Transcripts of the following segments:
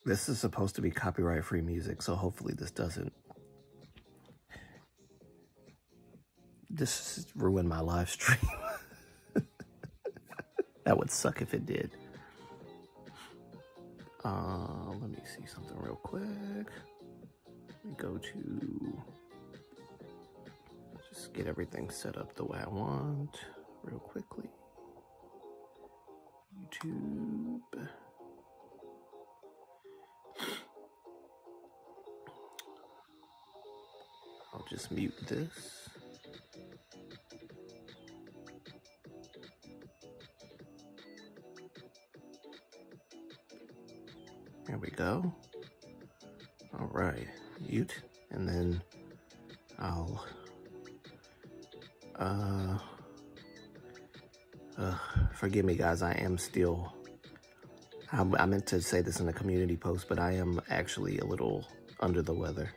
This is supposed to be copyright-free music, so hopefully this doesn't ruin my live stream. That would suck if it did. Let me see something real quick. Let me go to, just get everything set up the way I want real quickly. YouTube. I'll just mute this. There we go. All right, mute, and then I'll, forgive me guys, I am still, I meant to say this in a community post, but I am actually a little under the weather.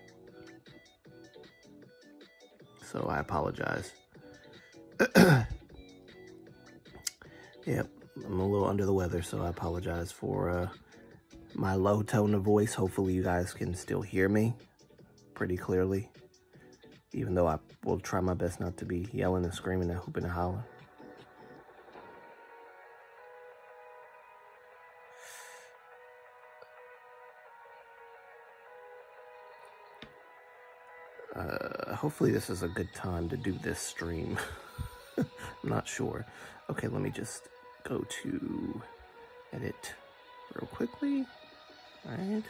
So I apologize. Yep, I'm a little under the weather, so I apologize for my low tone of voice. Hopefully you guys can still hear me pretty clearly, even though I will try my best not to be yelling and screaming and hooping and hollering. Hopefully this is a good time to do this stream. I'm not sure. Okay, let me just go to edit real quickly. All right.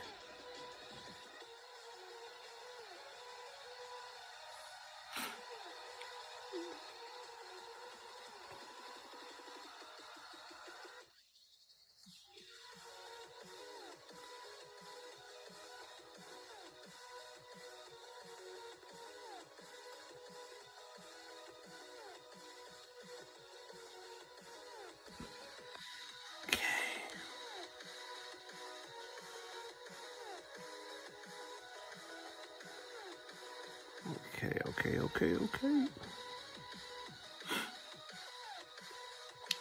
Okay.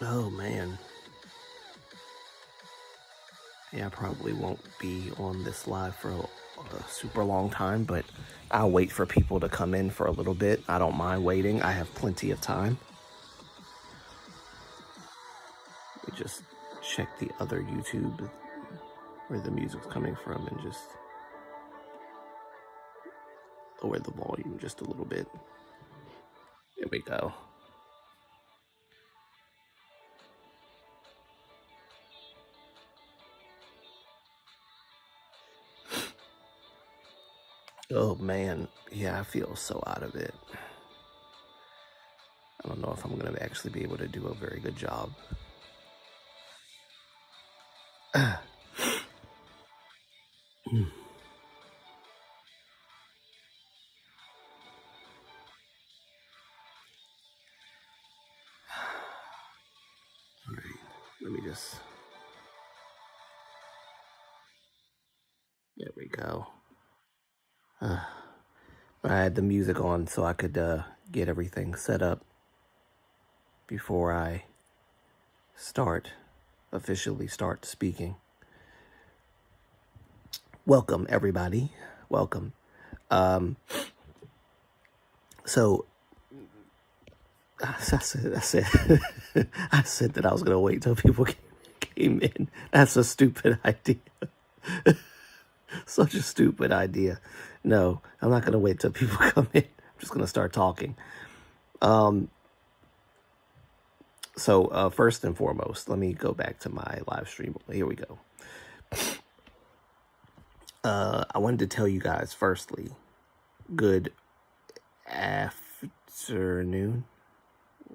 Oh, man. Yeah, I probably won't be on this live for a super long time, but I'll wait for people to come in for a little bit. I don't mind waiting. I have plenty of time. Let me just check the other YouTube where the music's coming from and just lower the volume just a little bit. There we go. Oh man, yeah, I feel so out of it. I don't know if I'm gonna actually be able to do a very good job. All right, let me just, there we go. I had the music on so I could get everything set up before I officially start speaking. Welcome, everybody. Welcome. So I said that I was gonna wait till people came in. That's a stupid idea. Such a stupid idea. No, I'm not gonna wait till people come in. I'm just gonna start talking. So first and foremost, let me go back to my live stream. Here we go. I wanted to tell you guys, firstly, good afternoon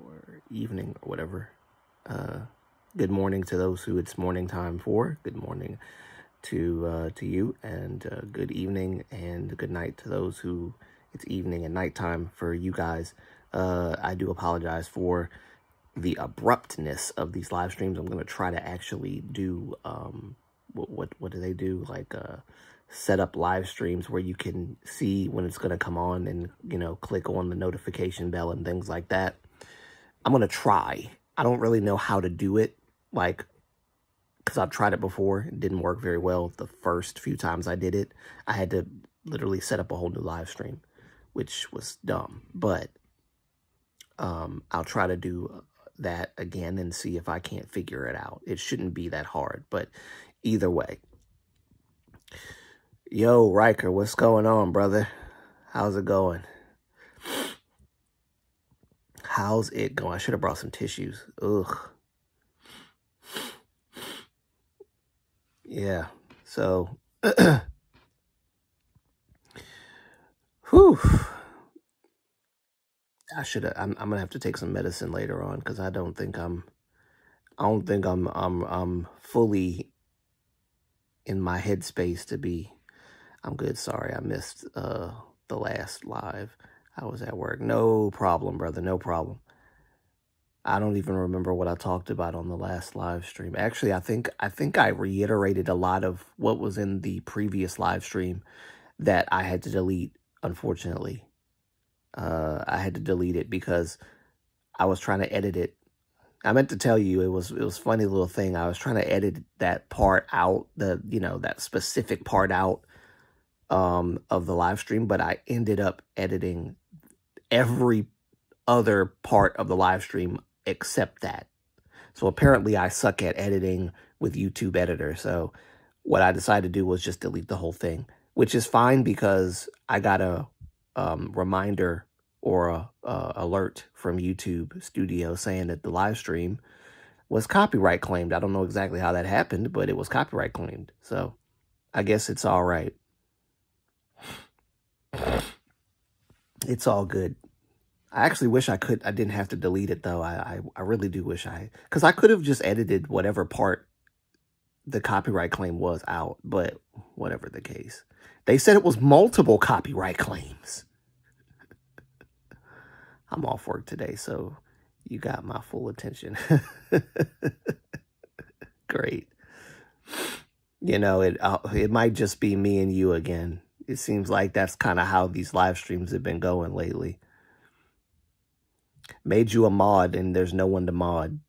or evening or whatever. Good morning to those who it's morning time for. Good morning to you, and good evening and good night to those who it's evening and nighttime for you guys. I do apologize for the abruptness of these live streams. I'm going to try to actually do what do they do, like set up live streams where you can see when it's going to come on and, click on the notification bell and things like that. I'm going to try. I don't really know how to do it, because I've tried it before. It didn't work very well. The first few times I did it, I had to literally set up a whole new live stream, which was dumb. But I'll try to do that again and see if I can't figure it out. It shouldn't be that hard, but either way. Yo, Riker, what's going on, brother? How's it going? How's it going? I should have brought some tissues. Ugh. Yeah, so, whew. I'm gonna have to take some medicine later on because I don't think I'm fully in my headspace to be. I'm good. Sorry, I missed the last live. I was at work. No problem, brother. No problem. I don't even remember what I talked about on the last live stream. Actually, I think I reiterated a lot of what was in the previous live stream that I had to delete, unfortunately. I had to delete it because I was trying to edit it. I meant to tell you, it was a funny little thing. I was trying to edit that part out, that specific part out of the live stream, but I ended up editing every other part of the live stream except that. So apparently I suck at editing with YouTube Editor. So what I decided to do was just delete the whole thing, which is fine because I got a reminder or a alert from YouTube Studio saying that the live stream was copyright claimed. I don't know exactly how that happened, but it was copyright claimed. So I guess it's all right. It's all good. I actually wish I didn't have to delete it though. I really do wish because I could have just edited whatever part the copyright claim was out, but whatever the case. They said it was multiple copyright claims. I'm off work today, so you got my full attention. Great. It might just be me and you again. It seems like that's kind of how these live streams have been going lately. Made you a mod and there's no one to mod.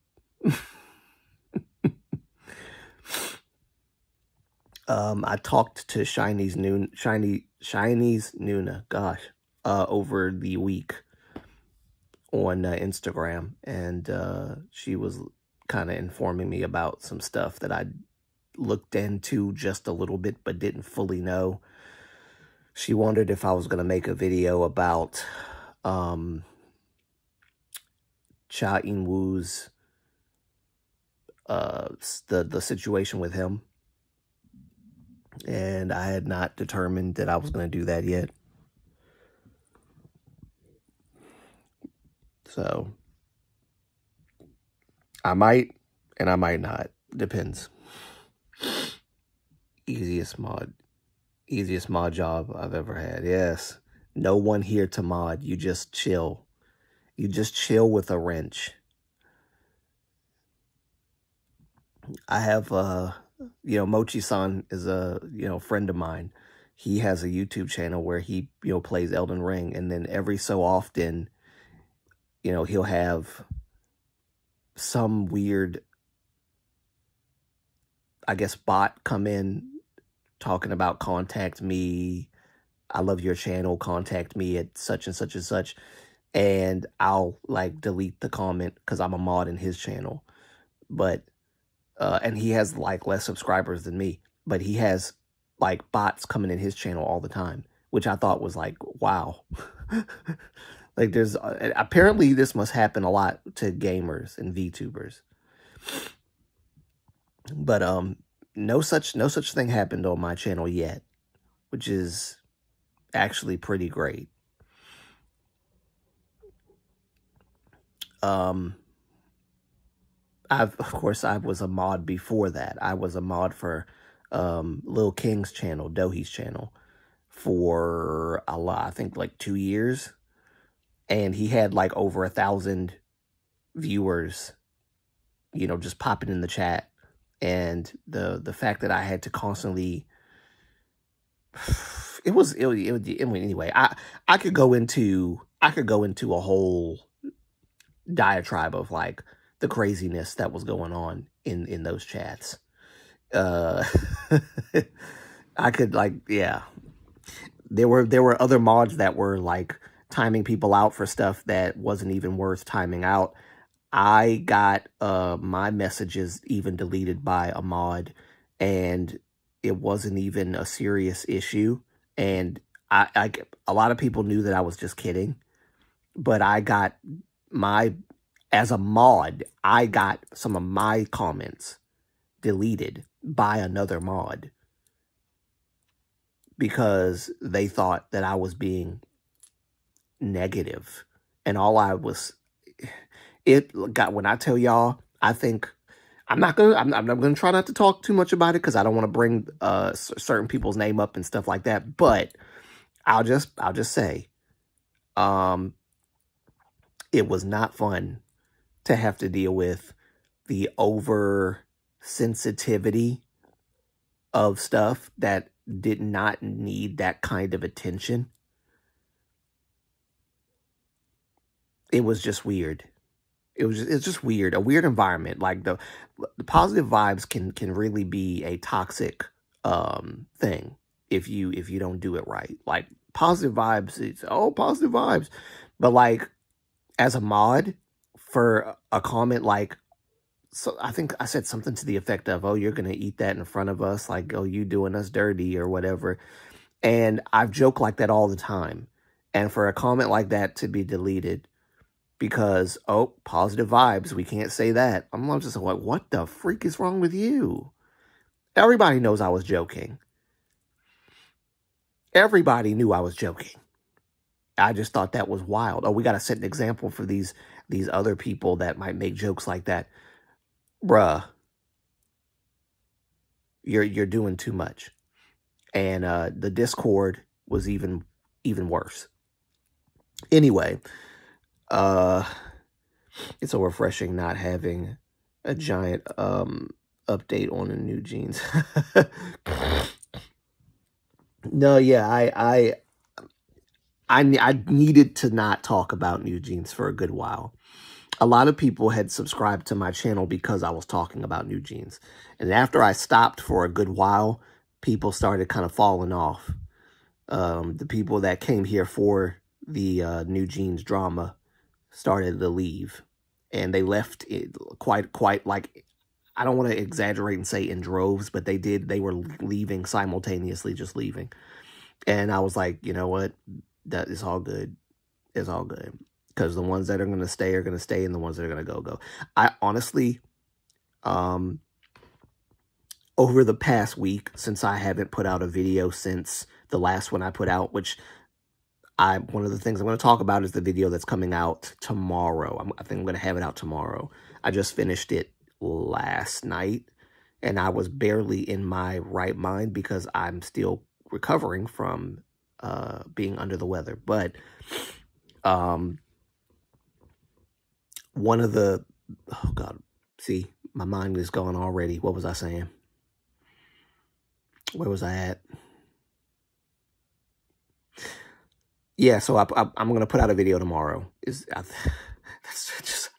I talked to Shiny's Nuna, gosh, over the week on Instagram, and she was kind of informing me about some stuff that I looked into just a little bit but didn't fully know. She wondered if I was going to make a video about Cha In-woo's the situation with him, and I had not determined that I was going to do that yet. So I might and I might not. Depends. Easiest mod job I've ever had. Yes. No one here to mod. You just chill. You just chill with a wrench. I have Mochi-san is a friend of mine. He has a YouTube channel where he plays Elden Ring, and then every so often he'll have some weird, I guess, bot come in talking about contact me, I love your channel, contact me at such and such and such, and I'll delete the comment because I'm a mod in his channel. But and he has less subscribers than me, but he has bots coming in his channel all the time, which I thought was wow. There's apparently this must happen a lot to gamers and VTubers, but no such thing happened on my channel yet, which is actually pretty great. Of course, I was a mod before that. I was a mod for Lil King's channel, Dohi's channel, for a lot, I think 2 years. And he had over 1,000 viewers, just popping in the chat. And the fact that I had to constantly Anyway, I could go into a whole diatribe of like the craziness that was going on in those chats. Uh, I could like, yeah, there were other mods that were like timing people out for stuff that wasn't even worth timing out. I got my messages even deleted by a mod, and it wasn't even a serious issue. And a lot of people knew that I was just kidding, but I got my, as a mod, I got some of my comments deleted by another mod because they thought that I was being negative. And all I was, it got, when I tell y'all, I think I'm not gonna try not to talk too much about it because I don't want to bring certain people's name up and stuff like that. But I'll just say, it was not fun to have to deal with the oversensitivity of stuff that did not need that kind of attention. It was just weird. It's just weird, a weird environment. Like the positive vibes can really be a toxic thing if you don't do it right. Like positive vibes, it's positive vibes, but like as a mod for a comment like, so I think I said something to the effect of, "Oh, you're gonna eat that in front of us," like, "Oh, you doing us dirty," or whatever. And I've joked like that all the time. And for a comment like that to be deleted because, oh, positive vibes, we can't say that. I'm just like, what the freak is wrong with you? Everybody knows I was joking. Everybody knew I was joking. I just thought that was wild. Oh, we got to set an example for these other people that might make jokes like that. Bruh, you're doing too much. And the Discord was even worse. Anyway, it's so refreshing not having a giant update on the new jeans. No, yeah, I needed to not talk about new jeans for a good while. A lot of people had subscribed to my channel because I was talking about new jeans. And after I stopped for a good while, people started kind of falling off. The people that came here for the new jeans drama started to leave. And they left it quite like, I don't want to exaggerate and say in droves, but they did. They were leaving simultaneously, just leaving. And I was like, you know what? That is all good. It's all good. Because the ones that are going to stay, and the ones that are going to go. I honestly, over the past week, since I haven't put out a video since the last one I put out, which one of the things I'm going to talk about is the video that's coming out tomorrow. I think I'm going to have it out tomorrow. I just finished it last night, and I was barely in my right mind because I'm still recovering from being under the weather. But one of the, oh God, see, my mind is gone already. What was I saying? Where was I at? Yeah, so I'm going to put out a video tomorrow.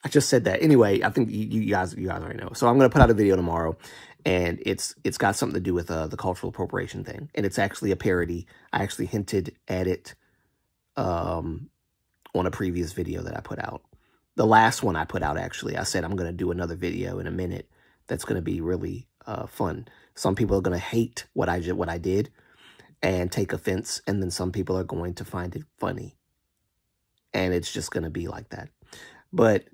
I just said that. Anyway, I think you guys already know. So I'm going to put out a video tomorrow, and it's got something to do with the cultural appropriation thing. And it's actually a parody. I actually hinted at it on a previous video that I put out. The last one I put out, actually, I said I'm going to do another video in a minute that's going to be really fun. Some people are going to hate what I did and take offense, and then some people are going to find it funny. And it's just going to be like that. But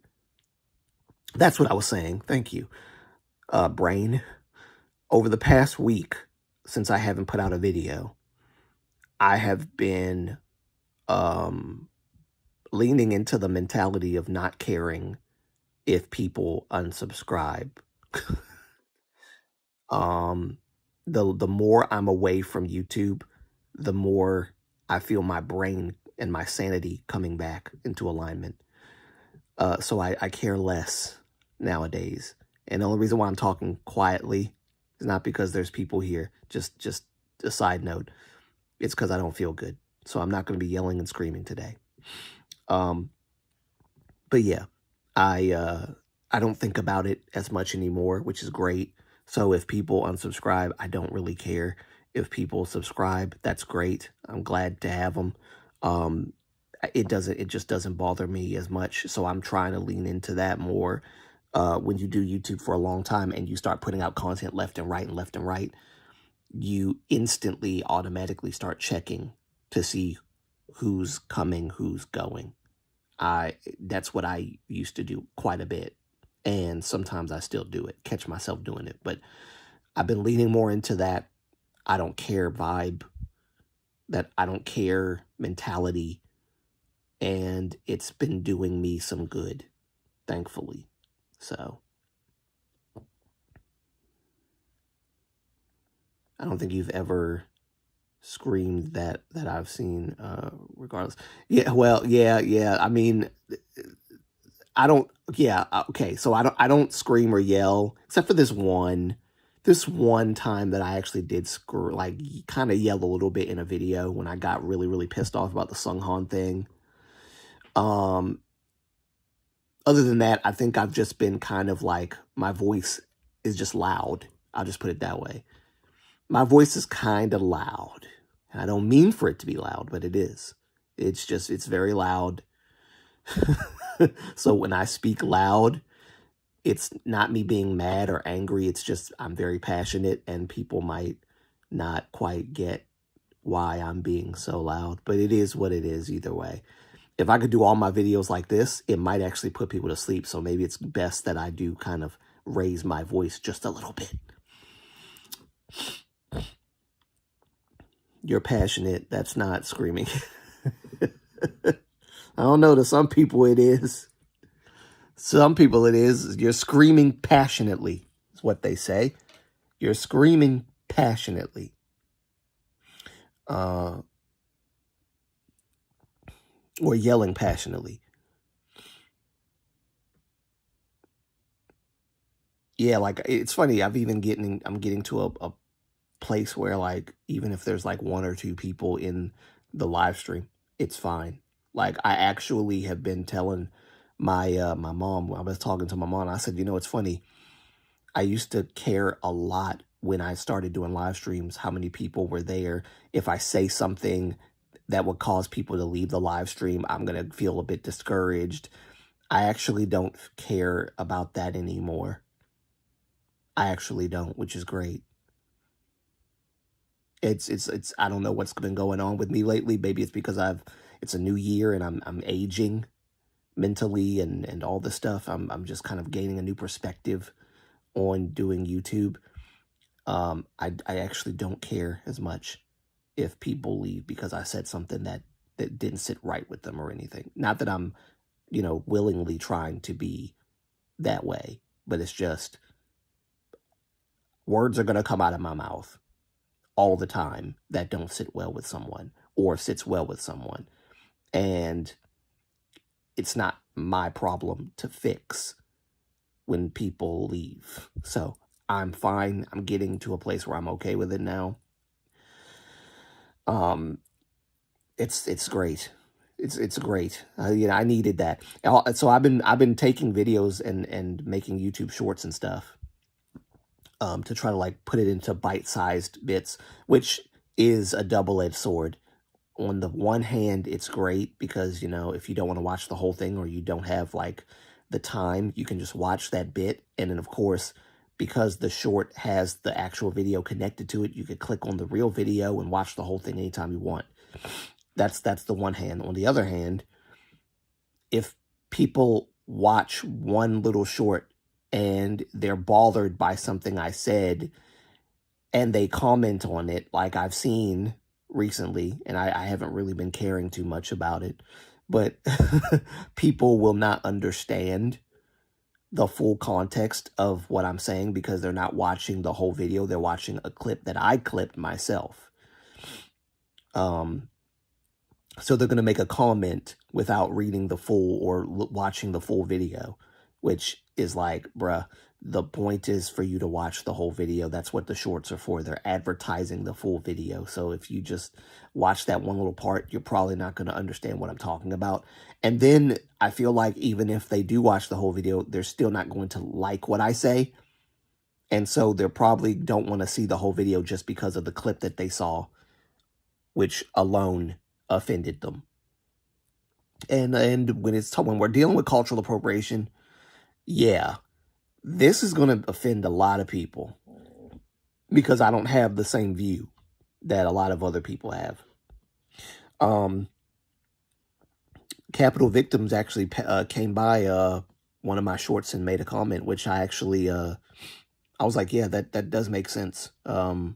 that's what I was saying. Thank you, brain. Over the past week, since I haven't put out a video, I have been leaning into the mentality of not caring if people unsubscribe. The more I'm away from YouTube, the more I feel my brain and my sanity coming back into alignment. So I care less nowadays. And the only reason why I'm talking quietly is not because there's people here. Just a side note. it's because I don't feel good. So I'm not going to be yelling and screaming today. But yeah, I don't think about it as much anymore, which is great. So if people unsubscribe, I don't really care. If people subscribe, that's great. I'm glad to have them. It just doesn't bother me as much. So I'm trying to lean into that more. When you do YouTube for a long time and you start putting out content left and right, you instantly automatically start checking to see who's coming, who's going. That's what I used to do quite a bit. And sometimes I still do it, catch myself doing it. But I've been leaning more into that I don't care vibe, that I don't care mentality. And it's been doing me some good, thankfully. So I don't think you've ever screamed that I've seen, regardless. Yeah, well, yeah. I mean, I don't, yeah, okay. So I don't scream or yell, except for this one time that I actually did kind of yell a little bit in a video when I got really, really pissed off about the Sunghan thing. Other than that, I think I've just been kind of like, my voice is just loud. I'll just put it that way. My voice is kind of loud. I don't mean for it to be loud, but it is. It's very loud. So when I speak loud, it's not me being mad or angry. It's just I'm very passionate, and people might not quite get why I'm being so loud. But it is what it is either way. If I could do all my videos like this, it might actually put people to sleep. So maybe it's best that I do kind of raise my voice just a little bit. You're passionate. That's not screaming. I don't know. To some people it is. Some people it is. You're screaming passionately, is what they say. You're screaming passionately. Or yelling passionately. Yeah, like, it's funny. I'm getting to a place where, like, even if there's like one or two people in the live stream, it's fine. Like, I actually have been telling my mom, I was talking to my mom, I said, it's funny. I used to care a lot when I started doing live streams, how many people were there. If I say something that would cause people to leave the live stream, I'm going to feel a bit discouraged. I actually don't care about that anymore. I actually don't, which is great. It's I don't know what's been going on with me lately. Maybe it's because it's a new year and I'm aging mentally and all this stuff. I'm just kind of gaining a new perspective on doing YouTube. I actually don't care as much if people leave because I said something that didn't sit right with them or anything. Not that I'm, willingly trying to be that way, but it's just words are going to come out of my mouth all the time that don't sit well with someone or sits well with someone. And it's not my problem to fix when people leave. So I'm fine. I'm getting to a place where I'm okay with it now. It's great. It's great. I needed that. So I've been taking videos and making YouTube shorts and stuff. To try to like put it into bite-sized bits, which is a double-edged sword. On the one hand, it's great because, if you don't want to watch the whole thing or you don't have like the time, you can just watch that bit. And then of course, because the short has the actual video connected to it, you could click on the real video and watch the whole thing anytime you want. That's the one hand. On the other hand, if people watch one little short and they're bothered by something I said and they comment on it, like I've seen recently, and I haven't really been caring too much about it, but people will not understand the full context of what I'm saying because they're not watching the whole video. They're watching a clip that I clipped myself. So they're going to make a comment without reading the full or watching the full video. which is like, bruh, the point is for you to watch the whole video. That's what the shorts are for. They're advertising the full video. So if you just watch that one little part, you're probably not going to understand what I'm talking about. And then I feel like even if they do watch the whole video, they're still not going to like what I say. And so they probably don't want to see the whole video just because of the clip that they saw, which alone offended them. And when we're dealing with cultural appropriation, yeah, this is going to offend a lot of people because I don't have the same view that a lot of other people have. Capital Victims actually came by one of my shorts and made a comment, which I actually, I was like, yeah, that does make sense. Where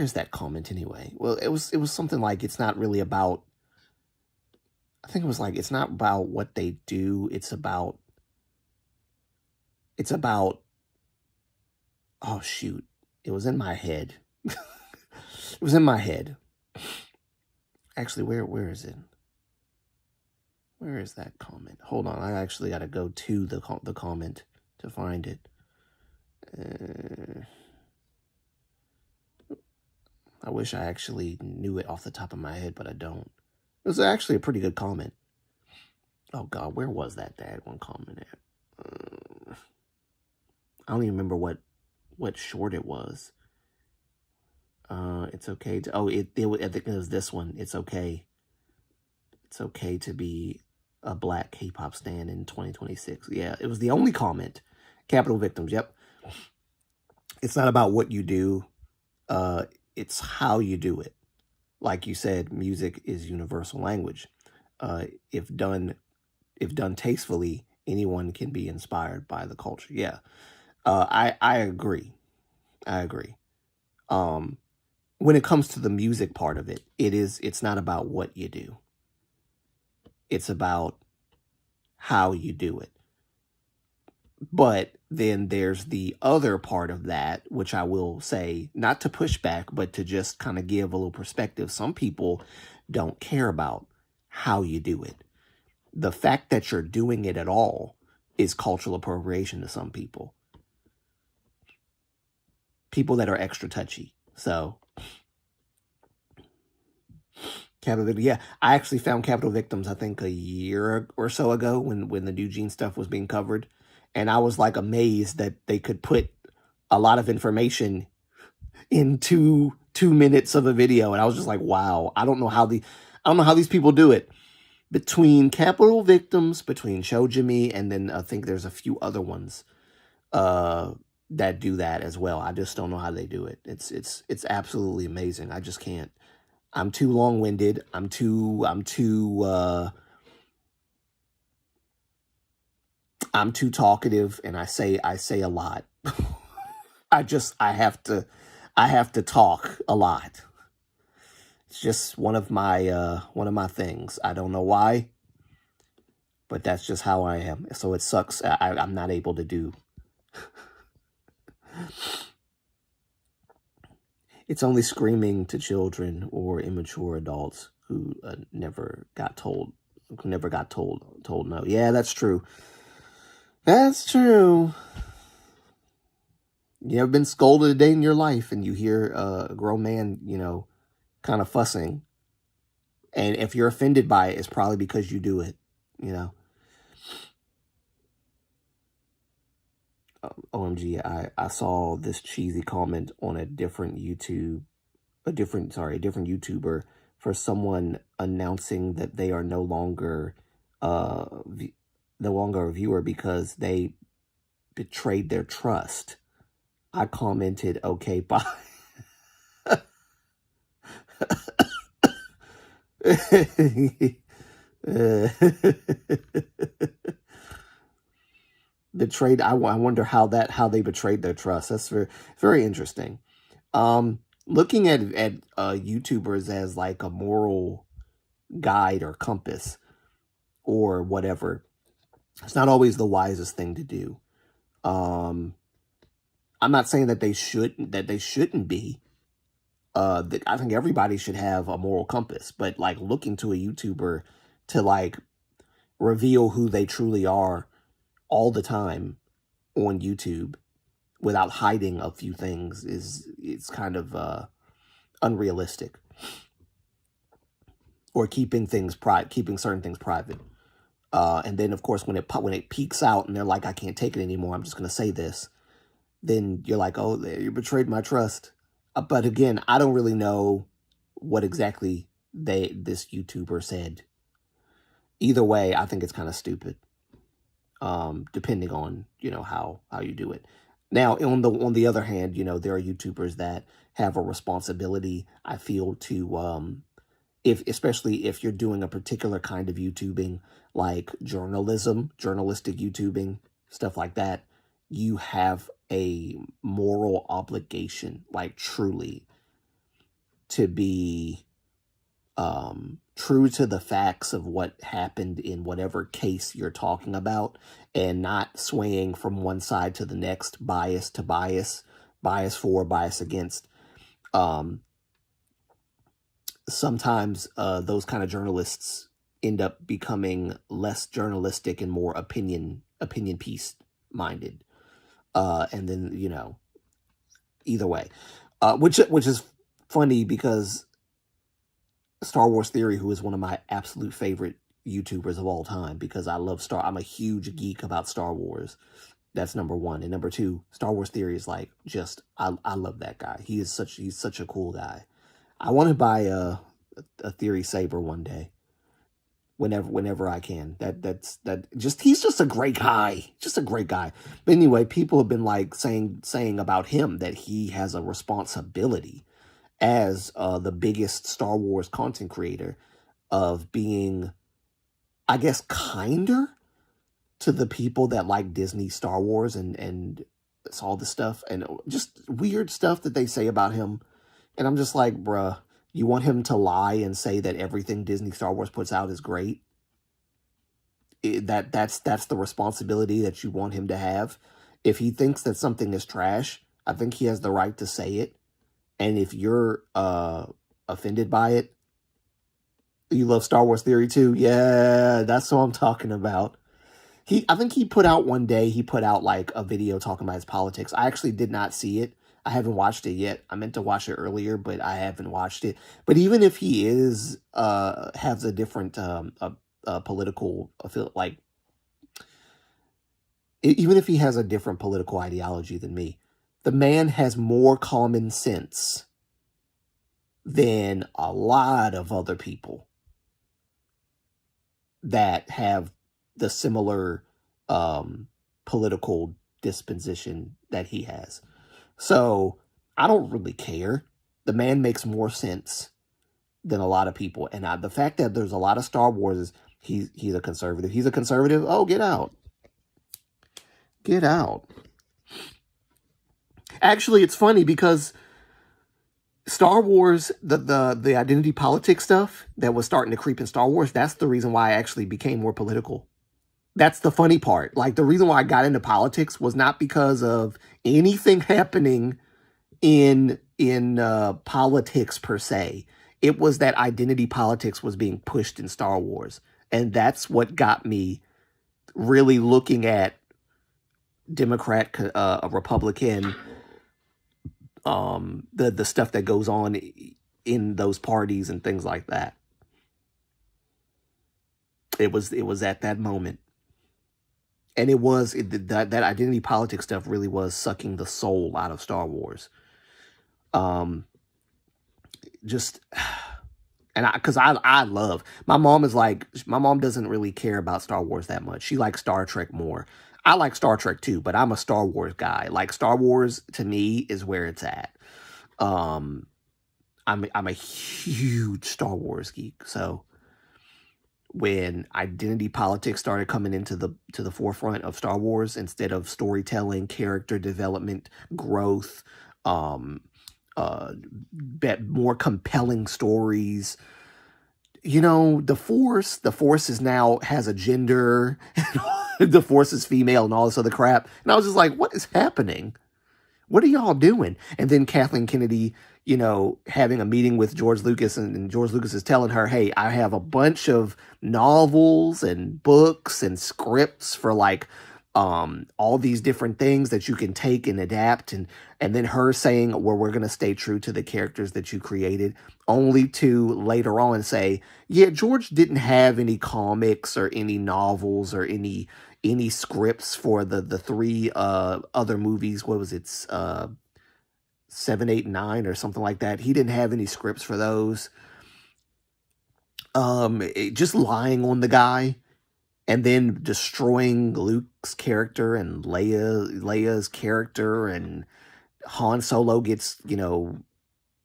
is that comment anyway? Well, it was something like, it's not really about, I think it was like, it's not about what they do. It's about, oh shoot, it was in my head. It was in my head. Actually, where is it? Where is that comment? Hold on, I actually got to go to the comment to find it. I wish I actually knew it off the top of my head, but I don't. It was actually a pretty good comment. Oh God, where was that one comment at? I don't even remember what short it was. It's okay to, I think it was this one. It's okay to be a black K-pop stan in 2026. Yeah, it was the only comment. Capital Victims, yep. It's not about what you do. It's how you do it. Like you said, music is universal language. If done tastefully, anyone can be inspired by the culture. Yeah, I agree. I agree. When it comes to the music part of it, it's not about what you do. It's about how you do it. But then there's the other part of that, which I will say, not to push back, but to just kind of give a little perspective. Some people don't care about how you do it. The fact that you're doing it at all is cultural appropriation to some people. People that are extra touchy. So, Capital Victims, yeah, I actually found Capital Victims, I think a year or so ago when the New Jeans stuff was being covered. And I was like amazed that they could put a lot of information in two minutes of a video. And I was just like, wow, I don't know how these people do it. Between Capital Victims, between Shojimi, and then I think there's a few other ones that do that as well. I just don't know how they do it. It's absolutely amazing. I just can't. I'm too long-winded. I'm too talkative, and I say a lot. I have to talk a lot. It's just one of my things. I don't know why, but that's just how I am. So it sucks. I'm not able to do. It's only screaming to children or immature adults who never got told no. Yeah, that's true. That's true. You ever been scolded a day in your life and you hear a grown man, kind of fussing? And if you're offended by it, it's probably because you do it, OMG, I saw this cheesy comment on a different YouTuber for someone announcing that they are no longer a viewer because they betrayed their trust. I commented, okay, bye. Betrayed. I wonder how they betrayed their trust. That's very, very interesting. Looking at YouTubers as like a moral guide or compass or whatever, it's not always the wisest thing to do. I'm not saying that they shouldn't be. I think everybody should have a moral compass, but like looking to a YouTuber to like reveal who they truly are all the time on YouTube without hiding a few things it's kind of unrealistic, or keeping certain things private. And then of course when it peaks out and they're like, I can't take it anymore, I'm just going to say this, then you're like, oh, you betrayed my trust. But again, I don't really know what exactly this YouTuber said. Either way, I think it's kind of stupid. Depending on, how you do it. Now, on the other hand, there are YouTubers that have a responsibility, I feel, to especially if you're doing a particular kind of YouTubing, like journalistic YouTubing, stuff like that, you have a moral obligation, like truly, to be true to the facts of what happened in whatever case you're talking about, and not swaying from one side to the next, bias to bias, bias for, bias against. Sometimes those kind of journalists end up becoming less journalistic and more opinion piece minded. And then, either way, which is funny because Star Wars Theory, who is one of my absolute favorite YouTubers of all time, because I'm a huge geek about Star Wars. That's number one. And number two, Star Wars Theory is like, I love that guy. He's such a cool guy. I want to buy a Theory saber one day, whenever I can. He's just a great guy. Just a great guy. But anyway, people have been like saying about him that he has a responsibility as the biggest Star Wars content creator of being, I guess, kinder to the people that like Disney Star Wars and it's all the stuff and just weird stuff that they say about him. And I'm just like, bruh, you want him to lie and say that everything Disney Star Wars puts out is great? That's the responsibility that you want him to have? If he thinks that something is trash, I think he has the right to say it. And if you're offended by it, you love Star Wars Theory too? Yeah, that's what I'm talking about. I think he put out like a video talking about his politics. I actually did not see it. I haven't watched it yet. I meant to watch it earlier, but I haven't watched it. But even if he has a different political, like, even if he has a different political ideology than me, the man has more common sense than a lot of other people that have the similar political disposition that he has. So I don't really care. The man makes more sense than a lot of people. And the fact that there's a lot of Star Wars, he's a conservative. He's a conservative. Oh, get out. Get out. Actually, it's funny because Star Wars, the identity politics stuff that was starting to creep in Star Wars, that's the reason why I actually became more political. That's the funny part. Like, the reason why I got into politics was not because of anything happening in politics per se. It was that identity politics was being pushed in Star Wars. And that's what got me really looking at Democrat, Republican, the stuff that goes on in those parties and things like that. It was at that moment. And that identity politics stuff really was sucking the soul out of Star Wars. Because I love, my mom doesn't really care about Star Wars that much. She likes Star Trek more. I like Star Trek too, but I'm a Star Wars guy. Like, Star Wars to me is where it's at. I'm a huge Star Wars geek. So when identity politics started coming into the forefront of Star Wars, instead of storytelling, character development, growth, more compelling stories, the Force is now has a gender, the Force is female and all this other crap. And I was just like, what is happening? What are y'all doing? And then Kathleen Kennedy, you know, having a meeting with George Lucas, and George Lucas is telling her, hey, I have a bunch of novels and books and scripts for like all these different things that you can take and adapt, and then her saying, well, we're going to stay true to the characters that you created, only to later on say, yeah, George didn't have any comics or any novels or any scripts for the three other movies. What was it? 7, 8, 9 or something like that. He didn't have any scripts for those. Just lying on the guy. And then destroying Luke's character and Leia's character, and Han Solo gets, you know,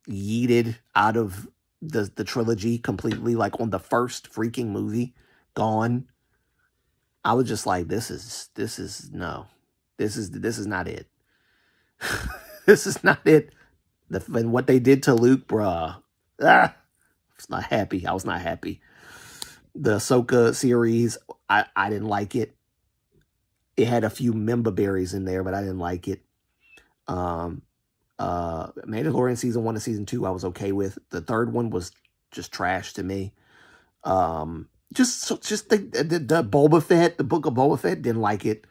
yeeted out of the trilogy completely, like on the first freaking movie, gone. I was just like, this is no, this is not it. This is not it. And what they did to Luke, bruh, I was not happy. I was not happy. The Ahsoka series, I didn't like it. It had a few member berries in there, but I didn't like it. Mandalorian season 1 and season 2, I was okay with. The third one was just trash to me. Just the Boba Fett, the Book of Boba Fett, didn't like it.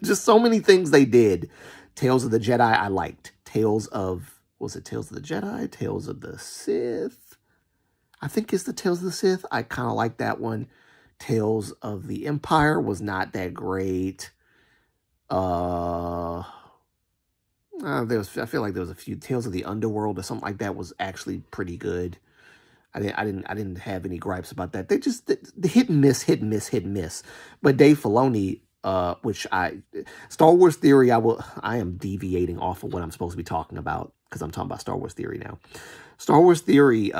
Just so many things they did. Tales of the Jedi, I liked. Tales of the Jedi? Tales of the Sith? I think it's the Tales of the Sith. I kind of like that one. Tales of the Empire was not that great. I feel like there was a few. Tales of the Underworld or something like that was actually pretty good. I didn't have any gripes about that. They just the hit and miss. But Dave Filoni, Star Wars Theory, I am deviating off of what I'm supposed to be talking about because I'm talking about Star Wars Theory now. Star Wars Theory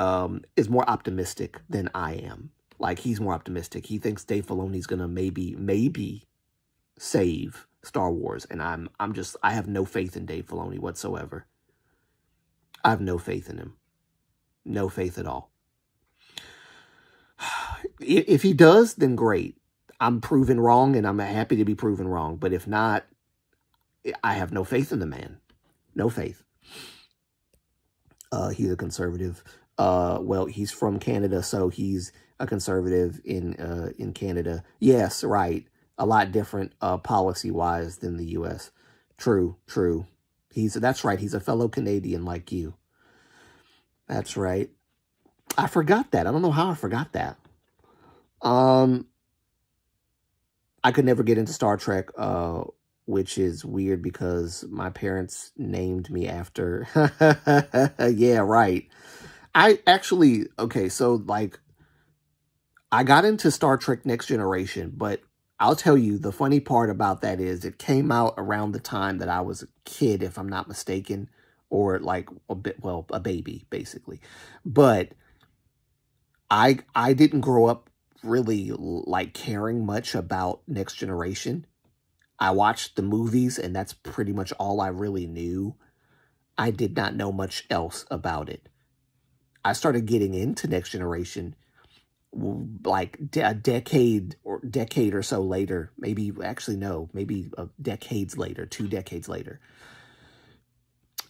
is more optimistic than I am. Like, he's more optimistic. He thinks Dave Filoni's gonna maybe save Star Wars, and I have no faith in Dave Filoni whatsoever. I have no faith in him. No faith at all. If he does, then great. I'm proven wrong, and I'm happy to be proven wrong. But if not, I have no faith in the man. No faith. He's a conservative. Well, he's from Canada, so he's a conservative in Canada. Yes, right. A lot different policy-wise than the U.S. True. That's right. He's a fellow Canadian like you. That's right. I forgot that. I don't know how I forgot that. I could never get into Star Trek, which is weird because my parents named me after. Yeah, right. So like, I got into Star Trek Next Generation, but I'll tell you, the funny part about that is it came out around the time that I was a kid, if I'm not mistaken, or like a baby, basically. But I didn't grow up really like caring much about Next Generation. I watched the movies, and that's pretty much all I really knew. I did not know much else about it. I started getting into Next Generation like a decade or so later. Maybe 2 decades later.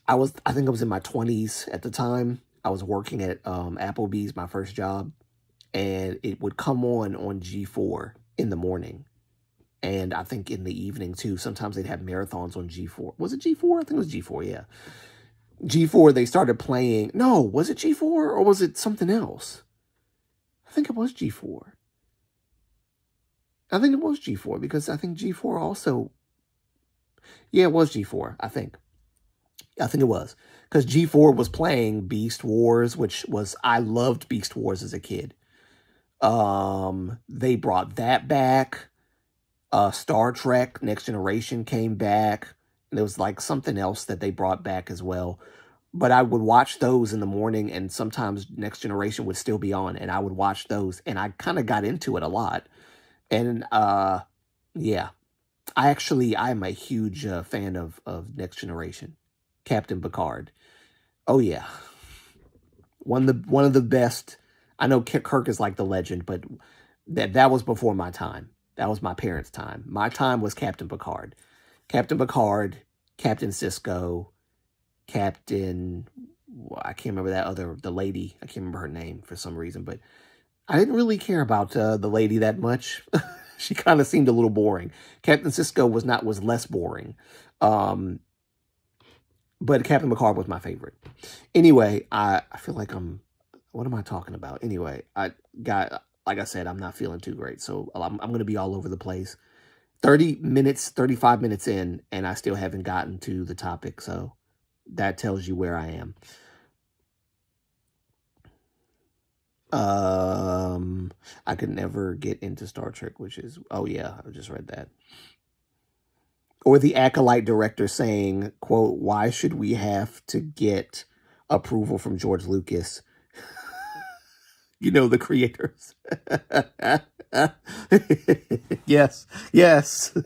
I think I was in my 20s at the time. I was working at Applebee's, my first job, and it would come on G4 in the morning. And I think in the evening too. Sometimes they'd have marathons on G4. Was it G4? I think it was G4, yeah. G4, they started playing. No, was it G4 or was it something else? I think it was G4. I think it was G4 because I think G4 also. Yeah, it was G4, I think. I think it was. Because G4 was playing Beast Wars, I loved Beast Wars as a kid. They brought that back. Star Trek Next Generation came back. And there was like something else that they brought back as well. But I would watch those in the morning, and sometimes Next Generation would still be on, and I would watch those, and I kind of got into it a lot. And yeah, I'm a huge fan of Next Generation. Captain Picard. Oh yeah, one of the best. I know Kirk is like the legend, but that was before my time. That was my parents' time. My time was Captain Picard. Captain Picard Captain Cisco, Captain, I can't remember the lady. I can't remember her name for some reason, but I didn't really care about the lady that much. She kind of seemed a little boring. Captain Cisco was less boring. But Captain Picard was my favorite. Anyway, I feel like what am I talking about? Anyway, like I said, I'm not feeling too great. So I'm going to be all over the place. 35 minutes in, and I still haven't gotten to the topic. So that tells you where I am. I could never get into Star Trek, which is, oh yeah, I just read that. Or the Acolyte director saying, quote, "Why should we have to get approval from George Lucas?" You know, the creators. Yes, yes.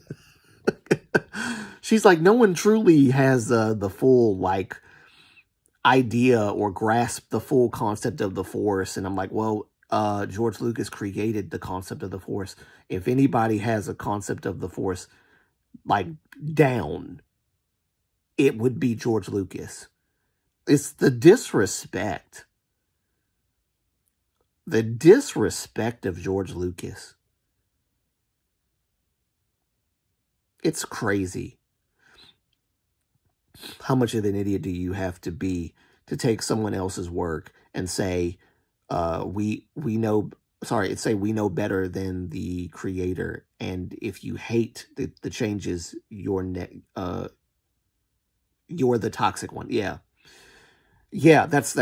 She's like, no one truly has the full, like, idea or grasp the full concept of the Force. And I'm like, well, George Lucas created the concept of the Force. If anybody has a concept of the Force, like, down, it would be George Lucas. It's the disrespect. The disrespect of George Lucas. It's crazy. How much of an idiot do you have to be to take someone else's work and say, we know better than the creator, and if you hate the changes, you're the toxic one. Yeah, that's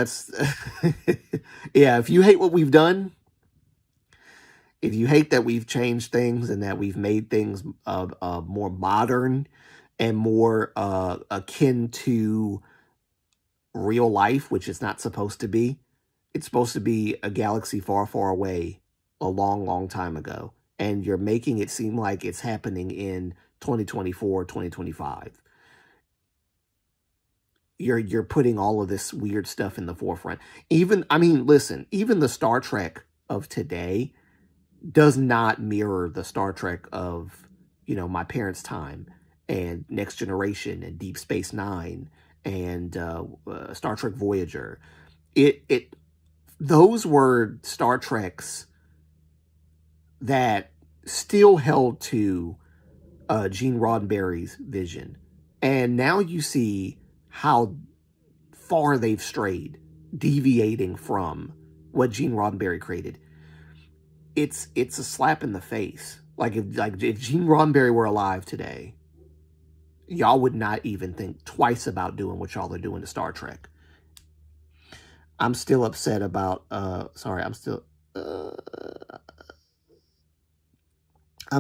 yeah, if you hate what we've done, if you hate that we've changed things and that we've made things more modern and more akin to real life, which it's not supposed to be. It's supposed to be a galaxy far, far away a long, long time ago. And you're making it seem like it's happening in 2024, 2025. You're putting all of this weird stuff in the forefront. Even the Star Trek of today does not mirror the Star Trek of, my parents' time and Next Generation and Deep Space Nine and Star Trek Voyager. Those were Star Treks that still held to Gene Roddenberry's vision. And now you see how far they've strayed, deviating from what Gene Roddenberry created. It's a slap in the face. Like if Gene Roddenberry were alive today, y'all would not even think twice about doing what y'all are doing to Star Trek. I'm still upset about I'm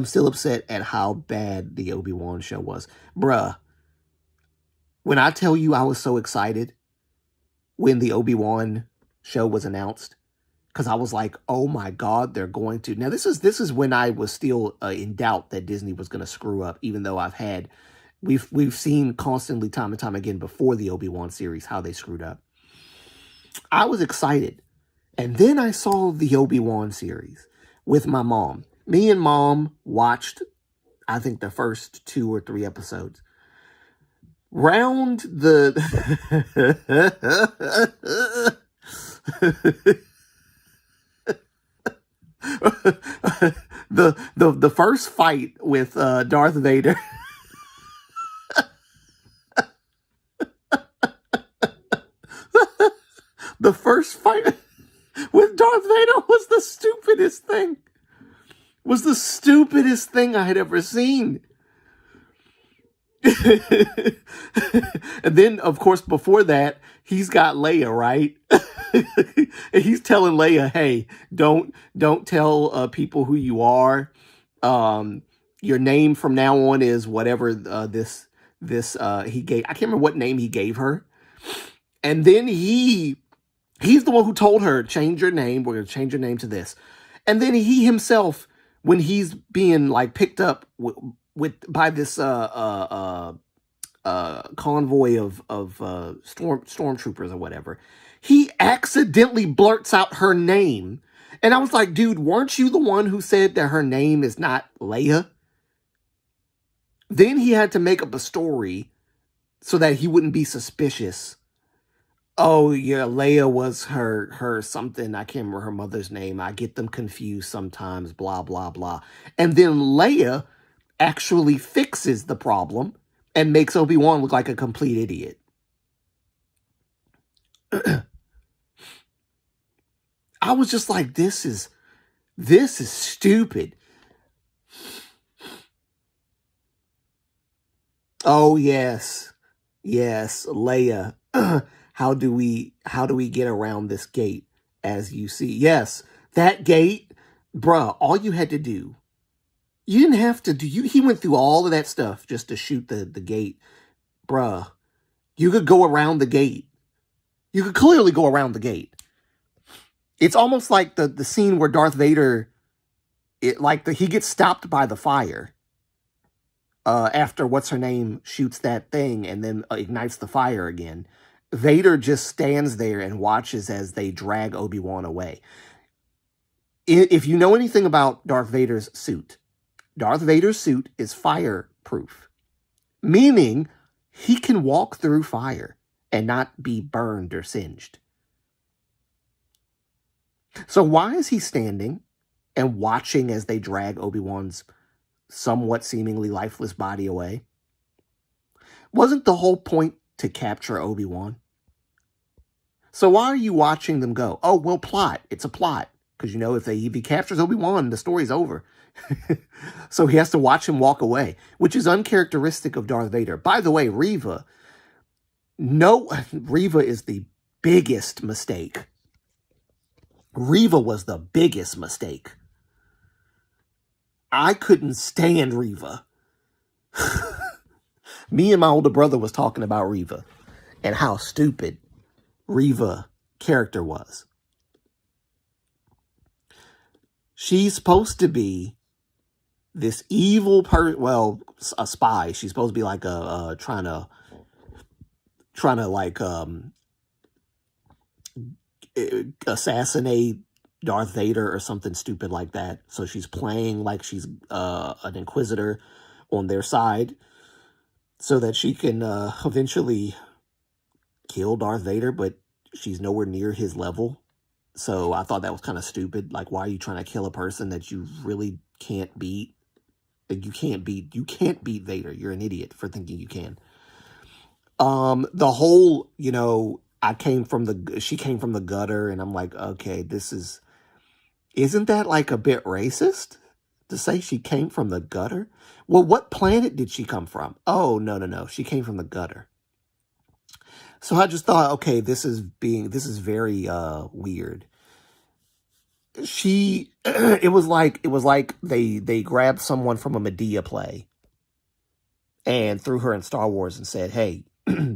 still upset at how bad the Obi-Wan show was. Bruh, when I tell you I was so excited when the Obi-Wan show was announced, because I was like, oh my God, they're going to. Now, this is when I was still in doubt that Disney was going to screw up, even though we've seen constantly, time and time again, before the Obi-Wan series, how they screwed up. I was excited. And then I saw the Obi-Wan series with my mom. Me and Mom watched, I think, the first 2 or 3 episodes. Round the the first fight with Darth Vader. The first fight with Darth Vader was the stupidest thing. Was the stupidest thing I had ever seen. And then, of course, before that, he's got Leia, right? And he's telling Leia, "Hey, don't tell people who you are. Your name from now on is whatever this he gave. I can't remember what name he gave her. And then he's the one who told her, change your name. We're going to change your name to this. And then he himself, when he's being like picked up by this convoy of stormtroopers or whatever, he accidentally blurts out her name. And I was like, dude, weren't you the one who said that her name is not Leia? Then he had to make up a story so that he wouldn't be suspicious. Oh yeah, Leia was her something. I can't remember her mother's name. I get them confused sometimes, blah blah blah. And then Leia actually fixes the problem and makes Obi-Wan look like a complete idiot. I was just like, this is stupid. Oh yes. Yes, Leia. How do we get around this gate? As you see, yes, that gate, bruh, all you had to do, you didn't have to do, he went through all of that stuff just to shoot the gate. Bruh, you could go around the gate. You could clearly go around the gate. It's almost like the scene where Darth Vader, he gets stopped by the fire. After what's her name shoots that thing and then ignites the fire again. Vader just stands there and watches as they drag Obi-Wan away. If you know anything about Darth Vader's suit is fireproof, meaning he can walk through fire and not be burned or singed. So why is he standing and watching as they drag Obi-Wan's somewhat seemingly lifeless body away? Wasn't the whole point to capture Obi-Wan? So why are you watching them go? Oh, well, plot. It's a plot. Because, if he captures Obi-Wan, the story's over. So he has to watch him walk away, which is uncharacteristic of Darth Vader. By the way, Reva is the biggest mistake. Reva was the biggest mistake. I couldn't stand Reva. Me and my older brother was talking about Reva and how stupid Reva character was. She's supposed to be this evil a spy. She's supposed to be like trying to assassinate Darth Vader or something stupid like that. So she's playing like she's an inquisitor on their side so that she can eventually kill Darth Vader, but she's nowhere near his level. So I thought that was kind of stupid. Like, why are you trying to kill a person that you really can't beat? You can't beat Vader. You're an idiot for thinking you can. The whole, she came from the gutter, and I'm like, okay, isn't that like a bit racist to say she came from the gutter? Well, what planet did she come from? Oh, no. She came from the gutter. So I just thought, okay, this is very weird. It was like they grabbed someone from a Medea play and threw her in Star Wars and said, hey,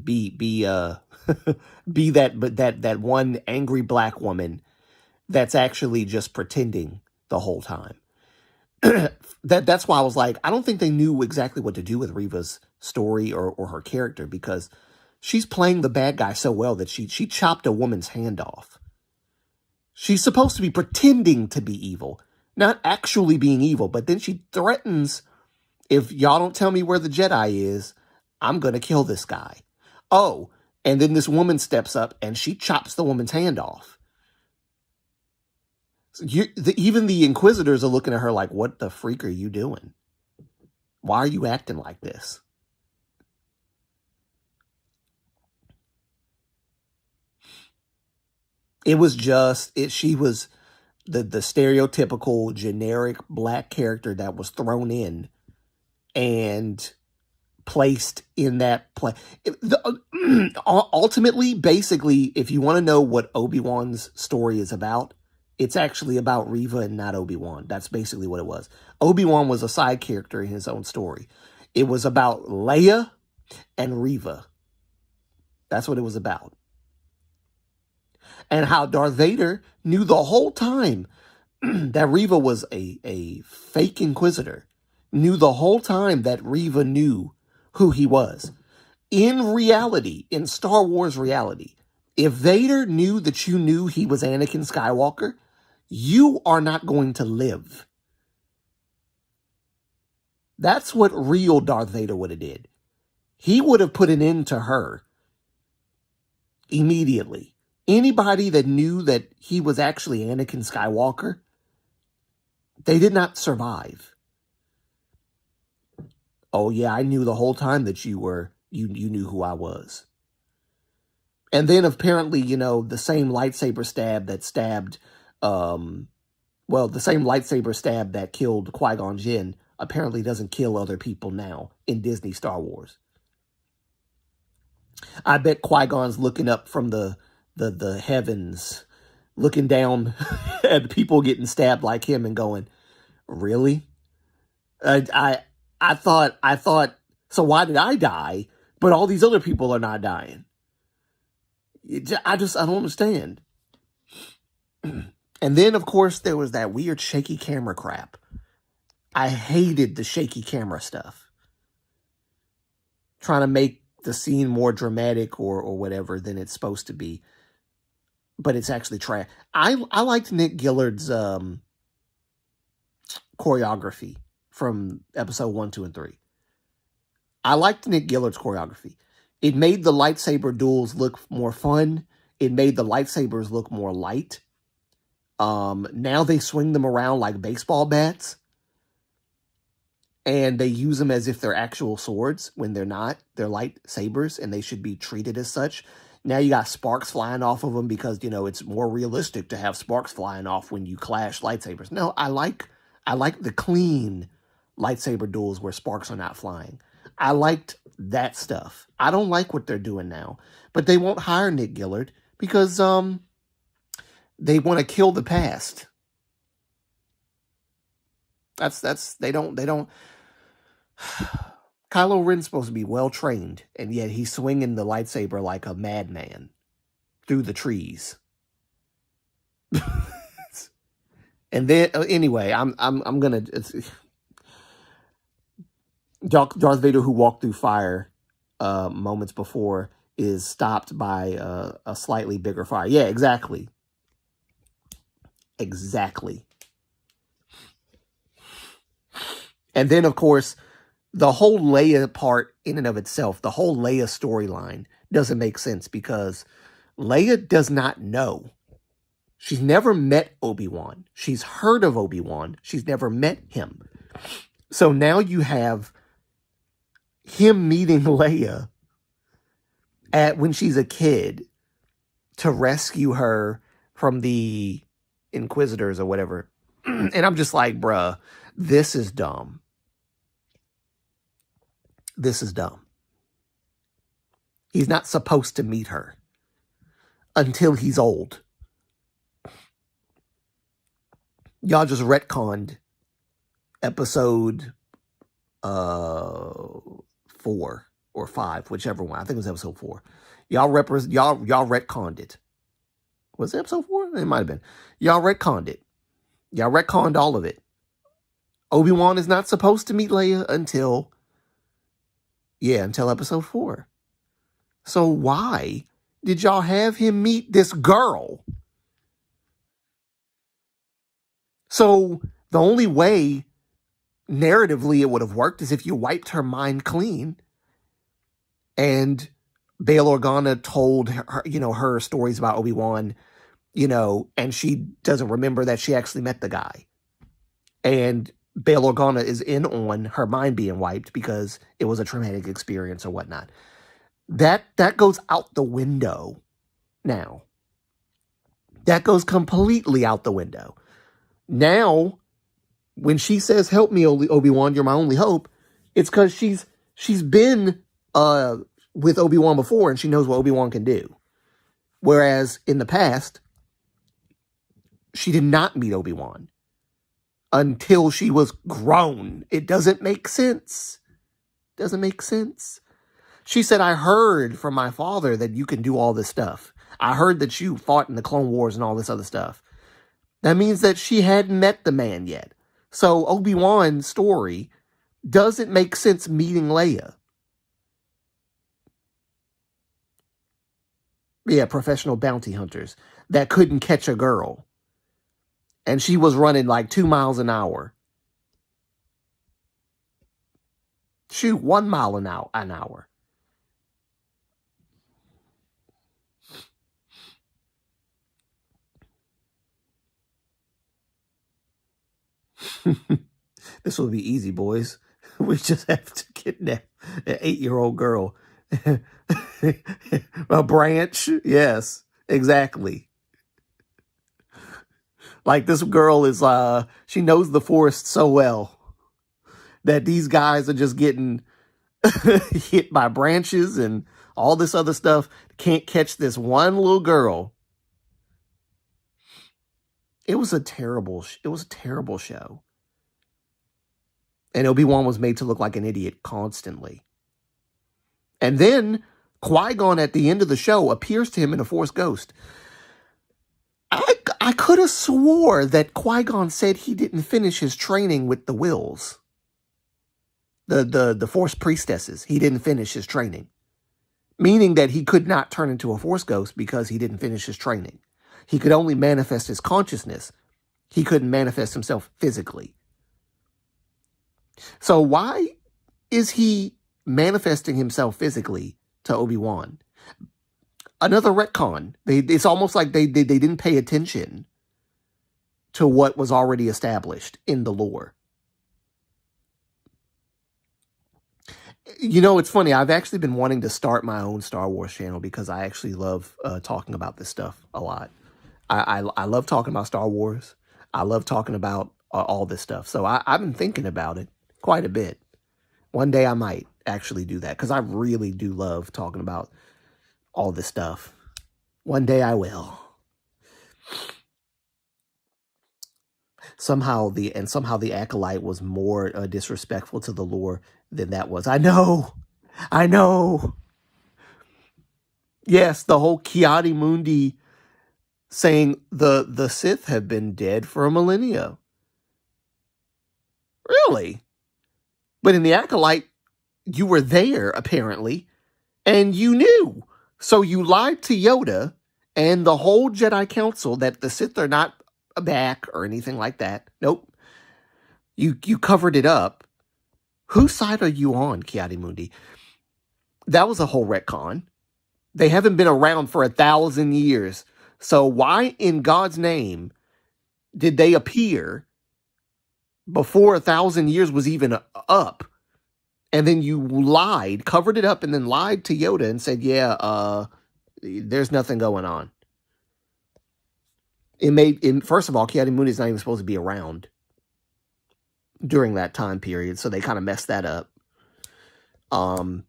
be that one angry black woman that's actually just pretending the whole time. That's why I was like, I don't think they knew exactly what to do with Reva's story or her character, because she's playing the bad guy so well that she chopped a woman's hand off. She's supposed to be pretending to be evil, not actually being evil, but then she threatens, if y'all don't tell me where the Jedi is, I'm going to kill this guy. Oh, and then this woman steps up and she chops the woman's hand off. So even the Inquisitors are looking at her like, what the freak are you doing? Why are you acting like this? It was just, she was the stereotypical generic black character that was thrown in and placed in that play. Ultimately, basically, if you want to know what Obi-Wan's story is about, it's actually about Reva and not Obi-Wan. That's basically what it was. Obi-Wan was a side character in his own story. It was about Leia and Reva. That's what it was about. And how Darth Vader knew the whole time that Reva was a fake Inquisitor. Knew the whole time that Reva knew who he was. In reality, in Star Wars reality, if Vader knew that you knew he was Anakin Skywalker, you are not going to live. That's what real Darth Vader would have did. he would have put an end to her immediately. Anybody that knew that he was actually Anakin Skywalker, they did not survive. Oh yeah, I knew the whole time that you knew who I was. And then apparently, the same lightsaber stab that stabbed, the same lightsaber stab that killed Qui-Gon Jinn apparently doesn't kill other people now in Disney Star Wars. I bet Qui-Gon's looking up from the heavens, looking down at people getting stabbed like him and going, really? I thought, so why did I die? But all these other people are not dying. I don't understand. And then, of course, there was that weird shaky camera crap. I hated the shaky camera stuff. Trying to make the scene more dramatic or whatever than it's supposed to be. But it's actually trash. I liked Nick Gillard's choreography from episode 1, 2, and 3. I liked Nick Gillard's choreography. It made the lightsaber duels look more fun. It made the lightsabers look more light. Now they swing them around like baseball bats. And they use them as if they're actual swords when they're not. They're lightsabers and they should be treated as such. Now you got sparks flying off of them because, it's more realistic to have sparks flying off when you clash lightsabers. No, I like the clean lightsaber duels where sparks are not flying. I liked that stuff. I don't like what they're doing now. But they won't hire Nick Gillard because they want to kill the past. They don't Kylo Ren's supposed to be well trained, and yet he's swinging the lightsaber like a madman through the trees. And then anyway, I'm gonna. Darth Vader, who walked through fire moments before, is stopped by a slightly bigger fire. Yeah, exactly. And then, of course, the whole Leia part in and of itself, the whole Leia storyline doesn't make sense because Leia does not know. She's never met Obi-Wan. She's heard of Obi-Wan. She's never met him. So now you have him meeting Leia when she's a kid to rescue her from the Inquisitors or whatever. And I'm just like, bruh, this is dumb. This is dumb. He's not supposed to meet her until he's old. Y'all just retconned episode 4 or 5, whichever one. I think it was episode 4. Y'all retconned it. Was it episode 4? It might have been. Y'all retconned it. Y'all retconned all of it. Obi-Wan is not supposed to meet Leia until episode 4. So why did y'all have him meet this girl? So the only way narratively it would have worked is if you wiped her mind clean and Bail Organa told her, her stories about Obi-Wan, and she doesn't remember that she actually met the guy. And Bail Organa is in on her mind being wiped because it was a traumatic experience or whatnot. That goes out the window now. That goes completely out the window. Now, when she says, "Help me, Obi-Wan, you're my only hope," it's because she's been with Obi-Wan before and she knows what Obi-Wan can do. Whereas in the past, she did not meet Obi-Wan until she was grown. It doesn't make sense. Doesn't make sense. She said, "I heard from my father that you can do all this stuff. I heard that you fought in the Clone Wars and all this other stuff." That means that she hadn't met the man yet. So Obi-Wan's story doesn't make sense meeting Leia. Yeah, professional bounty hunters that couldn't catch a girl. And she was running like 2 miles an hour. Shoot, 1 mile an hour. This will be easy, boys. We just have to kidnap an 8-year-old girl. A branch? Yes, exactly. Like this girl is, she knows the forest so well that these guys are just getting hit by branches and all this other stuff. Can't catch this one little girl. It was a terrible show. And Obi-Wan was made to look like an idiot constantly. And then Qui-Gon at the end of the show appears to him in a Force ghost. I could have swore that Qui-Gon said he didn't finish his training with the Wills. The Force priestesses. He didn't finish his training. Meaning that he could not turn into a Force ghost because he didn't finish his training. He could only manifest his consciousness. He couldn't manifest himself physically. So why is he manifesting himself physically to Obi-Wan? Another retcon. It's almost like they didn't pay attention to what was already established in the lore. You know, it's funny. I've actually been wanting to start my own Star Wars channel because I actually love talking about this stuff a lot. I love talking about Star Wars. I love talking about all this stuff. So I've been thinking about it quite a bit. One day I might actually do that because I really do love talking about all this stuff. One day I will. Somehow the acolyte was more disrespectful to the lore than that was. I know. Yes, the whole Kiadi Mundi saying the Sith have been dead for a millennia. Really? But in the acolyte, you were there apparently, and you knew. So you lied to Yoda and the whole Jedi Council that the Sith are not back or anything like that. Nope. You covered it up. Whose side are you on, Kiadi Mundi? That was a whole retcon. They haven't been around for 1,000 years. So why in God's name did they appear before 1,000 years was even up? And then you lied, covered it up, and then lied to Yoda and said, yeah, there's nothing going on. First of all, Kiadi Mundi is not even supposed to be around during that time period, so they kind of messed that up. And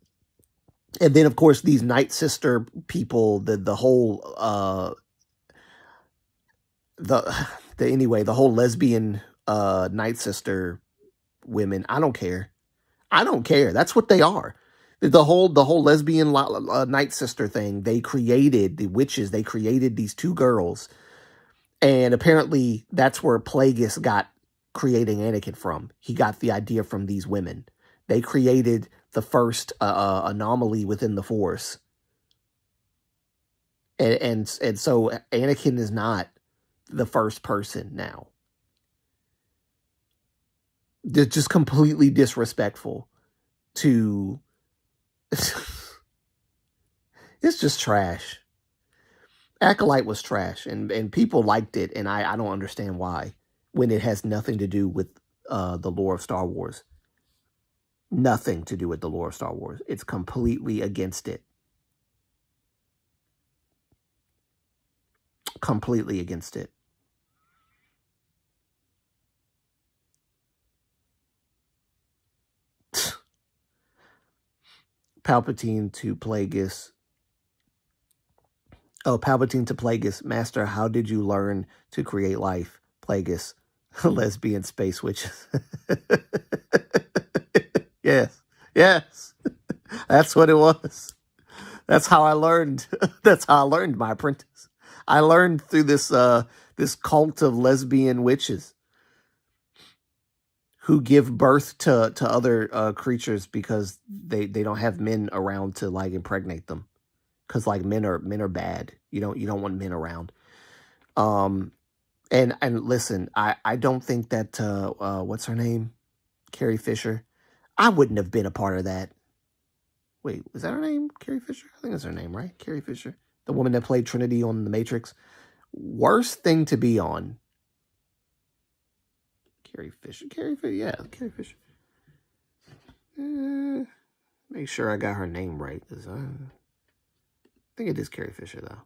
then, of course, these Night Sister people, the whole, the whole lesbian Night Sister women, I don't care. That's what they are. The whole lesbian Night Sister thing, they created the witches. They created these two girls. And apparently that's where Plagueis got creating Anakin from. He got the idea from these women. They created the first anomaly within the Force. And so Anakin is not the first person now. They're just completely disrespectful to... It's just trash. Acolyte was trash, and people liked it, and I don't understand why, when it has nothing to do with the lore of Star Wars. Nothing to do with the lore of Star Wars. It's completely against it. Completely against it. Palpatine to Plagueis. Oh, Palpatine to Plagueis. Master, how did you learn to create life? Plagueis. Lesbian space witches. Yes. That's what it was. That's how I learned. That's how I learned, my apprentice. I learned through this cult of lesbian witches who give birth to other creatures because they don't have men around to like impregnate them. Because like men are bad. You don't want men around. And listen, I don't think that what's her name? Carrie Fisher. I wouldn't have been a part of that. Wait, was that her name? Carrie Fisher? I think that's her name, right? Carrie Fisher. The woman that played Trinity on The Matrix. Worst thing to be on. Carrie Fisher. Yeah, Carrie Fisher. Make sure I got her name right, because I think it is Carrie Fisher, though.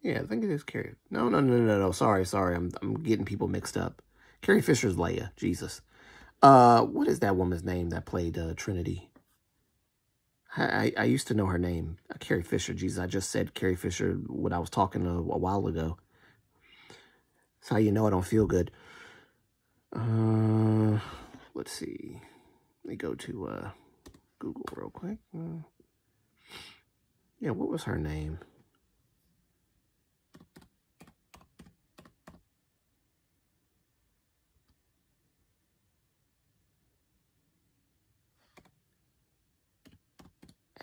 Yeah, I think it is Carrie. No. Sorry. I'm getting people mixed up. Carrie Fisher's Leia. Jesus. What is that woman's name that played Trinity? I used to know her name. Carrie Fisher. Jesus, I just said Carrie Fisher when I was talking a while ago. That's how you know I don't feel good. Let's see. Let me go to Google real quick. Yeah, what was her name?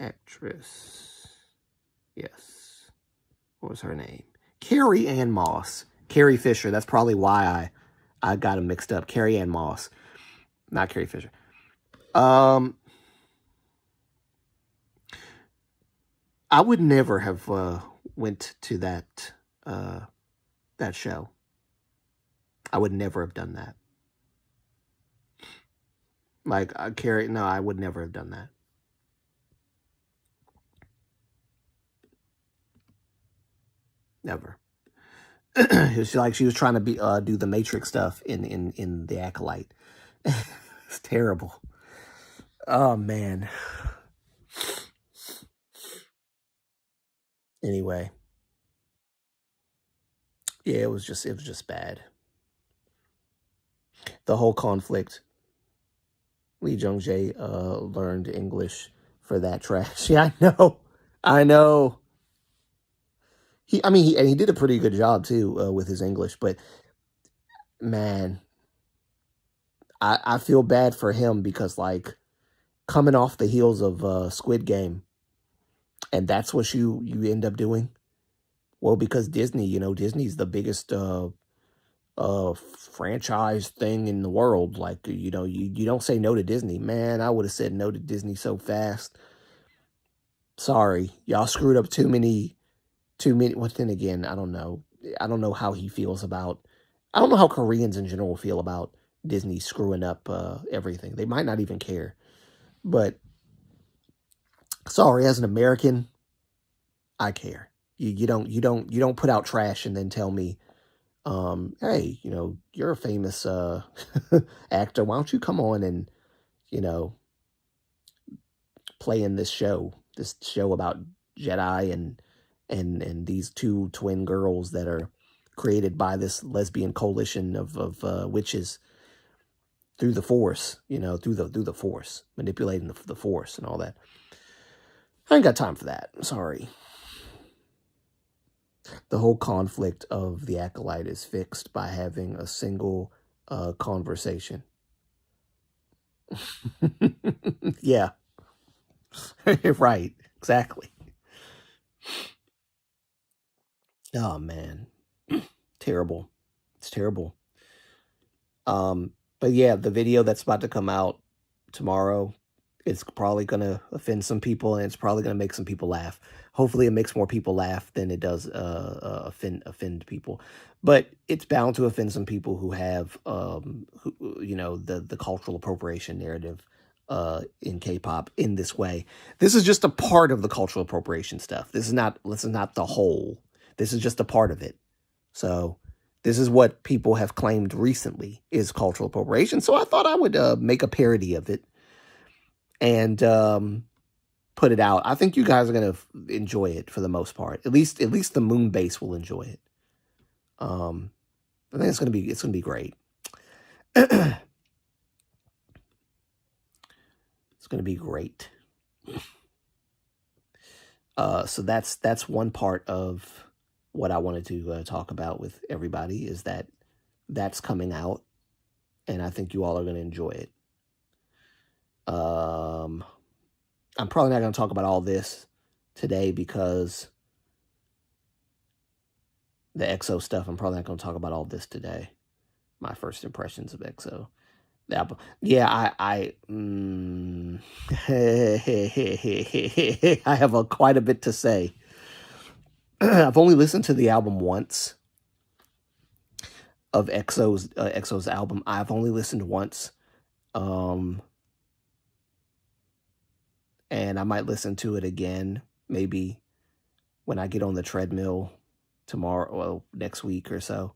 Actress. Yes. What was her name? Carrie Ann Moss. Carrie Fisher. That's probably why I got them mixed up. Carrie Ann Moss. Not Carrie Fisher. I would never have went to that show. I would never have done that. Like, Carrie, no, I would never have done that. Never. It was like she was trying to do the Matrix stuff in the Acolyte. It's terrible. Oh man. Anyway. Yeah, it was just bad. The whole conflict. Lee Jung-jae learned English for that trash. Yeah, I know. He did a pretty good job too with his English, but man, I feel bad for him because, like, coming off the heels of Squid Game, and that's what you end up doing. Well, because Disney, Disney's the biggest franchise thing in the world. Like, you don't say no to Disney. Man, I would have said no to Disney so fast. Sorry, y'all screwed up too many. Well, then again, I don't know. I don't know how he feels about. I don't know how Koreans in general feel about Disney screwing up everything. They might not even care. But sorry, as an American, I care. You don't put out trash and then tell me, hey, you're a famous actor. Why don't you come on and play in this show about Jedi and these two twin girls that are created by this lesbian coalition of witches through the Force, through the Force, manipulating the Force and all that. I ain't got time for that. Sorry. The whole conflict of the Acolyte is fixed by having a single conversation. Yeah. Right. Exactly. Oh man. Terrible. It's terrible. But yeah, the video that's about to come out tomorrow, it's probably going to offend some people, and it's probably going to make some people laugh. Hopefully it makes more people laugh than it does offend people. But it's bound to offend some people who have the cultural appropriation narrative in K-pop in this way. This is just a part of the cultural appropriation stuff. This is not the whole. This is just a part of it. So this is what people have claimed recently is cultural appropriation. So I thought I would make a parody of it and put it out. I think you guys are going to enjoy it for the most part. At least the moon base will enjoy it. I think it's going to be great. It's going to be great. So that's one part of what I wanted to talk about with everybody, is that's coming out, and I think you all are going to enjoy it. I'm probably not going to talk about all this today because the EXO stuff, I'm probably not going to talk about all this today. My first impressions of EXO. The album. Yeah, I have quite a bit to say. I've only listened to the album once of EXO's album. I've only listened once, and I might listen to it again maybe when I get on the treadmill tomorrow, well, next week or so.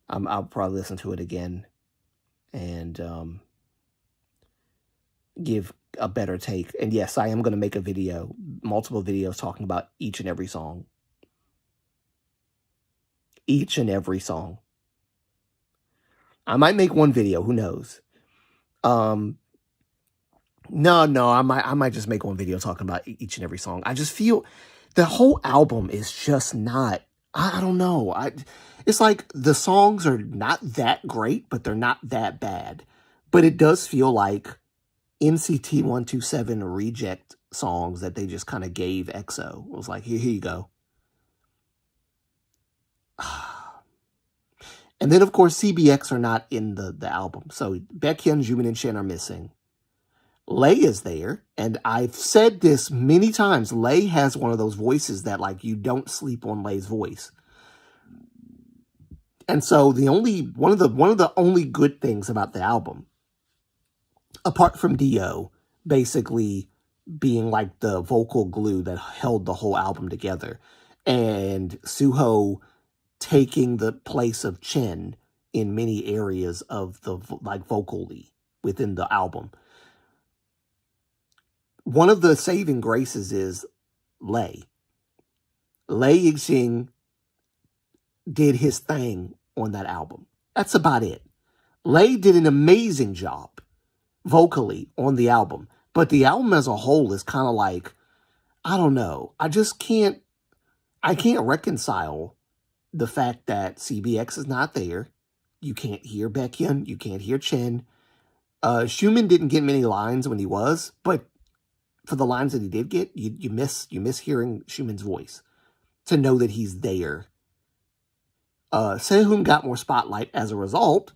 I'll probably listen to it again and give a better take. And yes, I am going to make a video, multiple videos talking about each and every song. Each and every song. I might make one video, who knows? No, I might just make one video talking about each and every song. I just feel the whole album is just not, I don't know. It's like the songs are not that great, but they're not that bad. But it does feel like NCT 127 reject songs that they just kind of gave EXO. It was like, here you go. And then, of course, CBX are not in the album. So Baekhyun, Jimin, and Shin are missing. Lay is there, and I've said this many times. Lay has one of those voices that, like, you don't sleep on Lay's voice. And so one of the only good things about the album, apart from Dio basically being like the vocal glue that held the whole album together, and Suho taking the place of Chen in many areas of the, like, vocally within the album. One of the saving graces is Lay. Lay Yixing did his thing on that album. That's about it. Lay did an amazing job vocally on the album, but the album as a whole is kind of like, I don't know. I can't reconcile the fact that CBX is not there. You can't hear Baekhyun. You can't hear Chen. Schumann didn't get many lines when he was, but for the lines that he did get, you miss hearing Schumann's voice to know that he's there. Sehun got more spotlight as a result.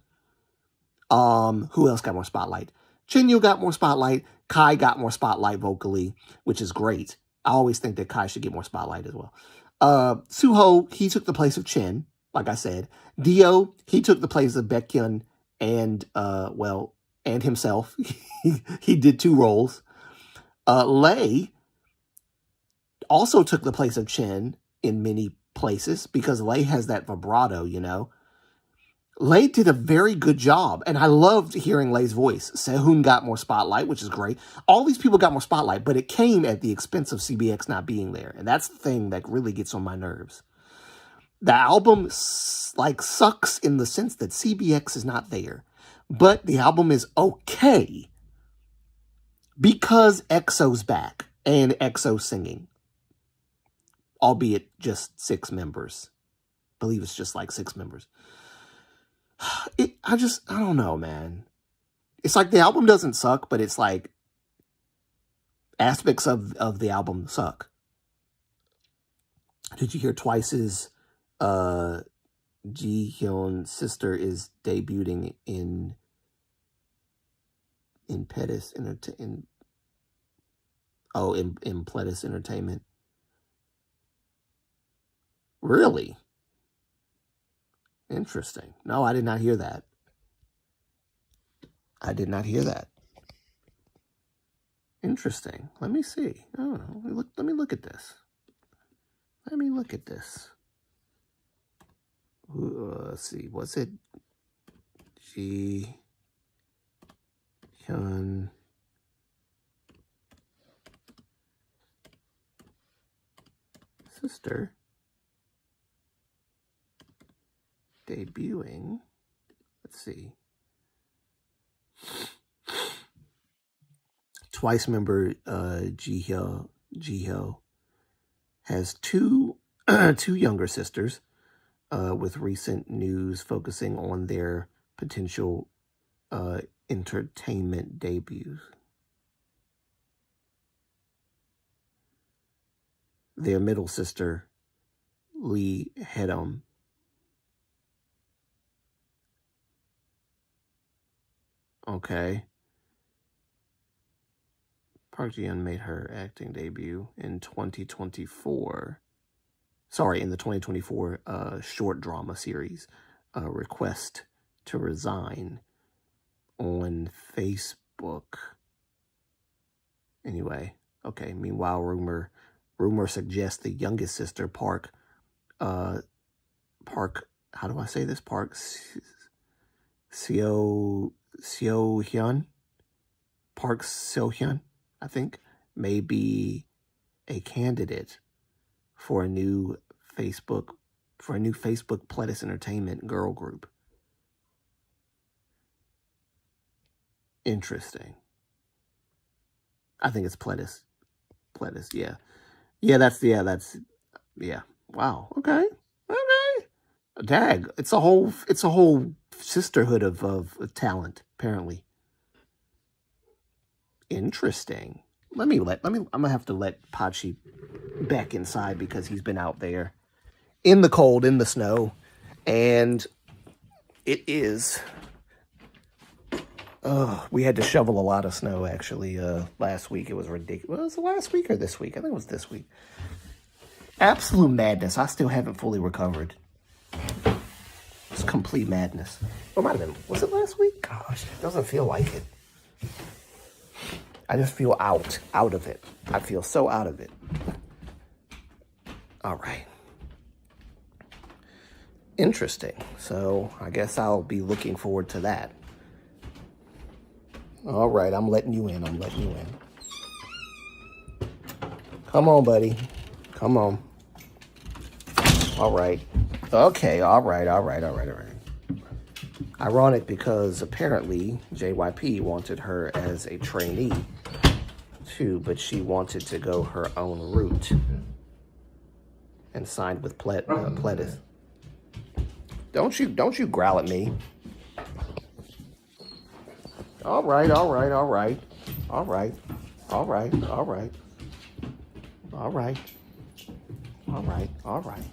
Who else got more spotlight? Chinyu got more spotlight. Kai got more spotlight vocally, which is great. I always think that Kai should get more spotlight as well. Suho, he took the place of Chen, like I said. Dio, he took the place of Baekhyun and himself. He did two roles. Lay also took the place of Chen in many places because Lay has that vibrato, you know. Lay did a very good job, and I loved hearing Lay's voice. Sehun got more spotlight, which is great. All these people got more spotlight, but it came at the expense of CBX not being there, and that's the thing that really gets on my nerves. The album, like, sucks in the sense that CBX is not there, but the album is okay because EXO's back and EXO's singing, albeit just 6 members. I believe it's just like 6 members. I don't know, man. It's like the album doesn't suck, but it's like aspects of the album suck. Did you hear Twice's Ji-hyun's sister is debuting in Pettis in Pledis Entertainment? Really? Interesting. No, I did not hear that. I did not hear that. Interesting. Let me see. I don't know. Let me look at this. Let me look at this. Let's see. Was it Ji-hyun? Sister debuting. Let's see. Twice member Ji-hyo has two younger sisters, with recent news focusing on their potential entertainment debuts. Their middle sister, Lee Hedum, Okay. Park Ji-yeon made her acting debut in 2024. Sorry, in the 2024 short drama series, Request to Resign on Facebook. Anyway, okay. Meanwhile, rumor suggests the youngest sister, Park, how do I say this? Park Seo Hyun? Park Seo Hyun, I think, may be a candidate for a new Facebook Pledis Entertainment girl group. Interesting. I think it's Pledis. Yeah. Yeah. Wow. Okay. Dag. It's a whole sisterhood of talent, apparently. Interesting. I'm gonna have to let Pachi back inside because he's been out there in the cold, in the snow, and it is. We had to shovel a lot of snow actually last week. It was ridiculous. Was it last week or this week? I think it was this week. Absolute madness. I still haven't fully recovered. It's complete madness. Or it might have been. Was it last week? Gosh, it doesn't feel like it. I just feel out of it. I feel so out of it. All right. Interesting. So I guess I'll be looking forward to that. All right, I'm letting you in. Come on, buddy. Come on. All right. Okay, all right. Ironic because apparently JYP wanted her as a trainee too, but she wanted to go her own route and signed with Pledis. Don't you growl at me. All right.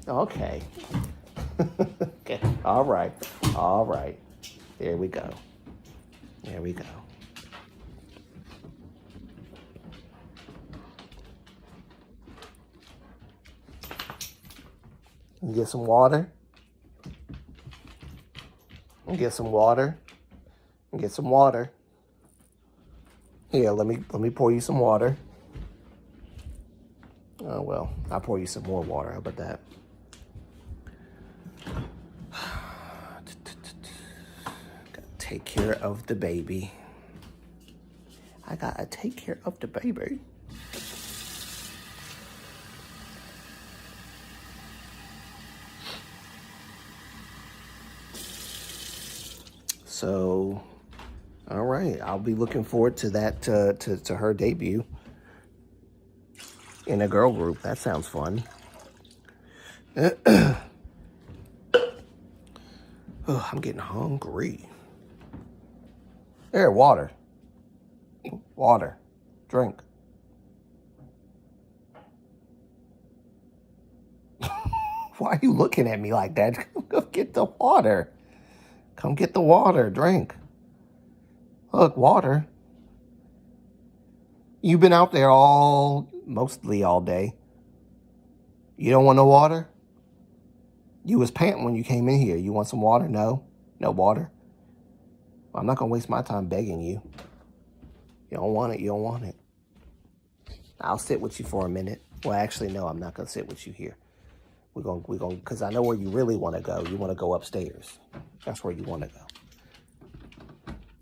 Okay. Okay. All right. There we go. You get some water. Get some water. Here, let me pour you some water. Oh well, I'll pour you some more water. How about that? Gotta take care of the baby. I gotta take care of the baby. So, all right, I'll be looking forward to that, to her debut in a girl group. That sounds fun. Oh, I'm getting hungry. There, water. Drink. Why are you looking at me like that? Go get the water. Come get the water. Drink. Look, water. You've been out there mostly all day. You don't want no water? You was panting when you came in here. You want some water? No? No water? Well, I'm not going to waste my time begging you. You don't want it. I'll sit with you for a minute. Well, actually, no, I'm not going to sit with you here. We're going, because I know where you really want to go. You want to go upstairs. That's where you want to go.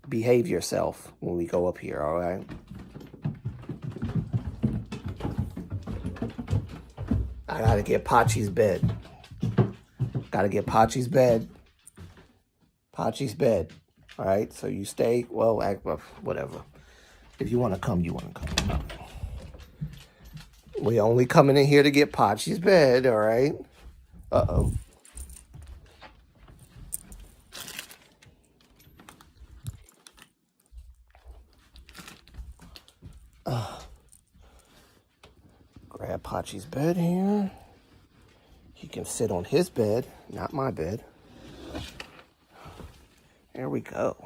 Behave yourself when we go up here, all right? I gotta get Pachi's bed. Pachi's bed. All right, so you stay, whatever. If you want to come, you want to come. We only coming in here to get Pachi's bed, all right? Uh-oh. Grab Pachi's bed here. He can sit on his bed, not my bed. There we go.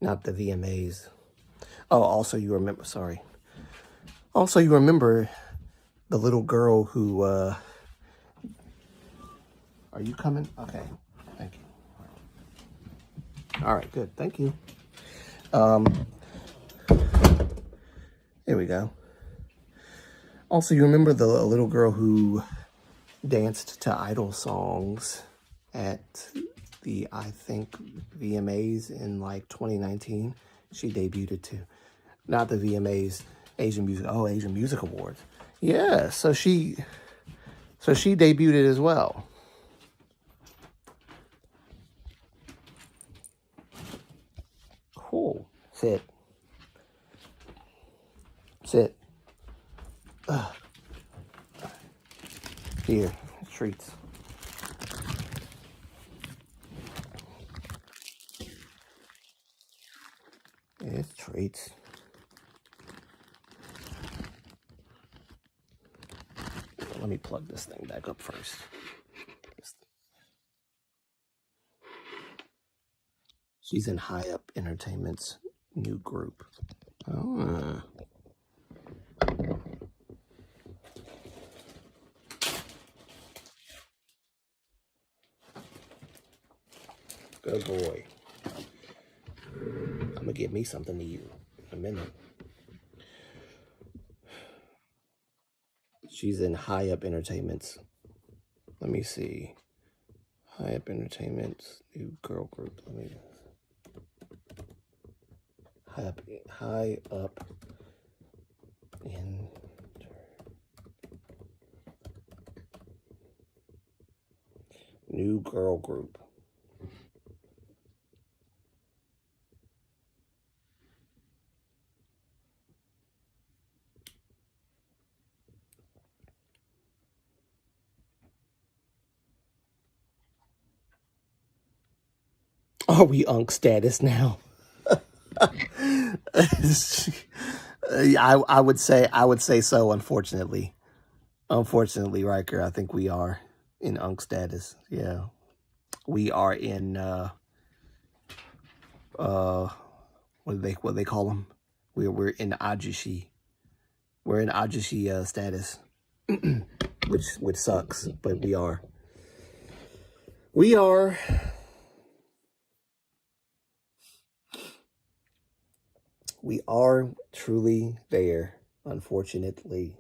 Not the VMAs. Oh, also you remember, sorry. Also you remember the little girl who, are you coming? Okay, thank you. All right, good, thank you. There we go. Also, you remember the little girl who danced to Idol songs at the, I think, VMAs in like 2019? She debuted too. Not the VMAs, Asian Music Awards. Yeah, so she debuted as well. Cool. Sit. Sit. Here, treats. It's treats. Let me plug this thing back up first. She's in High Up Entertainment's new group. Oh. Good boy. I'm gonna get me something to eat in a minute. She's in High Up Entertainment's. Let me see. High Up Entertainment's new girl group. Let me. High Up in. New girl group. Are we unk status now? I would say so. Unfortunately, Riker, I think we are in unk status. Yeah, we are in what do they call them? We're in ajushi. We're in ajushi status, which sucks, but we are. We are truly there, unfortunately.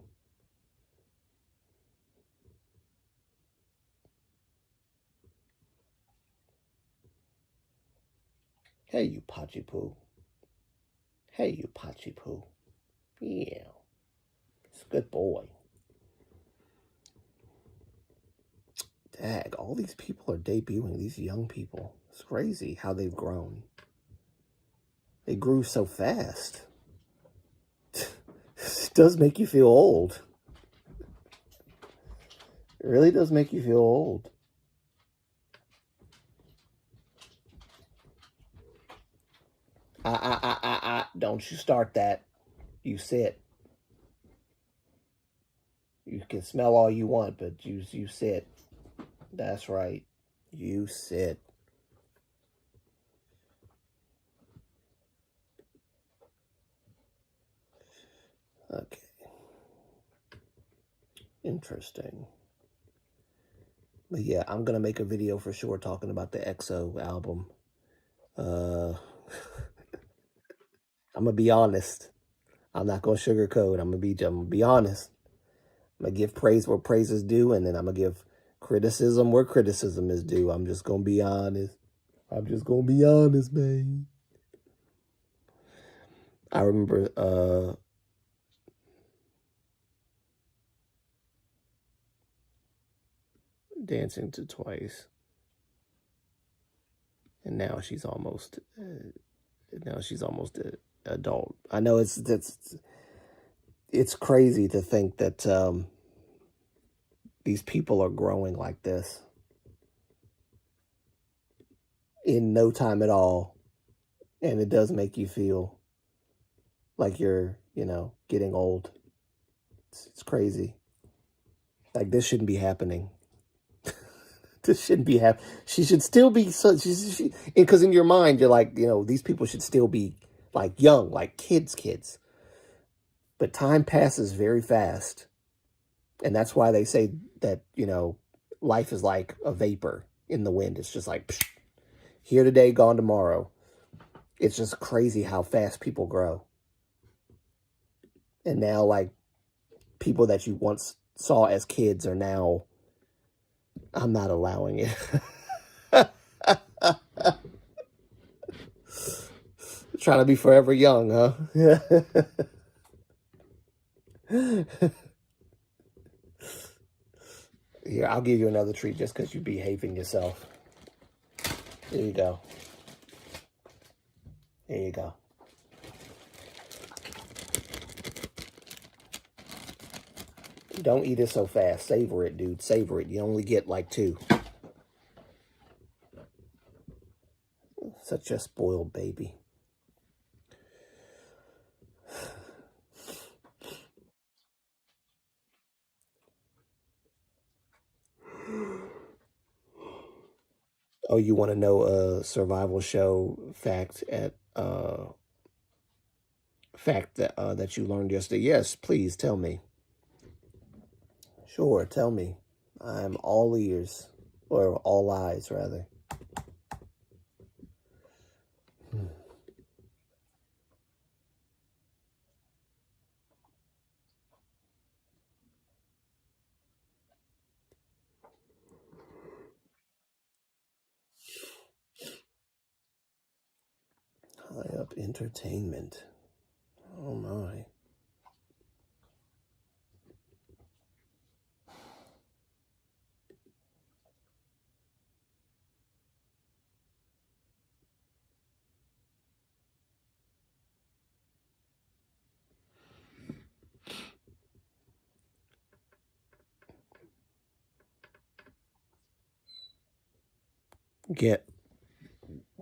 Hey, you Pachipoo. Hey, you Pachipoo. Yeah. It's a good boy. Dag, all these people are debuting, these young people. It's crazy how they've grown. They grew so fast. It does make you feel old. It really does make you feel old. Don't you start that. You sit. You can smell all you want, but you sit. That's right. You sit. Okay. Interesting. But yeah, I'm going to make a video for sure talking about the EXO album. I'm going to be honest. I'm not going to sugarcoat. I'm going to be honest. I'm going to give praise where praise is due, and then I'm going to give criticism where criticism is due. I'm just going to be honest. I'm just going to be honest, babe. I remember dancing to Twice, and now she's almost an adult. I know it's crazy to think that these people are growing like this in no time at all, and it does make you feel like you're, getting old. It's crazy. Like, this shouldn't be happening. This shouldn't be happening. She should still be, because in your mind, you're like, these people should still be, like, young, like kids. But time passes very fast. And that's why they say that, life is like a vapor in the wind. It's just like, psh, here today, gone tomorrow. It's just crazy how fast people grow. And now, like, people that you once saw as kids are now, I'm not allowing it. Trying to be forever young, huh? Here, I'll give you another treat just because you're behaving yourself. There you go. There you go. Don't eat it so fast. Savor it, dude. Savor it. You only get like 2. Such a spoiled baby. Oh, you want to know a survival show fact that you learned yesterday? Yes, please tell me. Sure, tell me. I'm all ears, or all eyes, rather. High Up Entertainment. Oh my.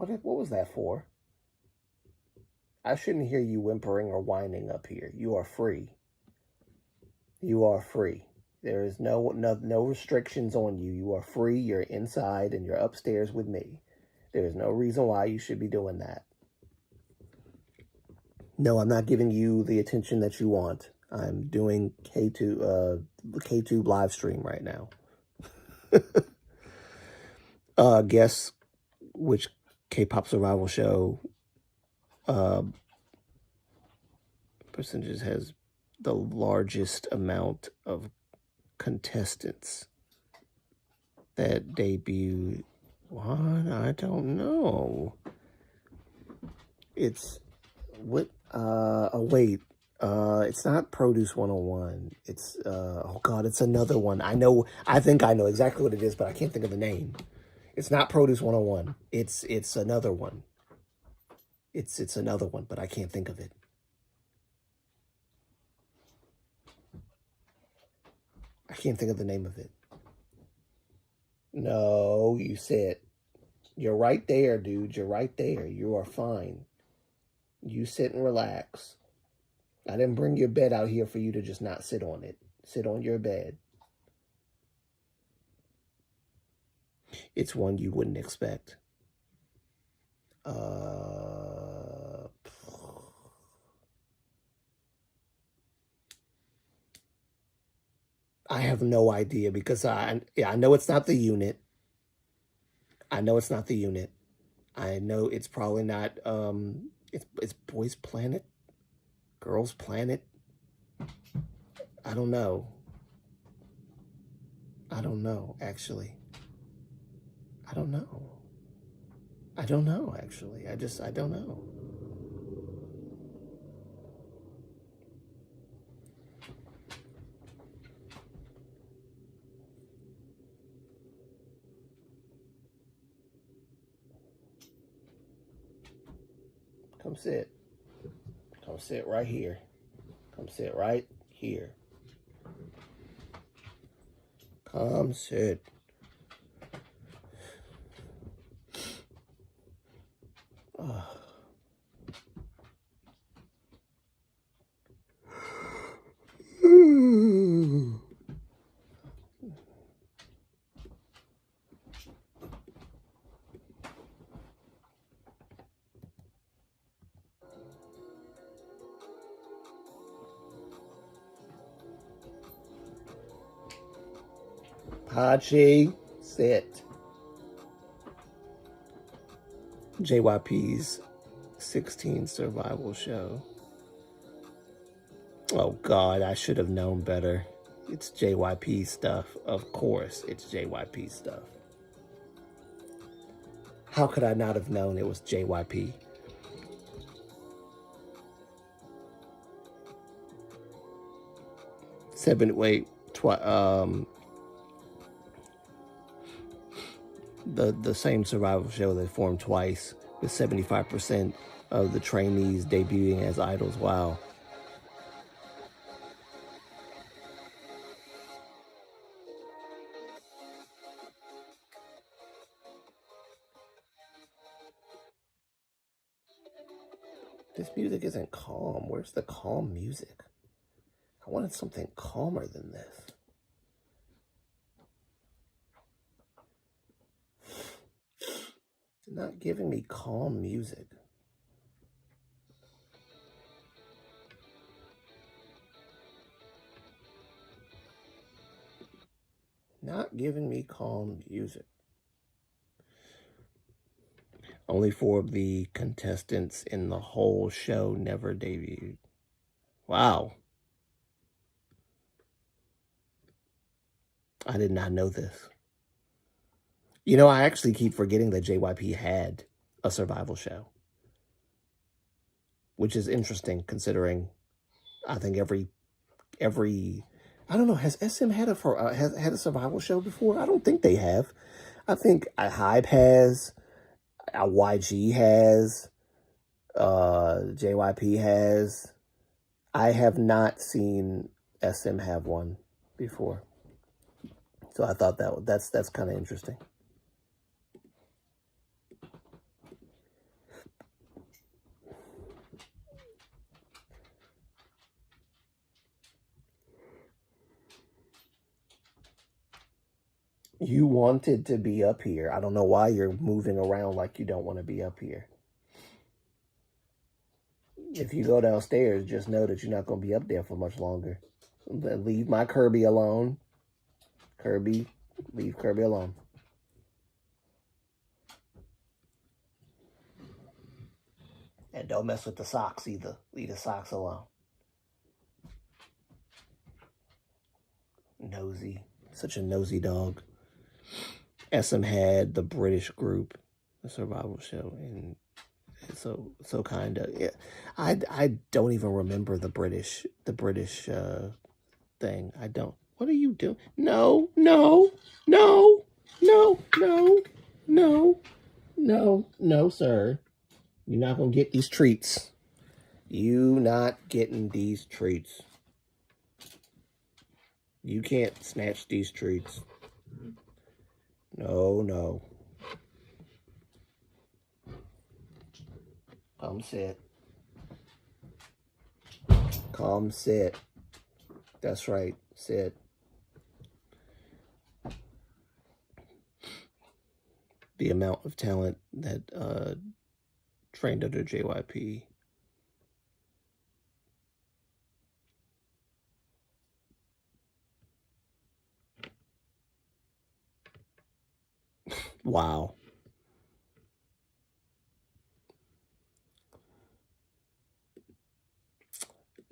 What was that for? I shouldn't hear you whimpering or whining up here. You are free. You are free. There is no restrictions on you. You are free. You're inside and you're upstairs with me. There is no reason why you should be doing that. No, I'm not giving you the attention that you want. I'm doing K2 live stream right now. Guess which K-pop survival show percentages has the largest amount of contestants that debuted. What? I don't know. It's what? Wait. It's not Produce 101. It's oh god, it's another one. I think I know exactly what it is, but I can't think of the name. It's not Produce 101. It's another one. It's another one, but I can't think of it. I can't think of the name of it. No, you said. You're right there, dude. You're right there. You are fine. You sit and relax. I didn't bring your bed out here for you to just not sit on it. Sit on your bed. It's one you wouldn't expect. I have no idea because I know it's not the unit. I know it's not the unit. I know it's probably not it's Boys Planet, Girls Planet. I don't know. I don't know, actually. I don't know. I don't know, actually. I don't know. Come sit. Come sit right here. Come sit right here. Come sit. Hachi, sit. JYP's 16 survival show. Oh God, I should have known better. It's JYP stuff. Of course, it's JYP stuff. How could I not have known it was JYP? The same survival show that formed twice with 75% of the trainees debuting as idols. Wow. This music isn't calm. Where's the calm music? I wanted something calmer than this. It's not giving me calm music. Not giving me calm music. Only 4 of the contestants in the whole show never debuted. Wow. I did not know this. You know, I actually keep forgetting that JYP had a survival show, which is interesting considering I think every I don't know, has SM had a survival show before? I don't think they have. I think Hype has, YG has, JYP has. I have not seen SM have one before. So I thought that's kind of interesting. You wanted to be up here. I don't know why you're moving around like you don't want to be up here. If you go downstairs, just know that you're not going to be up there for much longer. Leave my Kirby alone. Kirby, leave Kirby alone. And don't mess with the socks either. Leave the socks alone. Nosy. Such a nosy dog. SM had the British group, the survival show, and so kind of. Yeah, I don't even remember the British thing. I don't. What are you doing? No, sir. You're not gonna get these treats. You not getting these treats. You can't snatch these treats. No. Come sit. Come sit. That's right. Sit. The amount of talent that trained under JYP. Wow.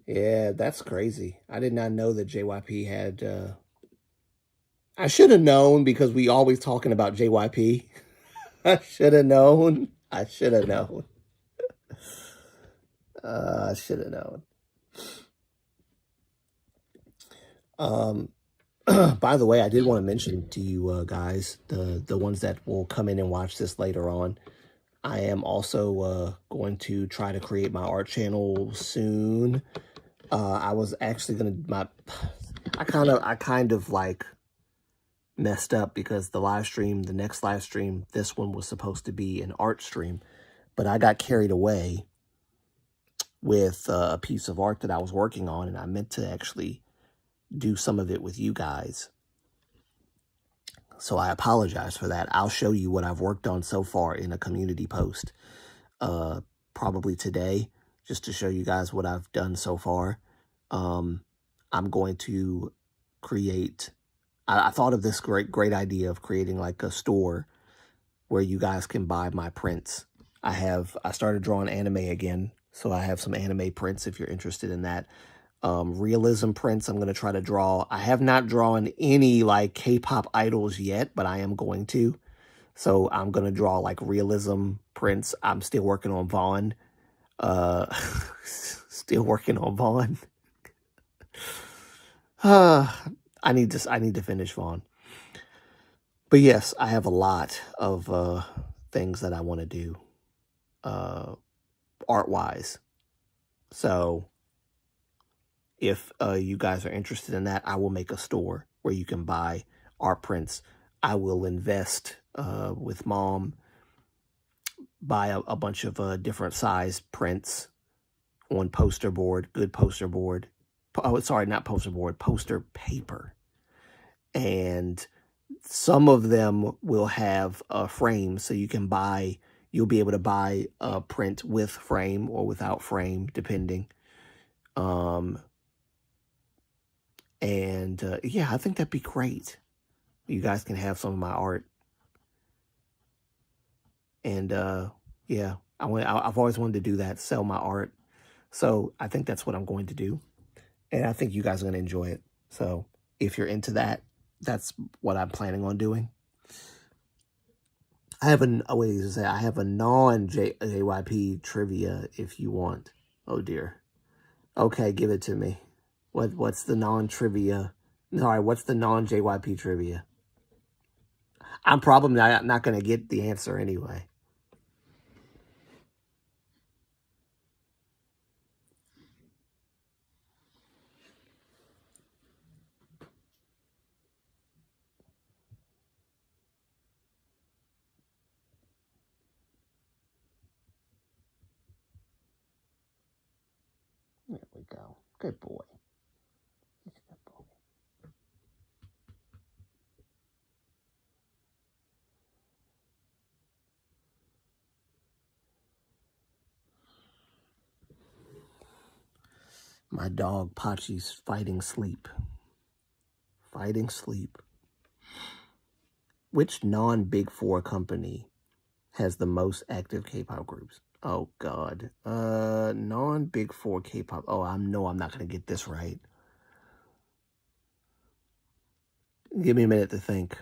Yeah, that's crazy. I did not know that JYP had... I should have known because we always talking about JYP. I should have known. I should have known. I should have known. By the way, I did want to mention to you guys, the ones that will come in and watch this later on, I am also going to try to create my art channel soon. I was actually gonna I kind of like messed up because the next live stream, this one was supposed to be an art stream, but I got carried away with a piece of art that I was working on, and I meant to actually do some of it with you guys. So I apologize for that. I'll show you what I've worked on so far in a community post, probably today, just to show you guys what I've done so far. I'm going to create I thought of this great idea of creating like a store where you guys can buy my prints. I started drawing anime again, so I have some anime prints if you're interested in that. Realism prints I'm going to try to draw. I have not drawn any like K-pop idols yet, but I am going to. So I'm going to draw like realism prints. I'm still working on Vaughn. Still working on Vaughn. I need to finish Vaughn. But yes, I have a lot of things that I want to do art-wise. So if you guys are interested in that, I will make a store where you can buy art prints. I will invest with Mom, buy a bunch of different size prints on poster board, good poster board. Oh, sorry, not poster board, poster paper. And some of them will have a frame, so you'll be able to buy a print with frame or without frame, depending. Yeah, I think that'd be great. You guys can have some of my art. And yeah, I've always wanted to do that, sell my art. So I think that's what I'm going to do. And I think you guys are going to enjoy it. So if you're into that, that's what I'm planning on doing. I have a non-JYP trivia if you want. Oh dear. Okay, give it to me. What's the non-trivia? Sorry, what's the non-JYP trivia? I'm probably not going to get the answer anyway. There we go. Good boy. Good boy. My dog Pachi's fighting sleep. Fighting sleep. Which non-Big Four company has the most active K-pop groups? Oh God. Non-Big Four K-pop. Oh, I'm not going to get this right. Give me a minute to think.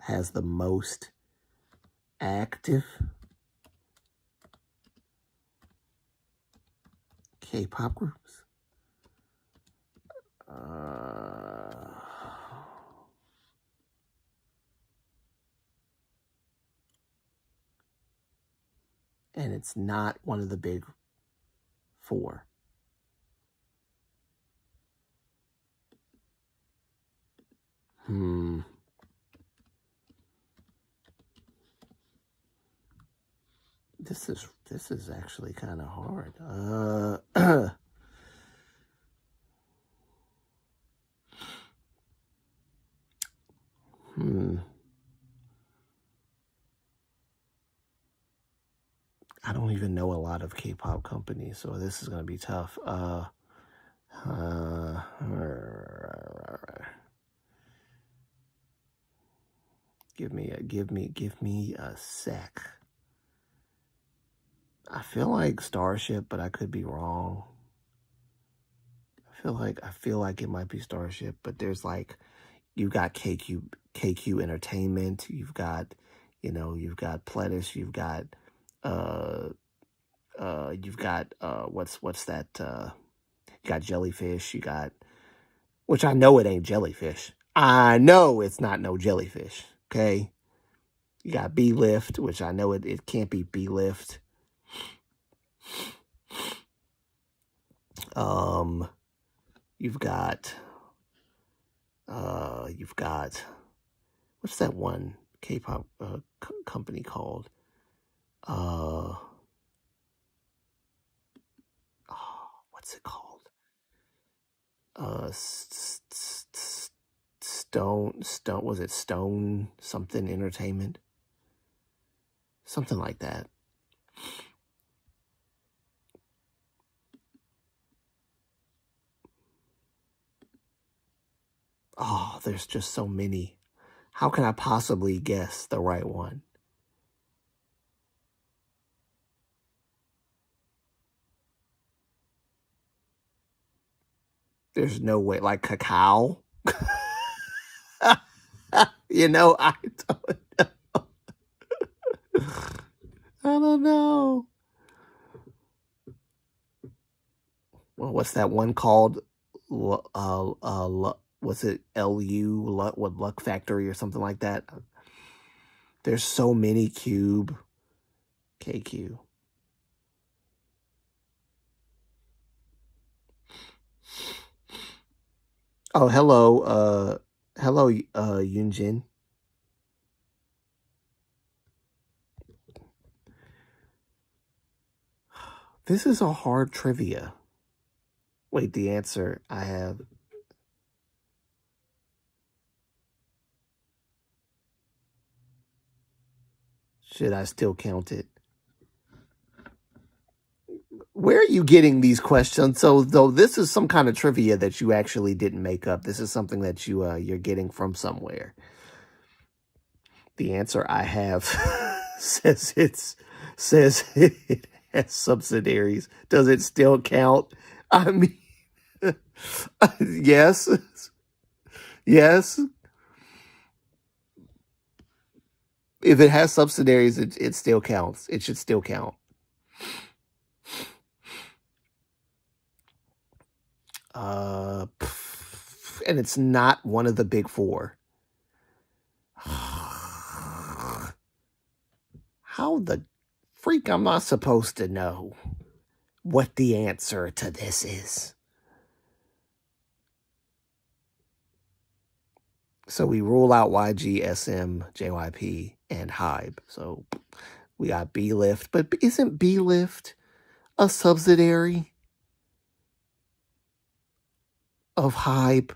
Has the most active K-pop groups? And it's not one of the Big Four. This is actually kind of hard. I don't even know a lot of K-pop companies, so this is gonna be tough. Give me a sec. I feel like Starship, but I could be wrong. I feel like it might be Starship, but there's like, you've got KQ Entertainment, you've got Pledis, you've got what's that? You got Jellyfish, which I know it ain't Jellyfish. I know it's not no Jellyfish. Okay, you got B-Lift, which I know it can't be B-Lift. You've got what's that one K-pop company called? What's it called? Stone, was it Stone something Entertainment? Something like that. Oh, there's just so many. How can I possibly guess the right one? There's no way. Like Cacao? You know, I don't know. Well, what's that one called? What's it? LU? What, Luck Factory or something like that? There's so many. Cube. KQ. Oh, hello. Hello, Yunjin. This is a hard trivia. Wait, the answer I have. Should I still count it? Where are you getting these questions? So, though this is some kind of trivia that you actually didn't make up. This is something that you're getting from somewhere. The answer I have says it has subsidiaries. Does it still count? I mean, yes, yes. If it has subsidiaries, it still counts. It should still count. And it's not one of the big four. How the freak am I supposed to know what the answer to this is? So we rule out YG, SM, JYP, and Hybe. So we got B-Lift. But isn't B-Lift a subsidiary of Hybe?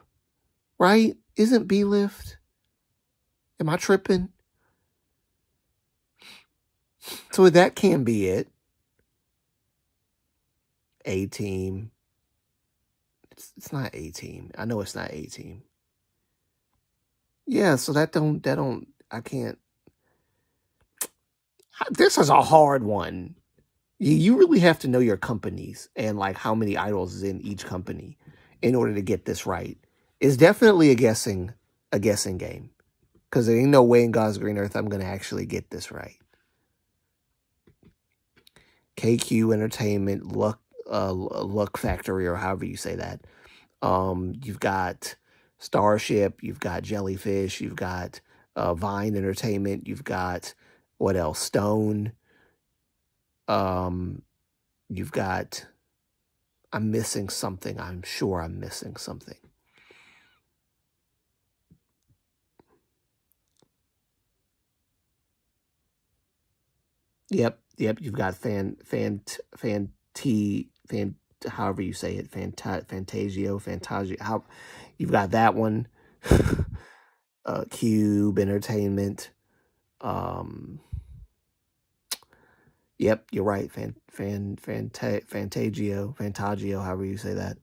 Right? Isn't B-Lift? Am I tripping? So that can be it. A-Team. It's not A-Team. I know it's not A-Team. Yeah, so I can't. This is a hard one. You really have to know your companies and like how many idols is in each company in order to get this right. It's definitely a guessing game. Because there ain't no way in God's green earth I'm gonna actually get this right. KQ Entertainment, Luck Factory, or however you say that. You've got Starship, you've got Jellyfish, you've got Vine Entertainment, you've got what else? Stone. You've got. I'm missing something. I'm sure I'm missing something. Yep. You've got however you say it, Fantasio. How you've got that one. Cube Entertainment. Yep, you're right. Fantagio, however you say that.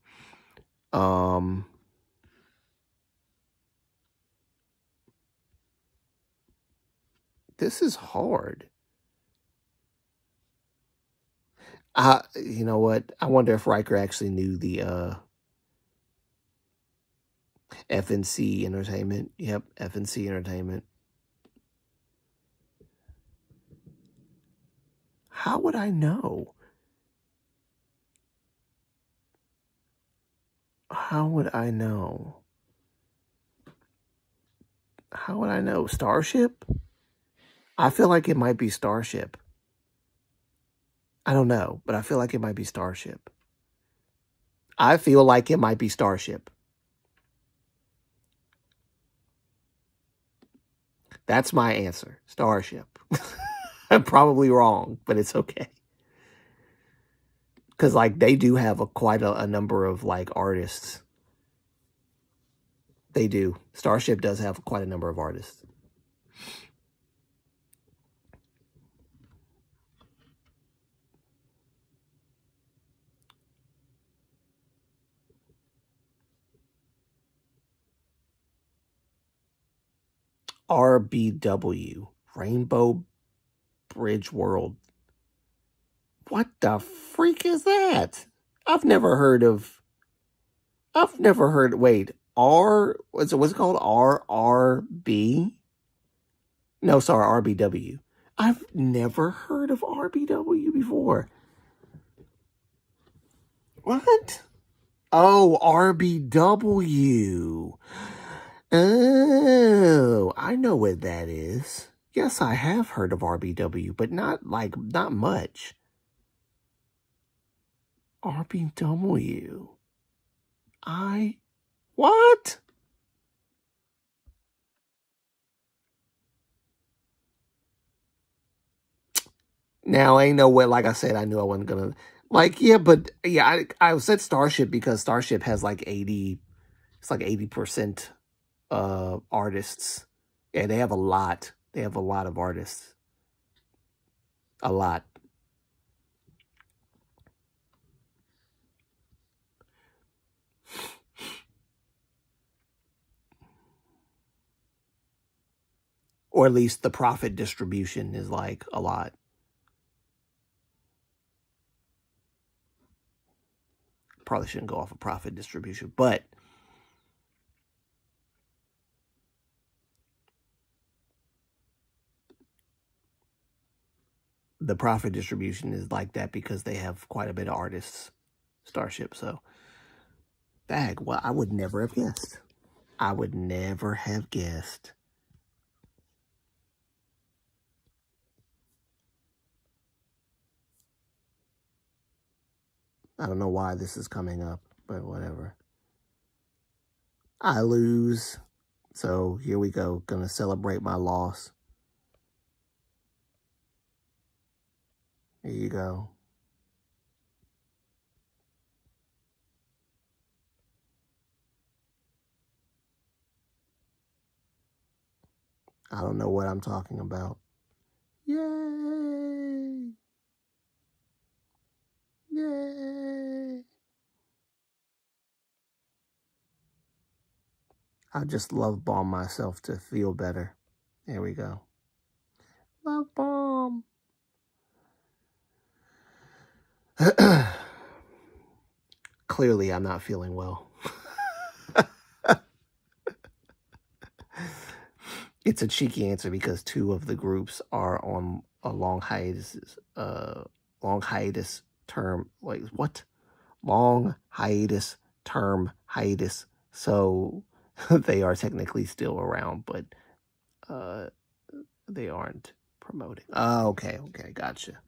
This is hard. You know what? I wonder if Riker actually knew the FNC Entertainment. Yep, FNC Entertainment. How would I know? How would I know? How would I know? Starship? I feel like it might be Starship. I don't know, but I feel like it might be Starship. I feel like it might be Starship. That's my answer. Starship. I'm probably wrong, but it's okay. Because, like, they do have quite a number of, like, artists. They do. Starship does have quite a number of artists. RBW. Rainbow Bridge World. What the freak is that? I've never heard, wait, what's it called? RRB? No, sorry, RBW. I've never heard of RBW before. What? Oh, RBW. Oh, I know what that is. Yes, I have heard of RBW, but not much. RBW. What? Now, ain't no way, like I said, I knew I wasn't gonna, I said Starship because Starship has like 80% artists. Yeah, they have a lot. They have a lot of artists. A lot. Or at least the profit distribution is like a lot. Probably shouldn't go off of profit distribution, but the profit distribution is like that because they have quite a bit of artists, Starship. So, well, I would never have guessed. I would never have guessed. I don't know why this is coming up, but whatever. I lose. So here we go. Gonna celebrate my loss. Here you go. I don't know what I'm talking about. Yay! Yay! I just love bomb myself to feel better. There we go. Love bomb. Clearly, I'm not feeling well. It's a cheeky answer because two of the groups are on a long hiatus term. Like, what? Long hiatus term hiatus. So they are technically still around, but they aren't promoting. Oh, okay, gotcha.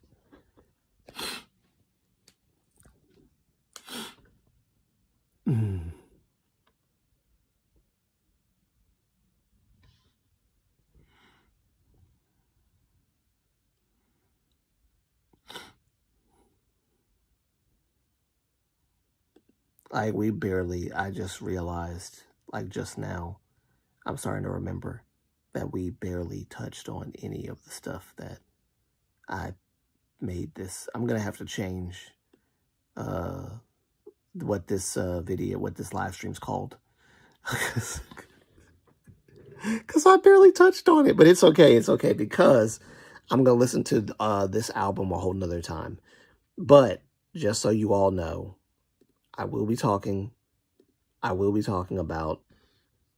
Like, I just realized, like, just now, I'm starting to remember that we barely touched on any of the stuff that I made this. I'm going to have to change what this live stream's called. Because I barely touched on it, but it's okay. It's okay because I'm going to listen to this album a whole nother time. But just so you all know, I will be talking about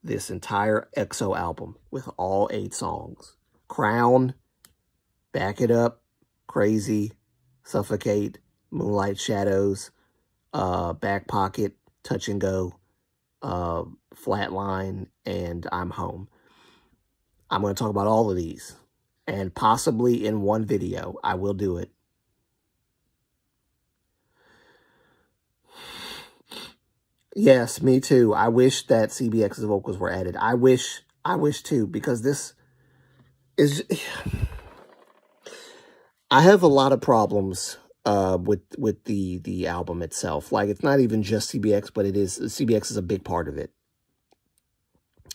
this entire EXO album with all 8 songs. Crown, Back It Up, Crazy, Suffocate, Moonlight Shadows, Back Pocket, Touch and Go, Flatline, and I'm Home. I'm going to talk about all of these. And possibly in one video, I will do it. Yes, me too. I wish that CBX's vocals were added. I wish too, because this is I have a lot of problems with the album itself. Like, it's not even just CBX, but CBX is a big part of it.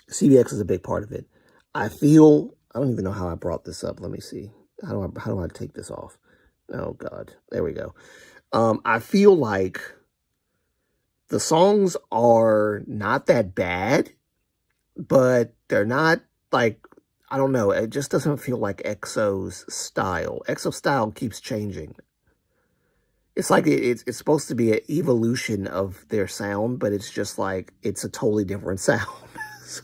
CBX is a big part of it. I don't even know how I brought this up. Let me see. How do I take this off? Oh God, there we go. I feel like the songs are not that bad, but they're not like, I don't know. It just doesn't feel like EXO's style. EXO's style keeps changing. It's like it's supposed to be an evolution of their sound, but it's just like it's a totally different sound. So,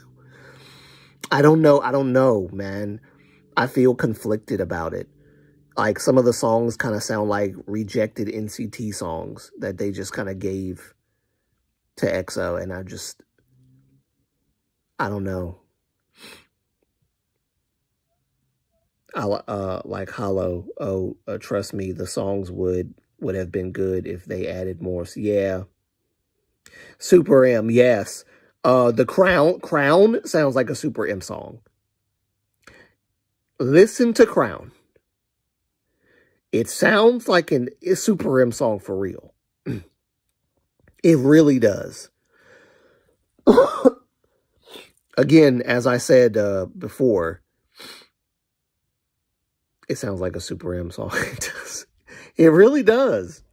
I don't know, man. I feel conflicted about it. Like, some of the songs kind of sound like rejected NCT songs that they just kind of gave to EXO, and I don't know. Like Hollow. Oh, trust me, the songs would have been good if they added more. So, yeah, Super M, yes. The Crown sounds like a Super M song. Listen to Crown. It sounds like a Super M song for real. It really does. Again, as I said before, it sounds like a Super M song. It does. It really does.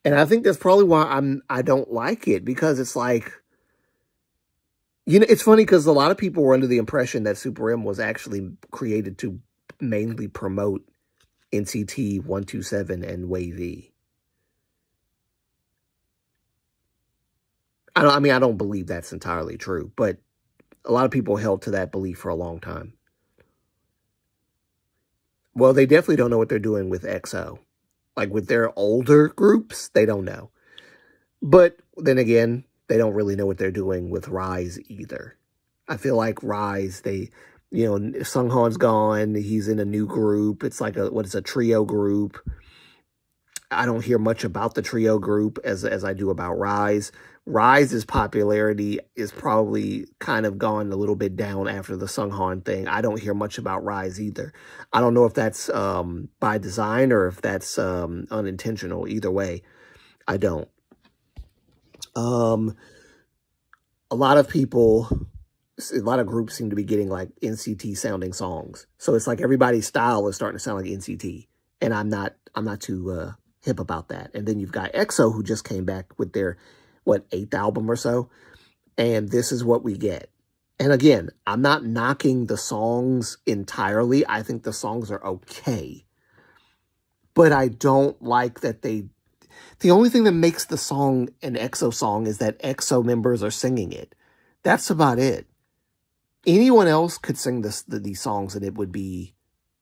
And I think that's probably why I don't like it, because it's like, it's funny because a lot of people were under the impression that Super M was actually created to mainly promote NCT 127 and Wavy. I don't believe that's entirely true, but a lot of people held to that belief for a long time. Well, they definitely don't know what they're doing with EXO. Like, with their older groups, they don't know. But then again, they don't really know what they're doing with Rise either. I feel like Rise, Sunghoon's gone. He's in a new group. It's like a trio group. I don't hear much about the trio group as I do about Rise. Rise's popularity is probably kind of gone a little bit down after the Sunghoon thing. I don't hear much about Rise either. I don't know if that's by design or if that's unintentional. Either way, I don't. A lot of groups seem to be getting like NCT sounding songs. So it's like everybody's style is starting to sound like NCT. And I'm not too hip about that. And then you've got EXO, who just came back with their, 8th album or so. And this is what we get. And again, I'm not knocking the songs entirely. I think the songs are okay. But I don't like that the only thing that makes the song an EXO song is that EXO members are singing it. That's about it. Anyone else could sing these songs and it would be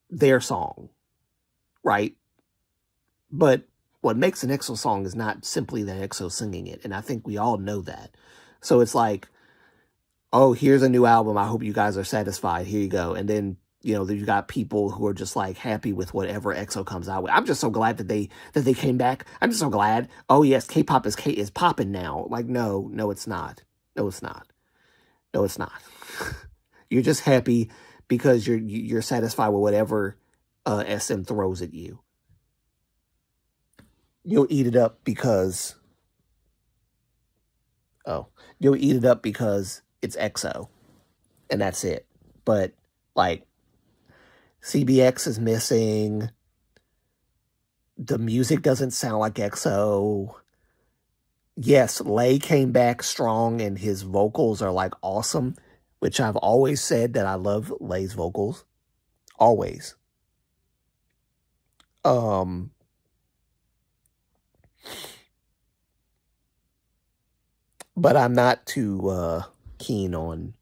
their song, right? But what makes an EXO song is not simply that EXO singing it, and I think we all know that. So it's like, oh, here's a new album. I hope you guys are satisfied. Here you go. And then, you got people who are just like happy with whatever EXO comes out with. I'm just so glad that they came back. I'm just so glad. Oh yes, K-pop is popping now. Like, no, it's not. No, it's not. No, it's not. You're just happy because you're satisfied with whatever SM throws at you. You'll eat it up because it's EXO, and that's it. But like, CBX is missing. The music doesn't sound like EXO. Yes, Lay came back strong and his vocals are like awesome, which I've always said that I love Lay's vocals. Always. But I'm not too keen on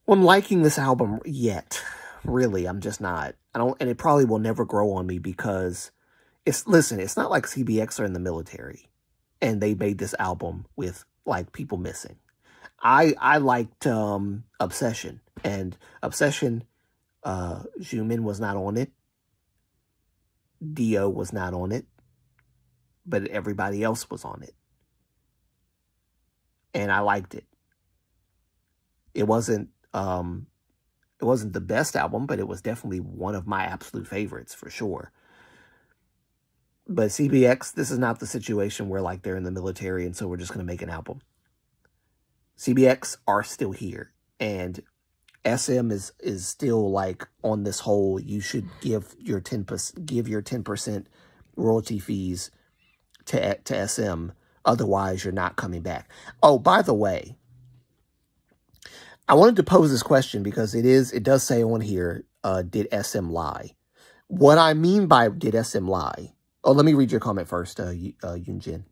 liking this album yet. Really, I'm just not. And it probably will never grow on me because it's not like CBX are in the military and they made this album with like people missing. I liked Obsession, and Obsession, Jumin was not on it. Dio was not on it, but everybody else was on it. And I liked it. It wasn't It wasn't the best album, but it was definitely one of my absolute favorites for sure. But CBX, this is not the situation where like they're in the military and so we're just going to make an album. CBX are still here, and SM is still like on this whole you should give your 10% royalty fees to SM, otherwise you're not coming back. Oh, by the way, I wanted to pose this question because it does say on here, did SM lie? What I mean by did SM lie? Oh, let me read your comment first, Yunjin.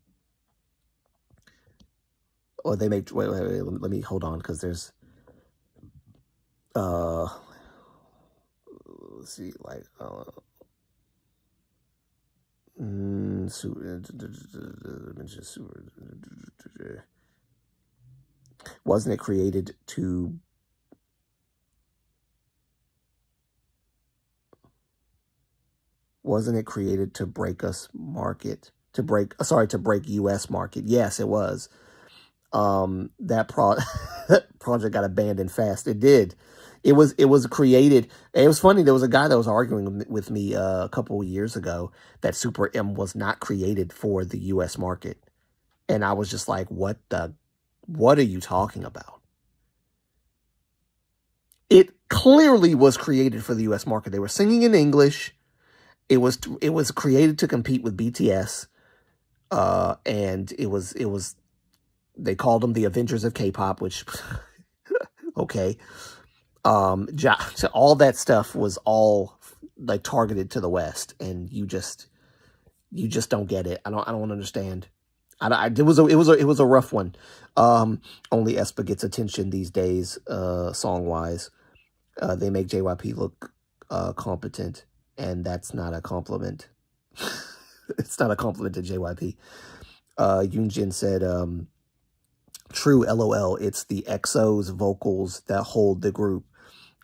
Or they make wait, let me hold on because there's let's see, like wasn't it created to break us market, to break US market? Yes, it was. That project got abandoned fast. It did. It was created. It was funny. There was a guy that was arguing with me a couple of years ago that Super M was not created for the US market. And I was just like, what are you talking about? It clearly was created for the US market. They were singing in English. It was created to compete with BTS. And it was they called them the Avengers of K-pop, which okay. So all that stuff was all like targeted to the West, and you just don't get it. I don't understand. It was a rough one. Only aespa gets attention these days, song wise. They make JYP look competent, and that's not a compliment. It's not a compliment to JYP. Yoonjin said, true, LOL. It's the EXO's vocals that hold the group.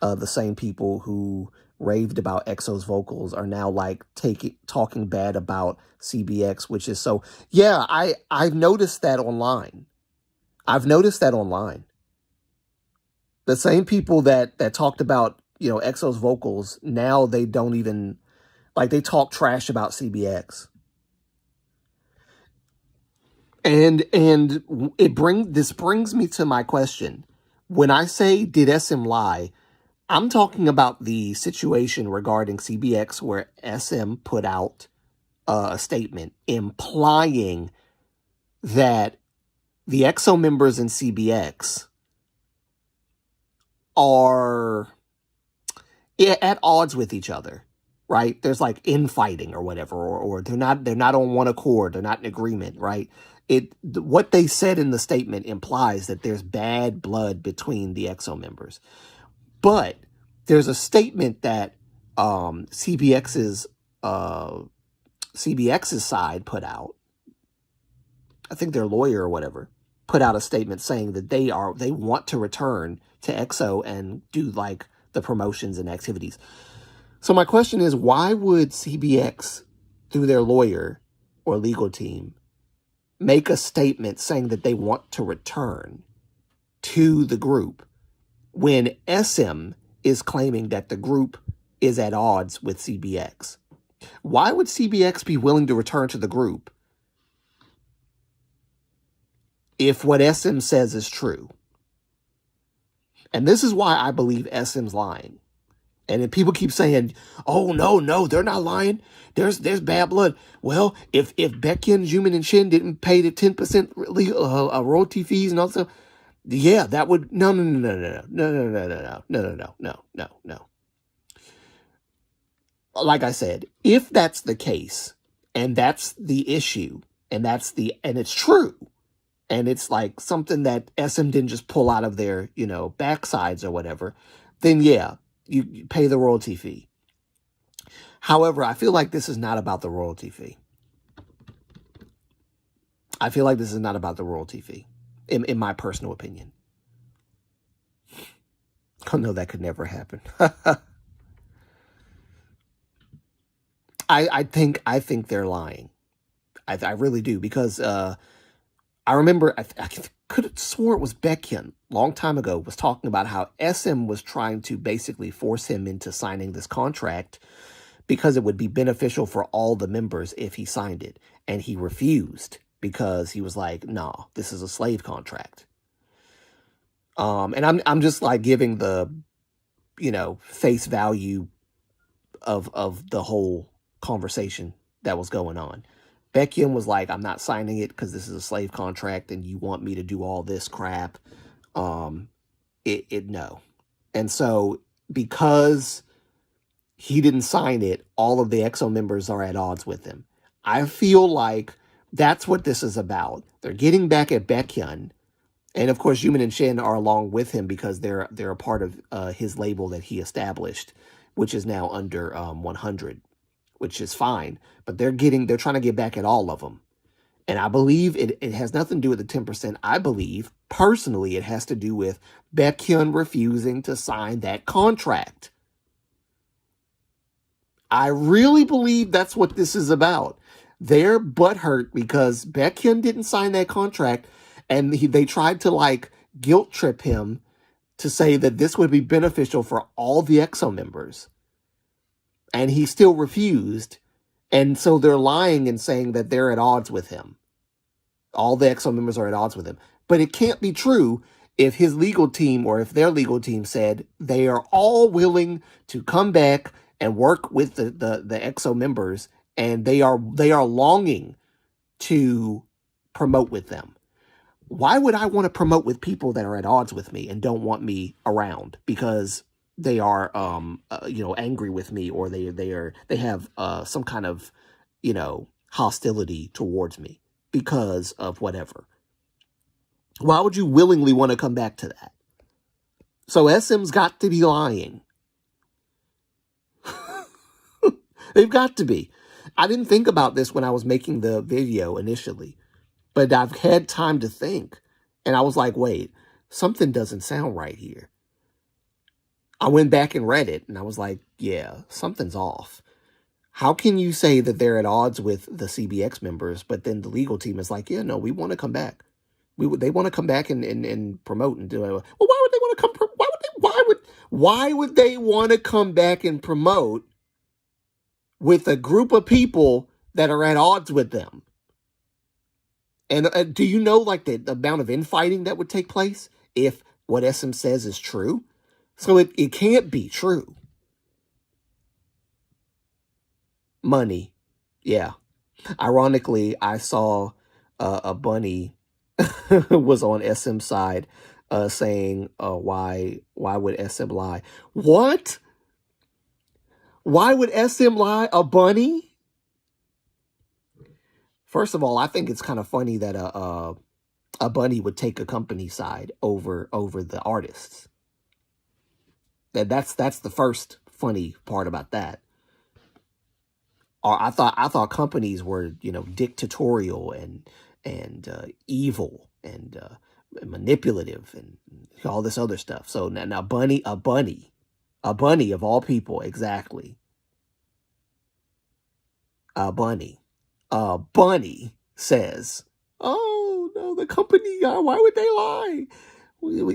The same people who raved about EXO's vocals are now like talking bad about CBX, which is so. Yeah, I've noticed that online. The same people that talked about EXO's vocals, now they don't even like, they talk trash about CBX. And this brings me to my question. When I say did SM lie, I'm talking about the situation regarding CBX where SM put out a statement implying that the EXO members in CBX are at odds with each other, right? There's like infighting or whatever, or they're not on one accord, they're not in agreement, right? What they said in the statement implies that there's bad blood between the EXO members. But there's a statement that CBX's side put out. I think their lawyer or whatever put out a statement saying that they want to return to EXO and do like the promotions and activities. So my question is, why would CBX, through their lawyer or legal team, make a statement saying that they want to return to the group when SM is claiming that the group is at odds with CBX? Why would CBX be willing to return to the group if what SM says is true? And this is why I believe SM's lying. And if people keep saying, oh, no, they're not lying. There's bad blood. Well, if Baekhyun, Jimin, and Shin didn't pay the 10% royalty fees and all that stuff, yeah, that would, no. Like I said, if that's the case, and that's the issue, and it's true, and it's like something that SM didn't just pull out of their, backsides or whatever, then yeah, you pay the royalty fee. However, I feel like this is not about the royalty fee. In my personal opinion. Oh no, that could never happen. I think they're lying. I really do, because I remember, I could have swore it was Baekhyun, long time ago, was talking about how SM was trying to basically force him into signing this contract because it would be beneficial for all the members if he signed it. And he refused because he was like, no, this is a slave contract. And I'm just like giving the, face value of the whole conversation that was going on. Baekhyun was like, I'm not signing it because this is a slave contract and you want me to do all this crap. No. And so because he didn't sign it, all of the EXO members are at odds with him. I feel like that's what this is about. They're getting back at Baekhyun. And of course, Yumin and Shin are along with him because they're a part of his label that he established, which is now under 100, which is fine. But they're trying to get back at all of them. And I believe it has nothing to do with the 10%. I believe, personally, it has to do with Baekhyun refusing to sign that contract. I really believe that's what this is about. They're butthurt because Baekhyun didn't sign that contract, and they tried to like guilt trip him to say that this would be beneficial for all the EXO members. And he still refused. And so they're lying and saying that they're at odds with him. All the EXO members are at odds with him. But it can't be true if his legal team or if their legal team said they are all willing to come back and work with the EXO members, and they are longing to promote with them. Why would I want to promote with people that are at odds with me and don't want me around because they are angry with me, or they have some kind of hostility towards me because of whatever? Why would you willingly want to come back to that? So SM's got to be lying. They've got to be. I didn't think about this when I was making the video initially, but I've had time to think. And I was like, wait, something doesn't sound right here. I went back and read it, and I was like, yeah, something's off. How can you say that they're at odds with the CBX members, but then the legal team is like, yeah, no, we want to come back. They want to come back and promote and do it. Well, why would they want to come? Why would they want to come back and promote with a group of people that are at odds with them? And do you know like the amount of infighting that would take place if what SM says is true? So it can't be true. Money. Yeah. Ironically, I saw a bunny was on SM's side saying, why would SM lie? What? Why would SM lie? A bunny? First of all, I think it's kind of funny that a bunny would take a company side over the artists. That's the first funny part about that. Or I thought companies were dictatorial and evil and manipulative and all this other stuff. So now a bunny of all people, exactly. A bunny says, "Oh no, the company. Why would they lie?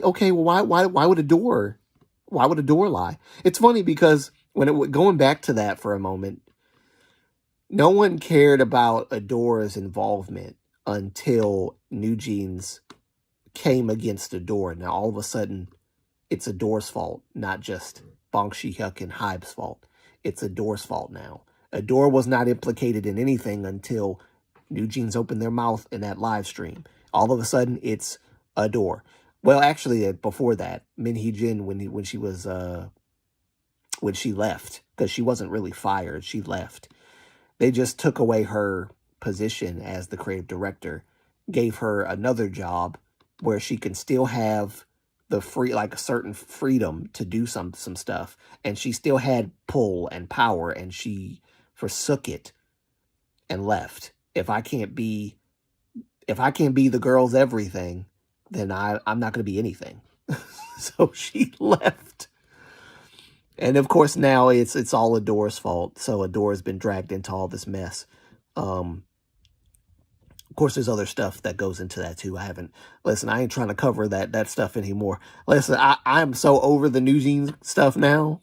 Okay, well, why would a door? Why would a door lie?" It's funny because going back to that for a moment, no one cared about Adora's involvement until New Jeans came against Adora. Now all of a sudden, it's Adora's fault, not just Bong Shi-hyuk and Hybe's fault. It's Adora's fault now. Adora was not implicated in anything until New Jeans opened their mouth in that live stream. All of a sudden, it's Adora. Well, actually, before that, Min Hee-jin, when she left, because she wasn't really fired, she left. They just took away her position as the creative director, gave her another job where she can still have the a certain freedom to do some stuff, and she still had pull and power, and she forsook it and left. If I can't be the girl's everything, then I'm not going to be anything. So she left. And of course now it's all Adora's fault. So Adora's been dragged into all this mess. Of course, there's other stuff that goes into that too. I ain't trying to cover that stuff anymore. Listen, I'm so over the New Jeans stuff now.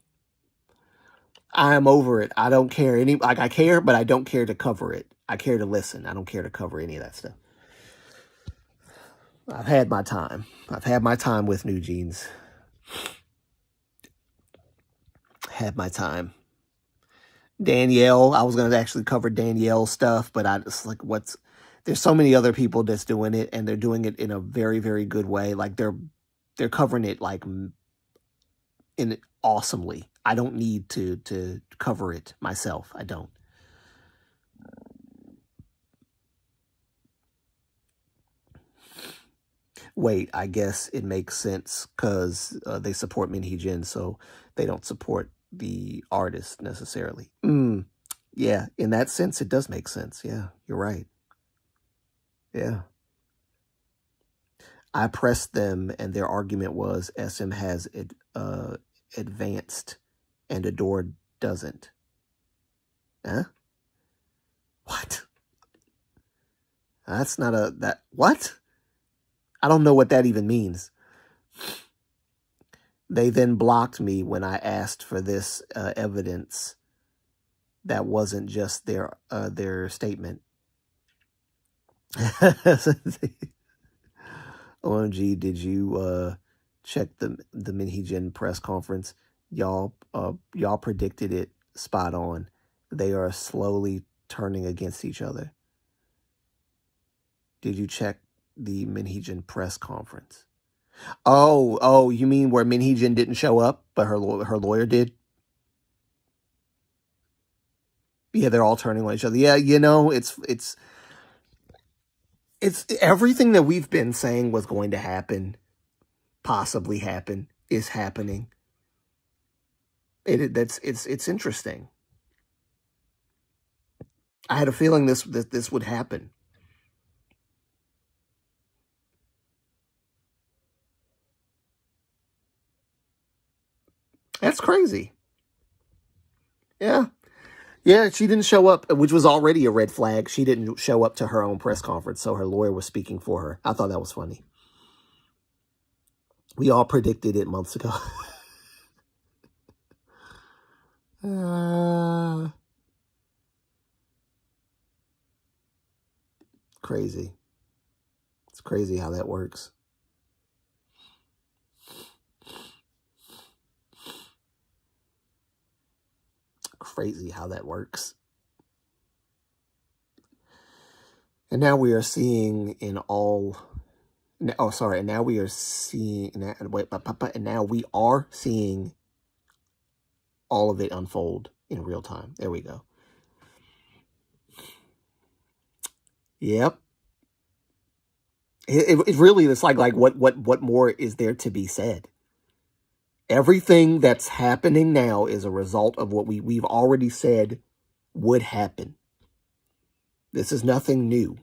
I am over it. I don't care I care, but I don't care to cover it. I care to listen. I don't care to cover any of that stuff. I've had my time. I've had my time with New Jeans. Had my time. Danielle, I was going to actually cover Danielle's stuff, but I just like there's so many other people that's doing it, and they're doing it in a very, very good way. Like they're covering it like in awesomely. I don't need to cover it myself. I don't. Wait, I guess it makes sense because they support Min Hee Jin, so they don't support the artist necessarily. Yeah, in that sense, it does make sense. Yeah, you're right. Yeah. I pressed them, and their argument was SM has advanced and Adore doesn't. Huh? What? That's not what? I don't know what that even means. They then blocked me when I asked for this evidence that wasn't just their statement. OMG, did you check the Min Hee Jin press conference? Y'all predicted it spot on. They are slowly turning against each other. Did you check the Min Hee Jin press conference? Oh, you mean where Min Hee Jin didn't show up, but her lawyer did? Yeah, they're all turning on each other. Yeah, it's everything that we've been saying was going to happen, possibly happen, is happening. It's interesting. I had a feeling this would happen. That's crazy. Yeah. Yeah, she didn't show up, which was already a red flag. She didn't show up to her own press conference, so her lawyer was speaking for her. I thought that was funny. We all predicted it months ago. Crazy. It's crazy how that works. Crazy how that works. And now we are seeing and now we are seeing all of it unfold in real time. There we go. Yep. It really is like what more is there to be said? Everything that's happening now is a result of what we've already said would happen. This is nothing new.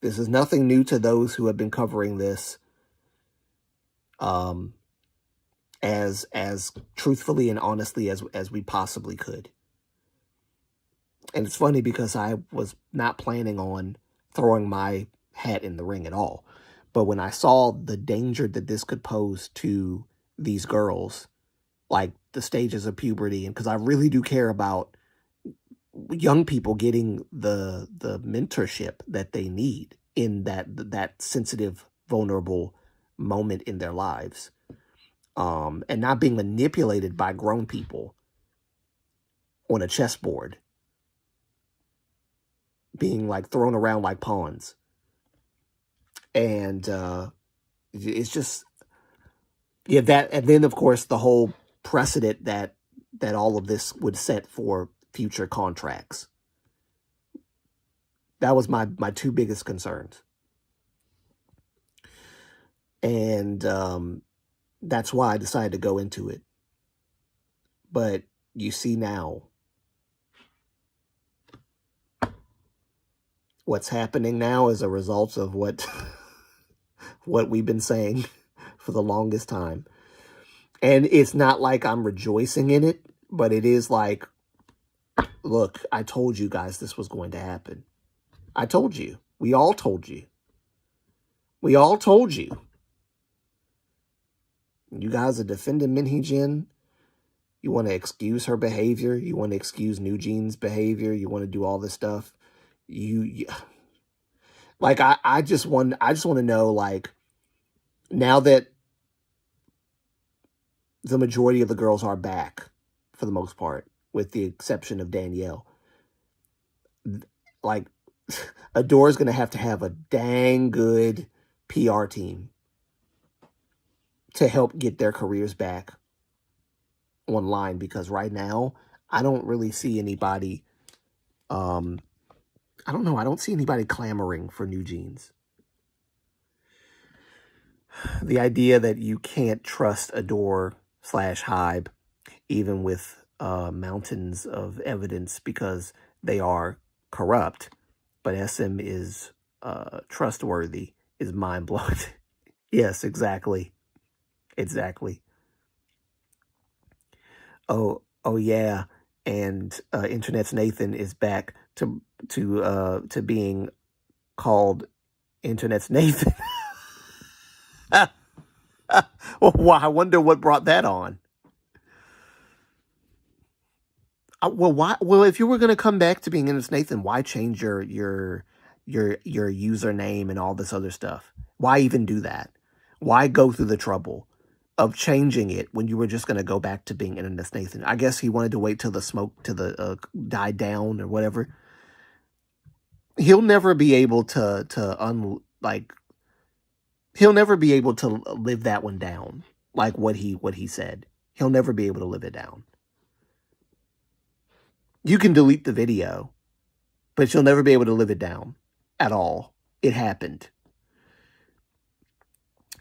This is nothing new to those who have been covering this as truthfully and honestly as we possibly could. And it's funny because I was not planning on throwing my hat in the ring at all. But when I saw the danger that this could pose to these girls, like the stages of puberty, and because I really do care about young people getting the mentorship that they need in that sensitive, vulnerable moment in their lives, and not being manipulated by grown people on a chessboard, being like thrown around like pawns. And it's just, yeah, that, and then of course the whole precedent that all of this would set for future contracts. That was my two biggest concerns. And that's why I decided to go into it. But you see now what's happening now is a result of what we've been saying for the longest time. And it's not like I'm rejoicing in it, but it is like, look, I told you guys this was going to happen. I told you. We all told you. We all told you. You guys are defending Minhee Jin. You want to excuse her behavior. You want to excuse New Jean's behavior. You want to do all this stuff. Like, I just want to know, like, now that the majority of the girls are back, for the most part, with the exception of Danielle, like, Adore's going to have a dang good PR team to help get their careers back online, because right now, I don't really see anybody, I don't know, I don't see anybody clamoring for New Jeans. The idea that you can't trust Adore/Hybe, even with mountains of evidence, because they are corrupt, but SM is trustworthy, is mind-blowing. Yes, exactly. Exactly. Oh yeah, and Internet's Nathan is back to being called Internet's Nathan. Well, I wonder what brought that on. Well, if you were going to come back to being Internet's Nathan, why change your username and all this other stuff? Why even do that? Why go through the trouble of changing it when you were just going to go back to being Internet's Nathan? I guess he wanted to wait till the smoke died down or whatever. He'll never be able he'll never be able to live that one down, like what he said. He'll never be able to live it down. You can delete the video, but you'll never be able to live it down at all. It happened.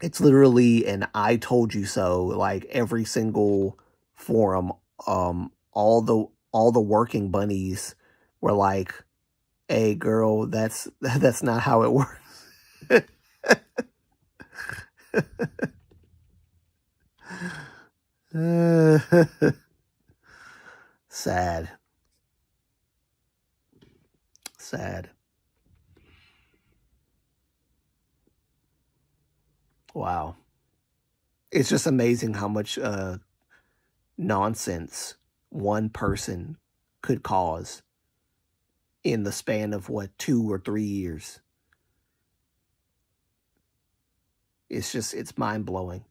It's literally an I told you so, like every single forum, all the working bunnies were like, hey girl, that's not how it works. Sad. Wow. It's just amazing how much nonsense one person could cause in the span of, 2 or 3 years. It's mind-blowing.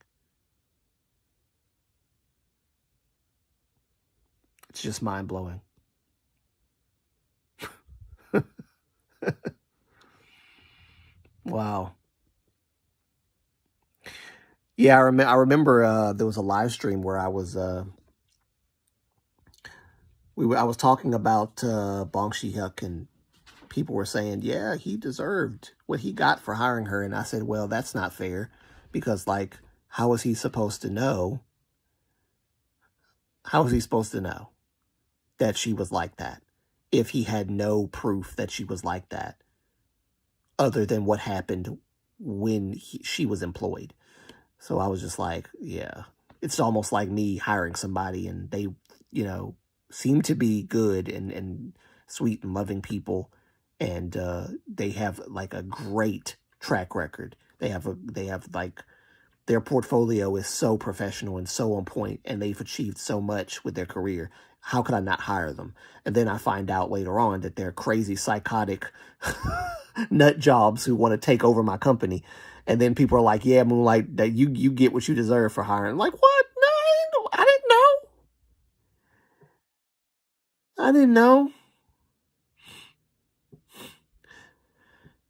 It's just mind-blowing. Wow. Yeah, I remember there was a live stream where I was I was talking about Bong Shi-hyuk, and people were saying, yeah, he deserved what he got for hiring her. And I said, well, that's not fair, because, like, how was he supposed to know? How was he supposed to know that she was like that if he had no proof that she was like that other than what happened when she was employed? So I was just like, yeah, it's almost like me hiring somebody and they, seem to be good and sweet and loving people, and they have like a great track record. They have like, their portfolio is so professional and so on point, and they've achieved so much with their career. How could I not hire them? And then I find out later on that they're crazy, psychotic nut jobs who want to take over my company. And then people are like, yeah, Moonlight, that you get what you deserve for hiring. I'm like, what? No, I didn't know. I didn't know.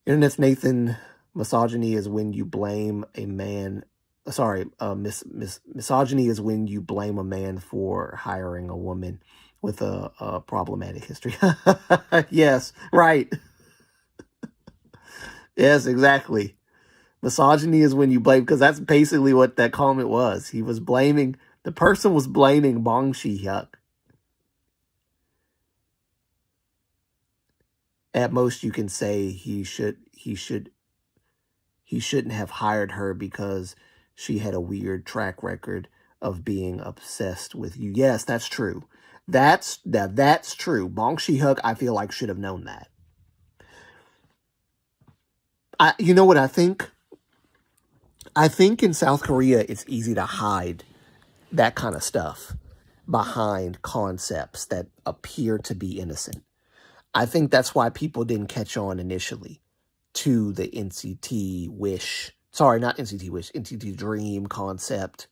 Internet's Nathan, misogyny is when you blame a man. Sorry, misogyny is when you blame a man for hiring a woman with a problematic history. Yes, right. Yes, exactly. Misogyny is when you blame, because that's basically what that comment was. The person was blaming Bong Shi-hyuk. At most, you can say he shouldn't have hired her because she had a weird track record of being obsessed with you. Yes, that's true. That's true. Bong Shi-hyuk, I feel like, should have known that. You know what I think? I think in South Korea it's easy to hide that kind of stuff behind concepts that appear to be innocent. I think that's why people didn't catch on initially to the NCT Wish. Sorry, not NCT Wish, NCT Dream concept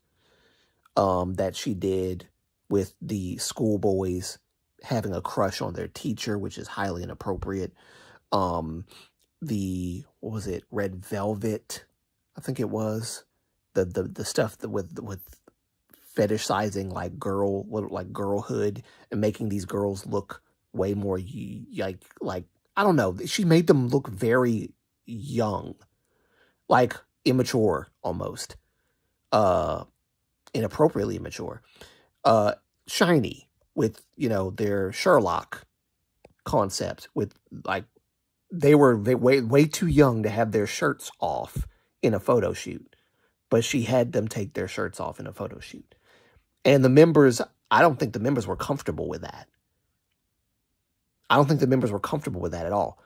that she did with the schoolboys having a crush on their teacher, which is highly inappropriate. The what was it, Red Velvet, I think it was, the stuff that with fetishizing like girlhood and making these girls look way more like I don't know. She made them look very young, like immature almost, inappropriately immature. Shiny with their Sherlock concept with like they were way too young to have their shirts off in a photo shoot, but she had them take their shirts off in a photo shoot. And the members, I don't think the members were comfortable with that. I don't think the members were comfortable with that at all.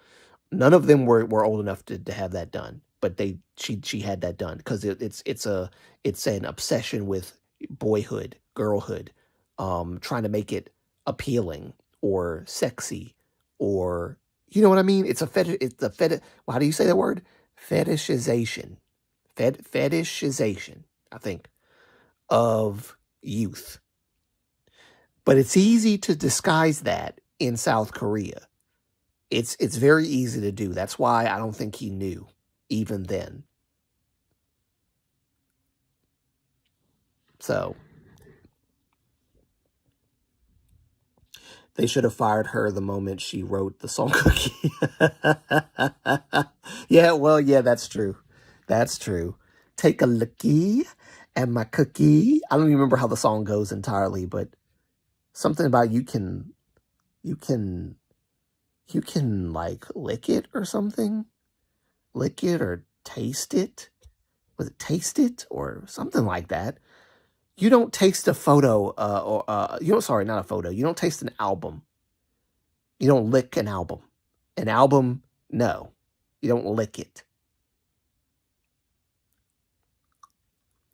None of them were old enough to have that done, but she had that done because it's an obsession with boyhood, girlhood, trying to make it appealing or sexy, or you know what I mean? It's a fetish. It's a fetish. Well, how do you say that word? Fetishization. Fetishization, I think, of youth. But it's easy to disguise that in South Korea. It's very easy to do. That's why I don't think he knew even then. So they should have fired her the moment she wrote the song Cookie. Yeah, well, yeah, that's true. That's true. Take a lookie at my cookie. I don't even remember how the song goes entirely, but something about you can like lick it or something. Lick it or taste it. Was it taste it or something like that? You don't taste a photo, sorry, not a photo. You don't taste an album. You don't lick an album. An album, no. You don't lick it.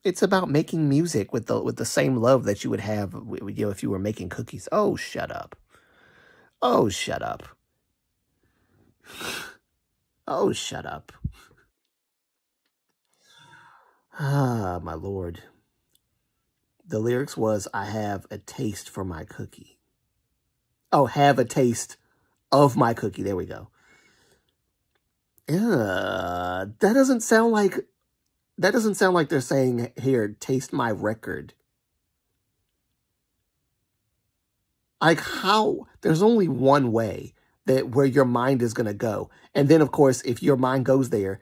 It's about making music with the same love that you would have if you were making cookies. Oh, shut up. Oh, shut up. Oh, shut up. Ah, my Lord. The lyrics was, I have a taste for my cookie. Oh, have a taste of my cookie. There we go. Yeah, that doesn't sound like they're saying, here, taste my record. Like how? There's only one way where your mind is going to go. And then, of course, if your mind goes there,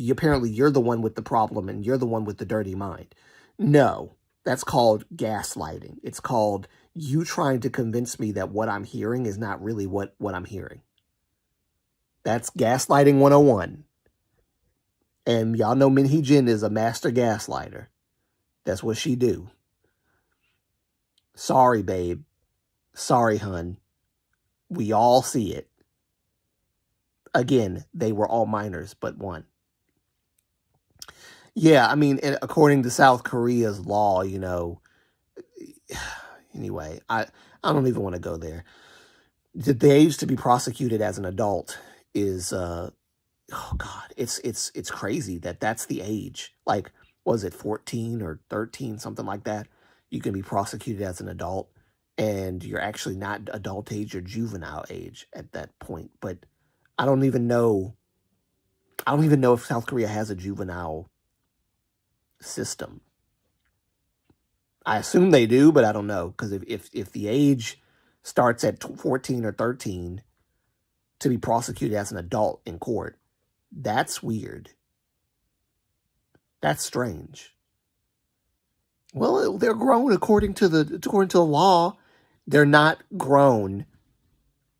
apparently you're the one with the problem and you're the one with the dirty mind. No, that's called gaslighting. It's called you trying to convince me that what I'm hearing is not really what I'm hearing. That's gaslighting 101. And y'all know Min Hee-jin is a master gaslighter. That's what she do. Sorry, babe. Sorry, hun. We all see it. Again, they were all minors, but one. Yeah, I mean, according to South Korea's law, anyway, I don't even want to go there. The age to be prosecuted as an adult is, oh God, it's crazy that's the age. Like, was it 14 or 13, something like that? You can be prosecuted as an adult. And you're actually not adult age or juvenile age at that point. But I don't even know if South Korea has a juvenile system. I assume they do, but I don't know. Because if the age starts at 14 or 13 to be prosecuted as an adult in court, that's weird. That's strange. Well, they're grown according to the law. They're not grown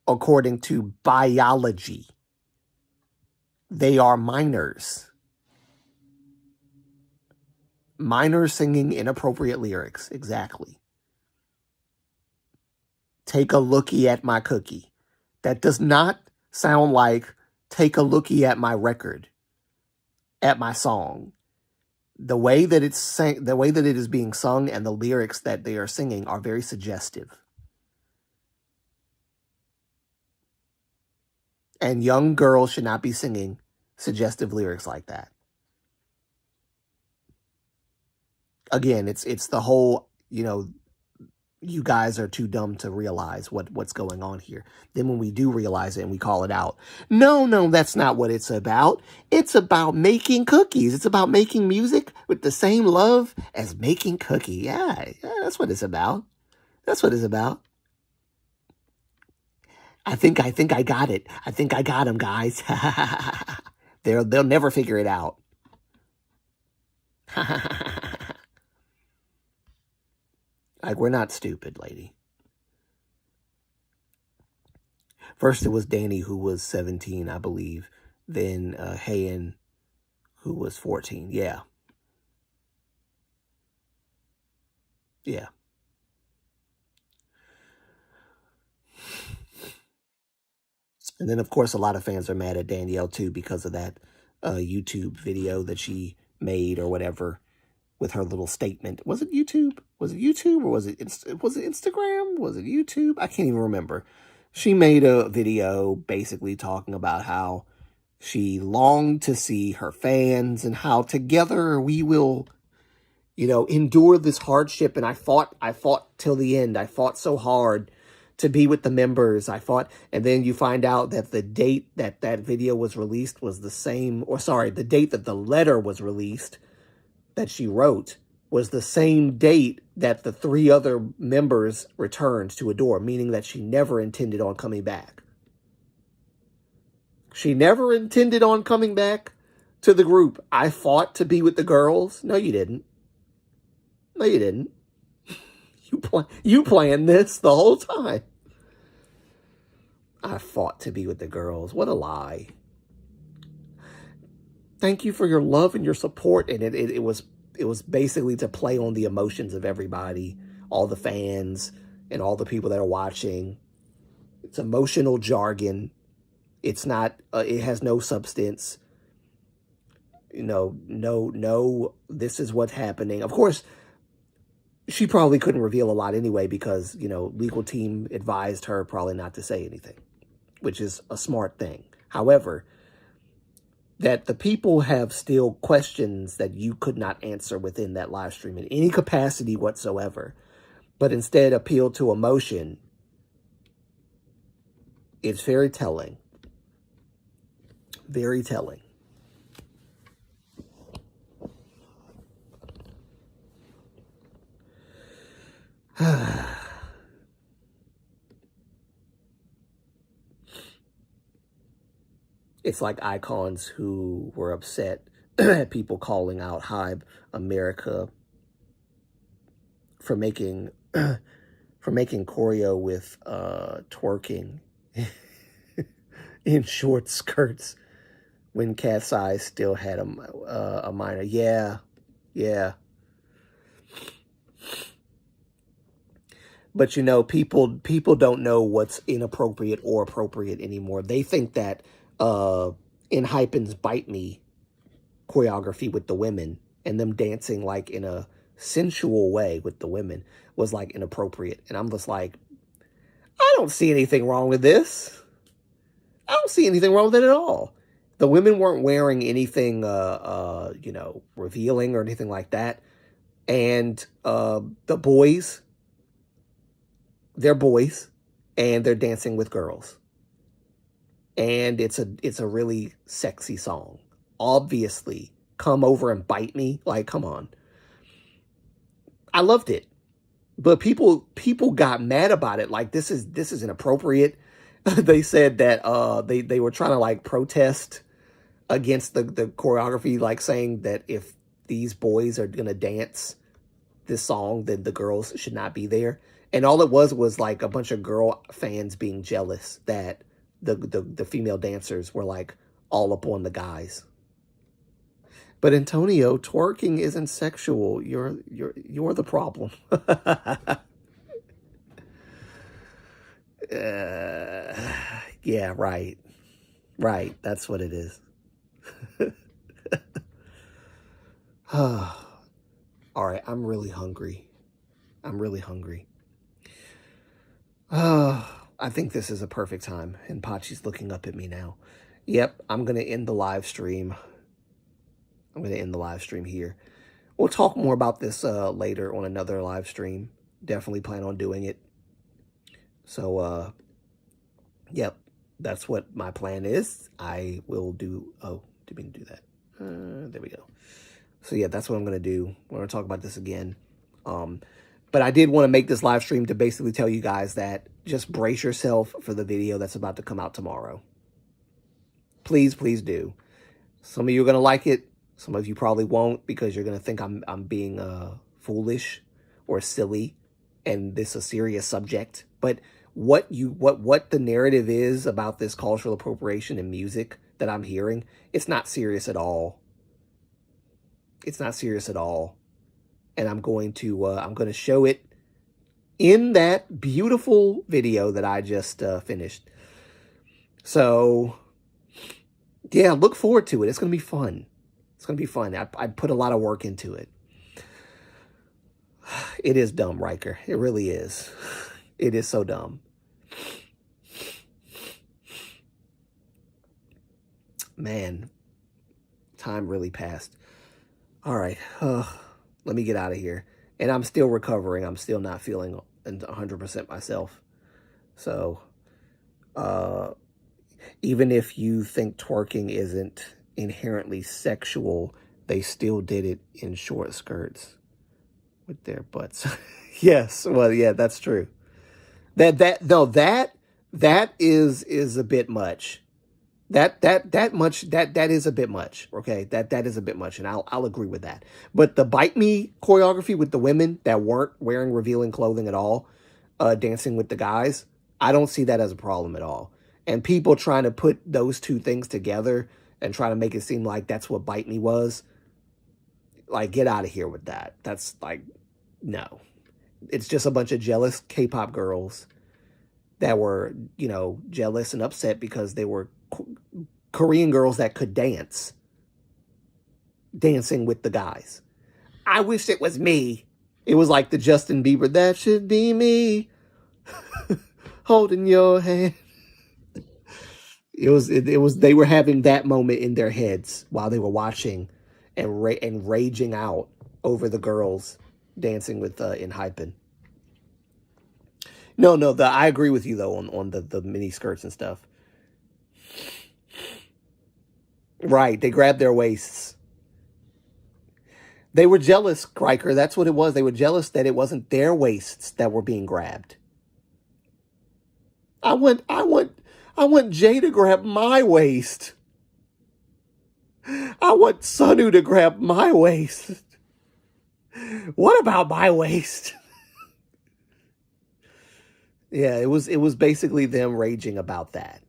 according to biology. They are minors. Minors singing inappropriate lyrics. Exactly. Take a lookie at my cookie. That does not sound like take a lookie at my record. at my song. The way that the way that it is being sung and the lyrics that they are singing are very suggestive. And young girls should not be singing suggestive lyrics like that. Again, it's the whole, you guys are too dumb to realize what's going on here. Then when we do realize it and we call it out, no, that's not what it's about. It's about making cookies. It's about making music with the same love as making cookie. Yeah, that's what it's about. That's what it's about. I think I got it. I think I got them, guys. They'll never figure it out. Like, we're not stupid, lady. First, it was Danny, who was 17, I believe. Then Hayen, who was 14. Yeah. Yeah. And then, of course, a lot of fans are mad at Danielle, too, because of that YouTube video that she made or whatever with her little statement. Was it YouTube? Was it YouTube or was it Instagram? Was it YouTube? I can't even remember. She made a video basically talking about how she longed to see her fans and how together we will, endure this hardship. And I fought till the end. I fought so hard to be with the members. And then you find out that the date that video was released was the same, the date that the letter was released that she wrote was the same date that the 3 other members returned to Adore, meaning that she never intended on coming back. She never intended on coming back to the group. I fought to be with the girls. No, you didn't. No, you didn't. You planned this the whole time. I fought to be with the girls. What a lie. Thank you for your love and your support. And it was basically to play on the emotions of everybody, all the fans and all the people that are watching. It's emotional jargon. It's not, it has no substance. No, this is what's happening. Of course, she probably couldn't reveal a lot anyway because, legal team advised her probably not to say anything, which is a smart thing. However, that the people have still questions that you could not answer within that live stream in any capacity whatsoever, but instead appeal to emotion. It's very telling. Very telling. It's like icons who were upset at people calling out Hybe America for making choreo with twerking in short skirts when Cat's Eyes still had a minor. Yeah. But people don't know what's inappropriate or appropriate anymore. They think that in Hypen's Bite Me choreography with the women and them dancing like in a sensual way with the women was like inappropriate. And I'm just like, I don't see anything wrong with this. I don't see anything wrong with it at all. The women weren't wearing anything, revealing or anything like that. And the boys, they're boys and they're dancing with girls. And it's a really sexy song. Obviously, Come Over and Bite Me. Like, come on. I loved it. But people got mad about it. Like, this is inappropriate. They said that they were trying to like protest against the choreography, like saying that if these boys are gonna dance this song, then the girls should not be there. And all it was like a bunch of girl fans being jealous that the female dancers were like all up on the guys. But Antonio, twerking isn't sexual. You're the problem. Yeah, right. That's what it is. All right, I'm really hungry. I'm really hungry. I think this is a perfect time. And Pachi's looking up at me now. Yep, I'm going to end the live stream. I'm going to end the live stream here. We'll talk more about this later on another live stream. Definitely plan on doing it. So, yep, that's what my plan is. I will do... Oh, didn't mean to do that. There we go. So, yeah, that's what I'm going to do. We're going to talk about this again. But I did want to make this live stream to basically tell you guys that just brace yourself for the video that's about to come out tomorrow. Please, please do. Some of you are going to like it. Some of you probably won't because you're going to think I'm being foolish or silly and this is a serious subject. But what the narrative is about this cultural appropriation in music that I'm hearing, it's not serious at all. It's not serious at all. And I'm going to show it in that beautiful video that I just finished. So, yeah, look forward to it. It's going to be fun. It's going to be fun. I put a lot of work into it. It is dumb, Riker. It really is. It is so dumb. Man, time really passed. All right. Let me get out of here. And I'm still recovering. I'm still not feeling 100% myself. So, even if you think twerking isn't inherently sexual, they still did it in short skirts with their butts. Yes. Well, yeah, that's true. That is a bit much. That is a bit much. Okay, that is a bit much, and I'll agree with that. But the Bite Me choreography with the women that weren't wearing revealing clothing at all, dancing with the guys, I don't see that as a problem at all. And people trying to put those two things together and trying to make it seem like that's what Bite Me was, like, get out of here with that. That's like, no. It's just a bunch of jealous K-pop girls that were, you know, jealous and upset because they were Korean girls that could dance, dancing with the guys. I wish it was me. It was like the Justin Bieber, that should be me, holding your hand. It was they were having that moment in their heads while they were watching and raging out over the girls dancing with in Hypen. No, I agree with you though on the mini skirts and stuff. Right, they grabbed their waists. They were jealous, Riker. That's what it was. They were jealous that it wasn't their waists that were being grabbed. I want Jay to grab my waist. I want Sunu to grab my waist. What about my waist? Yeah, it was basically them raging about that.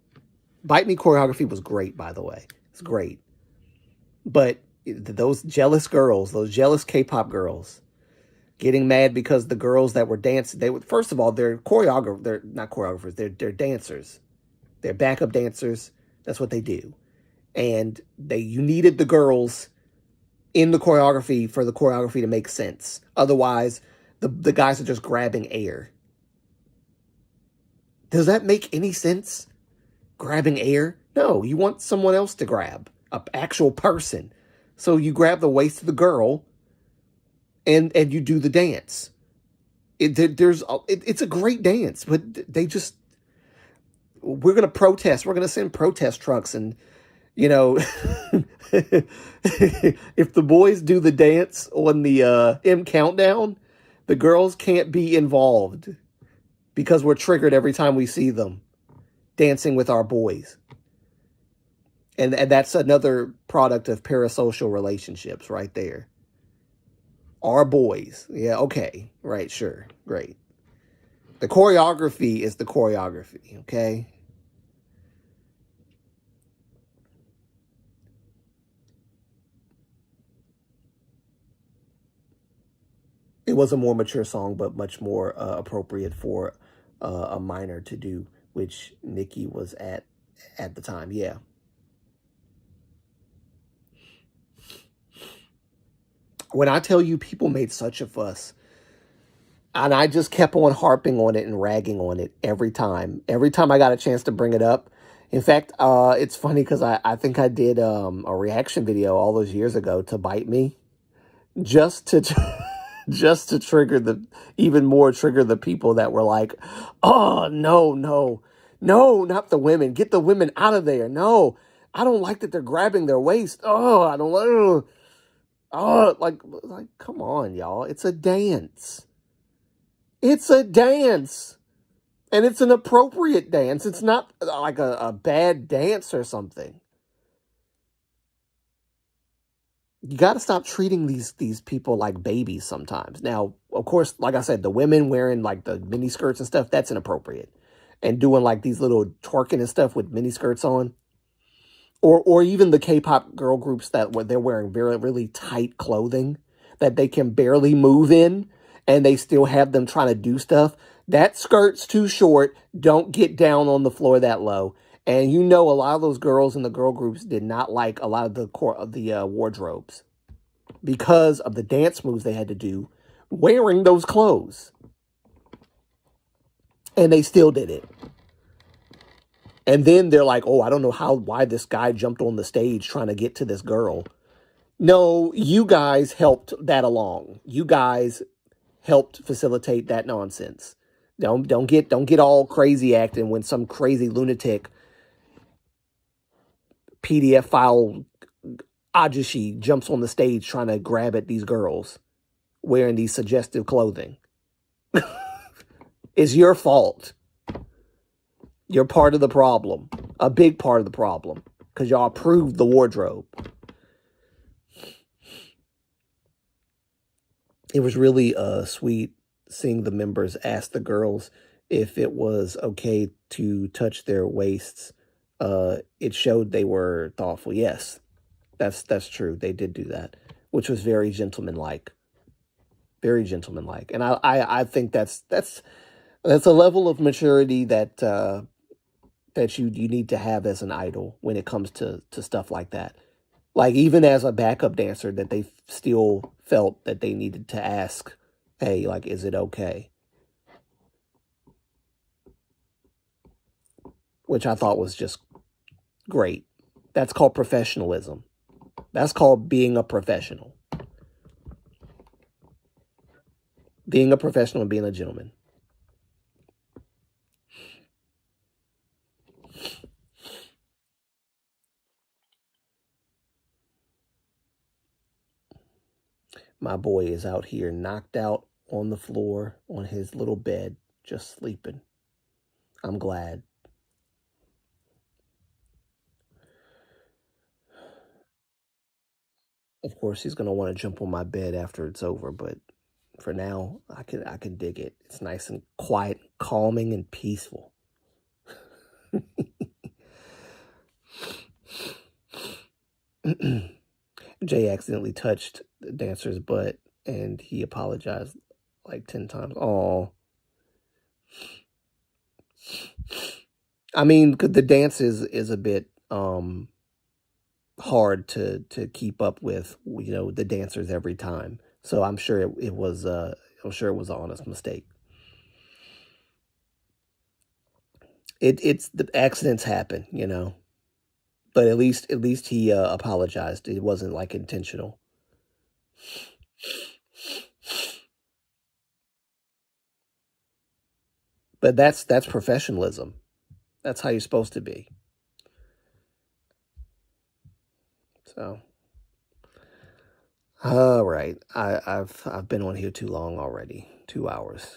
Bite Me choreography was great, by the way. It's great. But those jealous girls, those jealous K-pop girls, getting mad because the girls that were dancing, they would, first of all, they're not choreographers, they're dancers. They're backup dancers. That's what they do. And you needed the girls in the choreography for the choreography to make sense. Otherwise, the guys are just grabbing air. Does that make any sense? Grabbing air? No, you want someone else to grab, an actual person. So you grab the waist of the girl and you do the dance. It's a great dance, but we're going to protest. We're going to send protest trucks and, you know, if the boys do the dance on the M Countdown, the girls can't be involved because we're triggered every time we see them dancing with our boys. And that's another product of parasocial relationships right there. Our boys. Yeah, okay. Right, sure. Great. The choreography is the choreography, okay? It was a more mature song, but much more appropriate for a minor to do, which Nikki was at the time. Yeah. When I tell you people made such a fuss, and I just kept on harping on it and ragging on it every time. Every time I got a chance to bring it up. In fact, it's funny because I think I did a reaction video all those years ago to Bite Me, just to just to trigger the even more trigger the people that were like, oh no, no, no, not the women. Get the women out of there. No, I don't like that they're grabbing their waist. Oh, I don't like. Oh, like, come on, y'all. It's a dance. It's a dance. And it's an appropriate dance. It's not like a bad dance or something. You got to stop treating these people like babies sometimes. Now, of course, like I said, the women wearing like the mini skirts and stuff, that's inappropriate. And doing like these little twerking and stuff with mini skirts on. Or even the K-pop girl groups they're wearing very, really tight clothing that they can barely move in, and they still have them trying to do stuff. That skirt's too short. Don't get down on the floor that low. And you know, a lot of those girls in the girl groups did not like a lot of the wardrobes because of the dance moves they had to do wearing those clothes. And they still did it. And then they're like, oh, I don't know why this guy jumped on the stage trying to get to this girl. No, you guys helped that along. You guys helped facilitate that nonsense. Don't get all crazy acting when some crazy lunatic PDF file Ajishi jumps on the stage trying to grab at these girls wearing these suggestive clothing. It's your fault. You're part of the problem. A big part of the problem. Because y'all approved the wardrobe. It was really sweet seeing the members ask the girls if it was okay to touch their waists. It showed they were thoughtful. Yes, that's true. They did do that, which was very gentlemanlike. Very gentlemanlike. And I think that's a level of maturity that that you need to have as an idol when it comes to stuff like that. Like, even as a backup dancer, that they still felt that they needed to ask, hey, like, is it okay? Which I thought was just great. That's called professionalism. That's called being a professional. Being a professional and being a gentleman. My boy is out here knocked out on the floor on his little bed, just sleeping. I'm glad. Of course, he's going to want to jump on my bed after it's over, but for now, I can dig it. It's nice and quiet, calming, and peaceful. Jay accidentally touched the dancer's butt, and he apologized like 10 times. Oh, I mean, the dance is a bit hard to keep up with, you know, the dancers every time. So I'm sure it was an honest mistake. It's the accidents happen, you know. But at least he apologized. It wasn't like intentional. But that's professionalism. That's how you're supposed to be. So, all right. I've been on here too long already. 2 hours.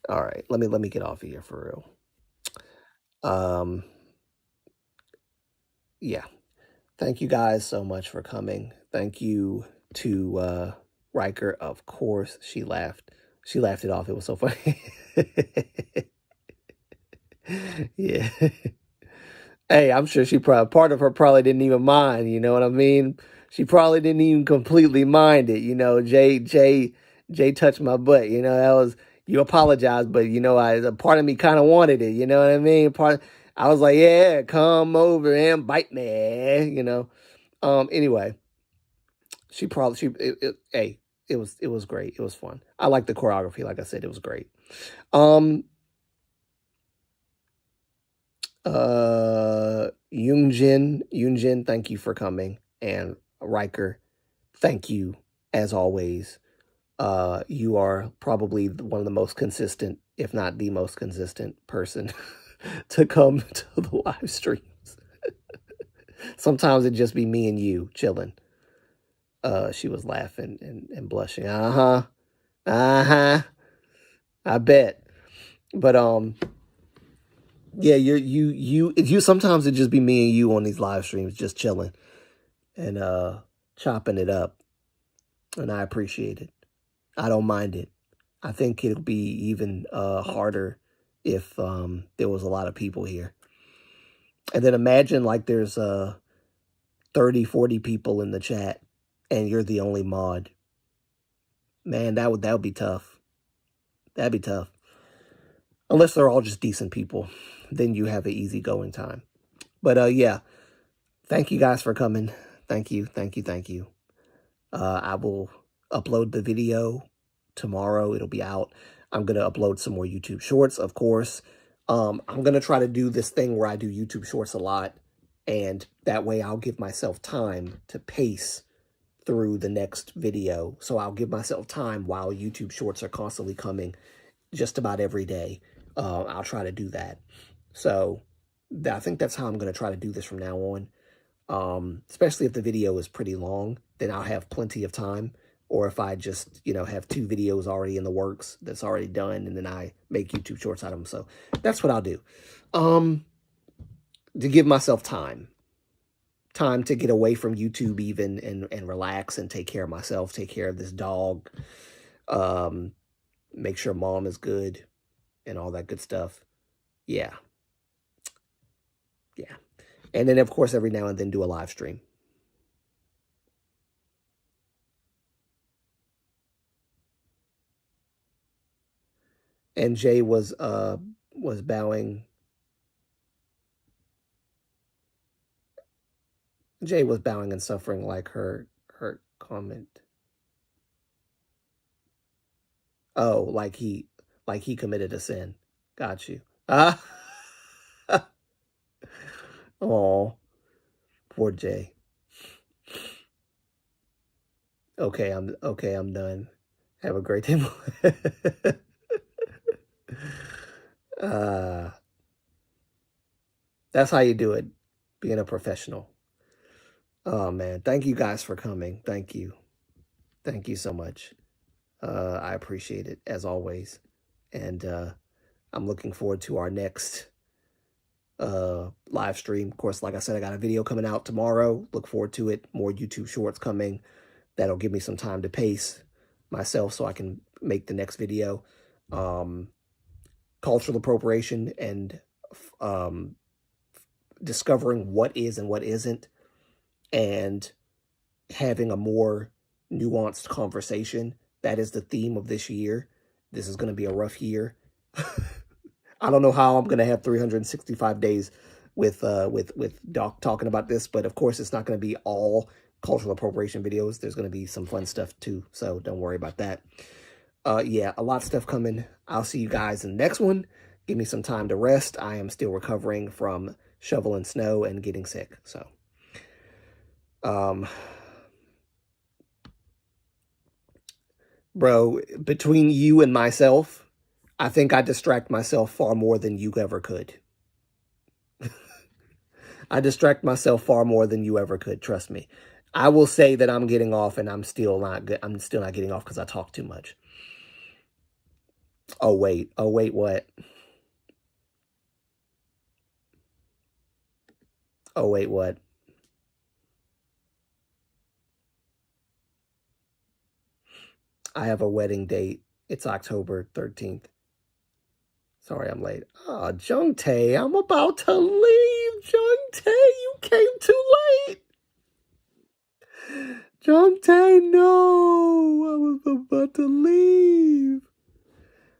All right. Let me get off of here for real. Yeah. Thank you guys so much for coming. Thank you to Riker. Of course, she laughed. She laughed it off. It was so funny. Yeah. Hey, I'm sure part of her probably didn't even mind. You know what I mean? She probably didn't even completely mind it. You know, Jay touched my butt. You know, that was, you apologize, but you know, a part of me kind of wanted it. You know what I mean? I was like, yeah, come over and bite me. You know. Anyway, Hey, it was great. It was fun. I like the choreography. Like I said, it was great. Yoongjin, thank you for coming, and Riker, thank you as always. You are probably one of the most consistent, if not the most consistent person to come to the live streams. Sometimes it'd just be me and you chilling. She was laughing and blushing. I bet. But yeah, you sometimes it'd just be me and you on these live streams just chilling and chopping it up. And I appreciate it. I don't mind it. I think it'll be even harder if there was a lot of people here. And then imagine like there's 30, 40 people in the chat and you're the only mod. Man, that would be tough. That'd be tough. Unless they're all just decent people. Then you have an easygoing time. But yeah, thank you guys for coming. Thank you. I will upload the video tomorrow. It'll be out. I'm going to upload some more YouTube shorts, of course. I'm going to try to do this thing where I do YouTube shorts a lot. And that way I'll give myself time to pace through the next video. So I'll give myself time while YouTube shorts are constantly coming just about every day. I'll try to do that. So I think that's how I'm going to try to do this from now on. Especially if the video is pretty long, then I'll have plenty of time. Or if I just, have 2 videos already in the works that's already done, and then I make YouTube shorts out of them. So that's what I'll do. To give myself time to get away from YouTube even and relax and take care of myself, take care of this dog, make sure mom is good and all that good stuff. Yeah. And then, of course, every now and then do a live stream. And Jay was bowing. Jay was bowing and suffering like her comment. Oh, like he committed a sin. Got you. Oh, poor Jay. Okay, I'm done. Have a great day. That's how you do it, being a professional. Oh man, thank you guys for coming. Thank you so much. I appreciate it as always, and I'm looking forward to our next live stream. Of course, like I said, I got a video coming out tomorrow. Look forward to it. More YouTube shorts coming. That'll give me some time to pace myself so I can make the next video. Cultural appropriation and discovering what is and what isn't, and having a more nuanced conversation. That is the theme of this year. This is going to be a rough year. I don't know how I'm going to have 365 days with Doc talking about this, but of course it's not going to be all cultural appropriation videos. There's going to be some fun stuff too, so don't worry about that. Yeah, a lot of stuff coming. I'll see you guys in the next one. Give me some time to rest. I am still recovering from shoveling snow and getting sick, so bro, between you and myself, I think I distract myself far more than you ever could. I distract myself far more than you ever could, trust me. I will say that I'm getting off, and I'm still not getting off because I talk too much. Oh wait, what? Oh wait, what? I have a wedding date. It's October 13th. Sorry, I'm late. Oh, Jungtae, I'm about to leave. Jungtae, you came too late. Jungtae, no. I was about to leave.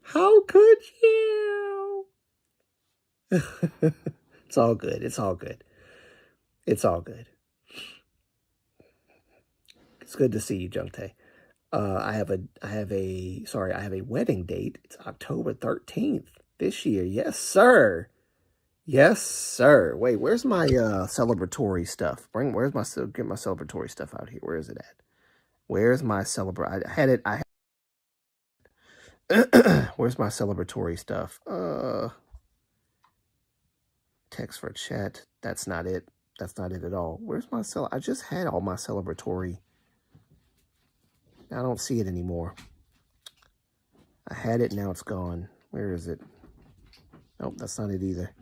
How could you? It's all good. It's It's good to see you, Jungtae. I have a wedding date. It's October 13th this year. Yes, sir. Yes, sir. Wait, where's my celebratory stuff? Get my celebratory stuff out here. Where is it at? Where's my I had it. Where's my celebratory stuff? Text for chat. That's not it. That's not it at all. Where's my I just had all my celebratory. I don't see it anymore. I had it, now it's gone. Where is it? Nope, that's not it either.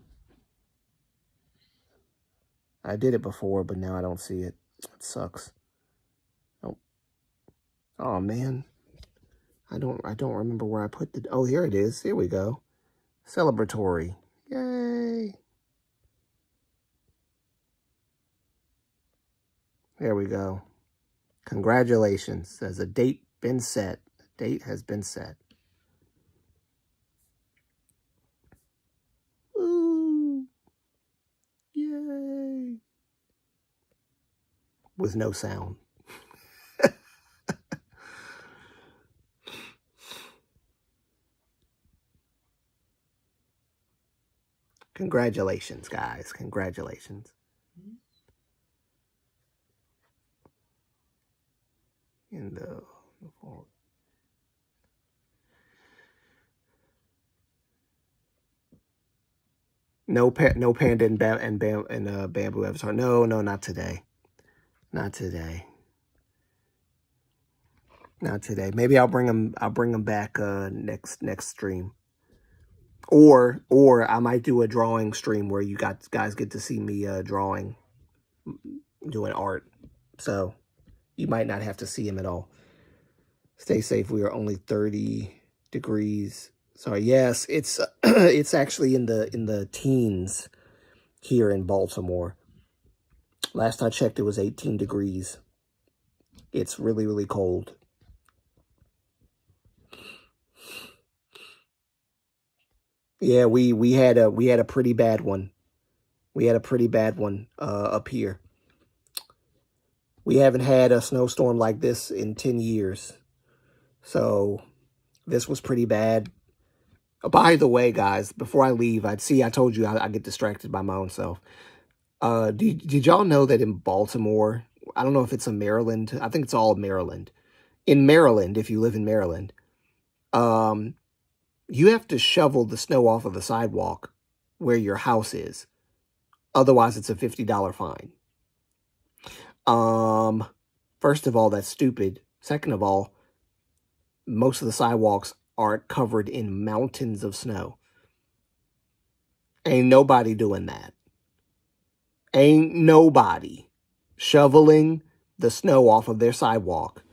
I did it before, but now I don't see it. It sucks. Nope. Oh man. I don't remember where I put the. Oh, here it is. Here we go. Celebratory. Yay. There we go. Congratulations. Has a date been set? A date has been set. Ooh. Yay. With no sound. Congratulations, guys. Congratulations. In the fall. No panda and bamboo avatar. No, not today. Not today. Not today. Maybe I'll bring them back next stream. Or I might do a drawing stream where you guys get to see me drawing, doing art. So you might not have to see him at all. Stay safe. We are only 30 degrees. Sorry. Yes, it's it's actually in the teens here in Baltimore. Last I checked, it was 18 degrees. It's really, really cold. Yeah, we had a pretty bad one. We had a pretty bad one up here. We haven't had a snowstorm like this in 10 years. So this was pretty bad. By the way, guys, before I leave, I told you I get distracted by my own self. Did y'all know that in Baltimore, I don't know if it's in Maryland, I think it's all Maryland. In Maryland, if you live in Maryland, you have to shovel the snow off of the sidewalk where your house is. Otherwise, it's a $50 fine. First of all, that's stupid. Second of all, most of the sidewalks are covered in mountains of snow. Ain't nobody doing that. Ain't nobody shoveling the snow off of their sidewalk.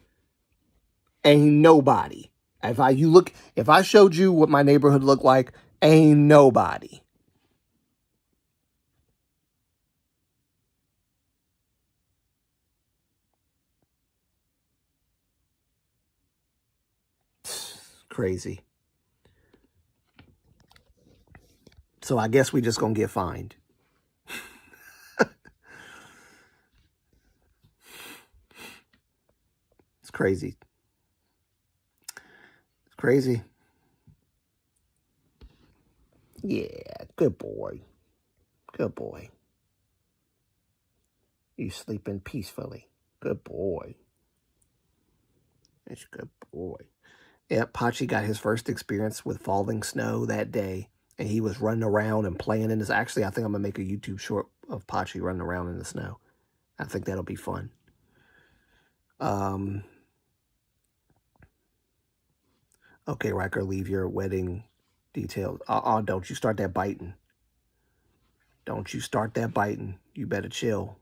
Ain't nobody. If I showed you what my neighborhood looked like, ain't nobody. Crazy. So I guess we just gonna get fined. It's crazy. It's crazy. Yeah, good boy. Good boy. You sleeping peacefully. Good boy. That's a good boy. Yep, Pachi got his first experience with falling snow that day, and he was running around and playing in this. Actually, I think I'm going to make a YouTube short of Pachi running around in the snow. I think that'll be fun. Okay, Riker, leave your wedding details. Don't you start that biting. Don't you start that biting. You better chill.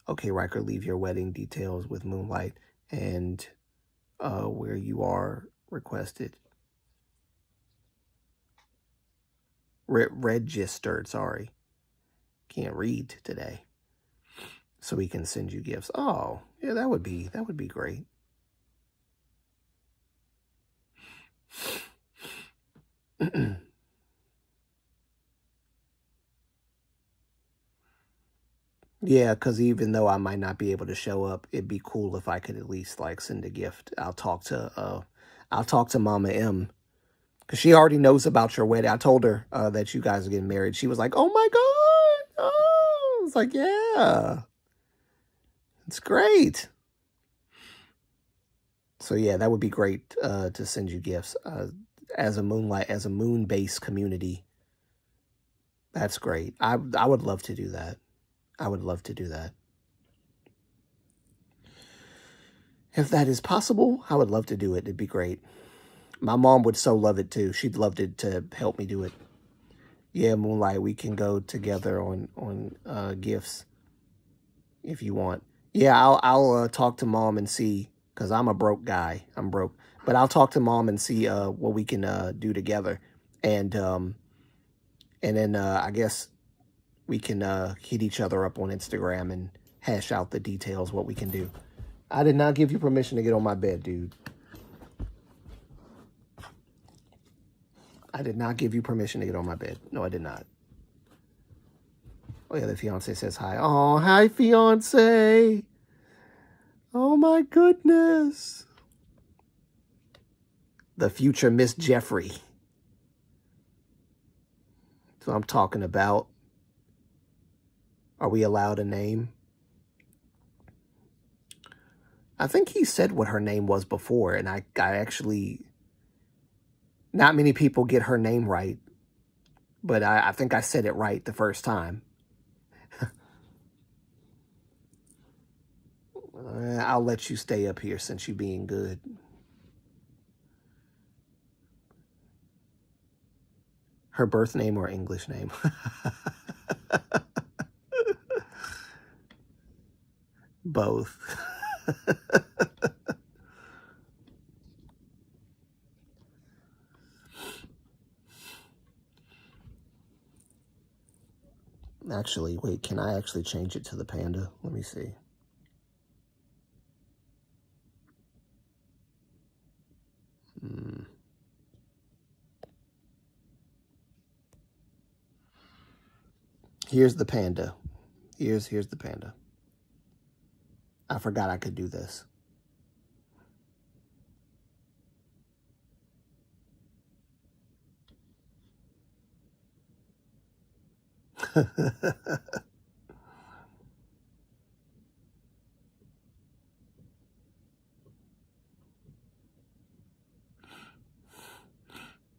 Okay, Riker, leave your wedding details with Moonlight and where you are requested. Registered, sorry. Can't read today. So we can send you gifts. Oh, yeah, that would be great. Yeah, because even though I might not be able to show up, it'd be cool if I could at least like send a gift. I'll talk to Mama M because she already knows about your wedding. I told her that you guys are getting married. She was like, "Oh my God!" Oh, it's like, yeah, it's great. So yeah, that would be great to send you gifts as a moon-based community. That's great. I would love to do that. I would love to do that. If that is possible, I would love to do it. It'd be great. My mom would so love it too. She'd love to help me do it. Yeah, Moonlight, we can go together on gifts if you want. Yeah, I'll talk to mom and see because I'm a broke guy. I'm broke, but I'll talk to mom and see what we can do together, and then I guess we can hit each other up on Instagram and hash out the details what we can do. I did not give you permission to get on my bed, dude. I did not give you permission to get on my bed. No, I did not. Oh, yeah, the fiance says hi. Oh, hi, fiance. Oh, my goodness. The future Miss Jeffrey. So I'm talking about. Are we allowed a name? I think he said what her name was before, and I actually. Not many people get her name right, but I think I said it right the first time. I'll let you stay up here since you're being good. Her birth name or English name? Both. Actually, wait, can I actually change it to the panda? Let me see. Here's the panda. Here's the panda. I forgot I could do this.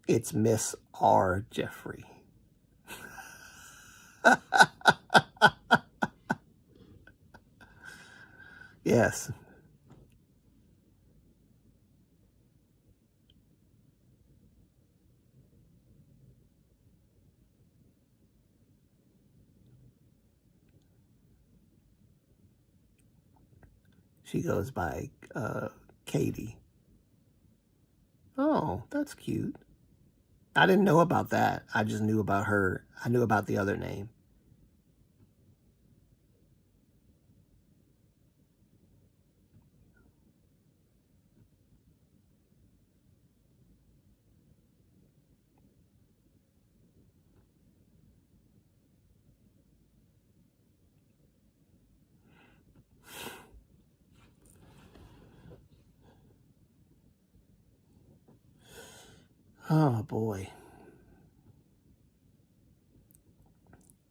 It's Miss R. Jeffrey. Yes. She goes by Katie. Oh, that's cute. I didn't know about that. I just knew about her. I knew about the other name. Oh boy.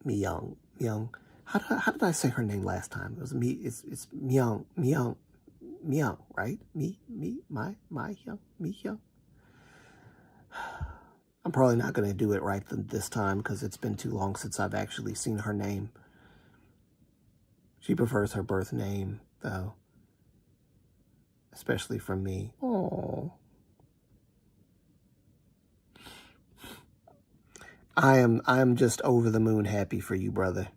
Myung. Myung. How did I say her name last time? It was me. It's Myung. Myung, right? My Hyung. Hyung. I'm probably not going to do it right this time because it's been too long since I've actually seen her name. She prefers her birth name, though. Especially from me. Oh. I am just over the moon happy for you, brother.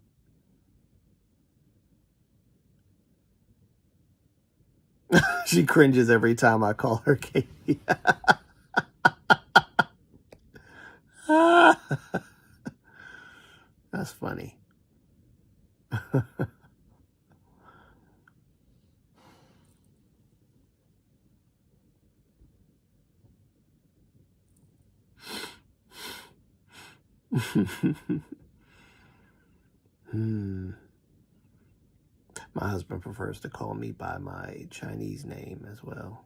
She cringes every time I call her Katie. That's funny. My husband prefers to call me by my Chinese name as well.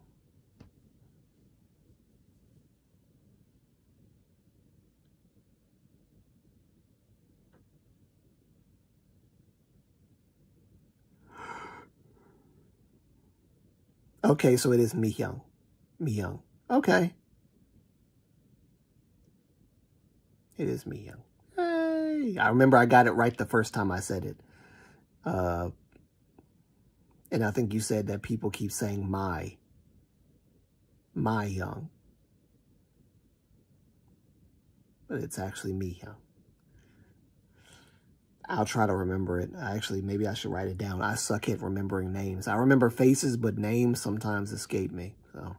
Okay, so it is Mi Hyung. Mi Hyung. Okay. It is Mi Hyung. Hey. I remember I got it right the first time I said it. And I think you said that people keep saying my Hyung. But it's actually Mi Hyung. I'll try to remember it. Maybe I should write it down. I suck at remembering names. I remember faces, but names sometimes escape me. So,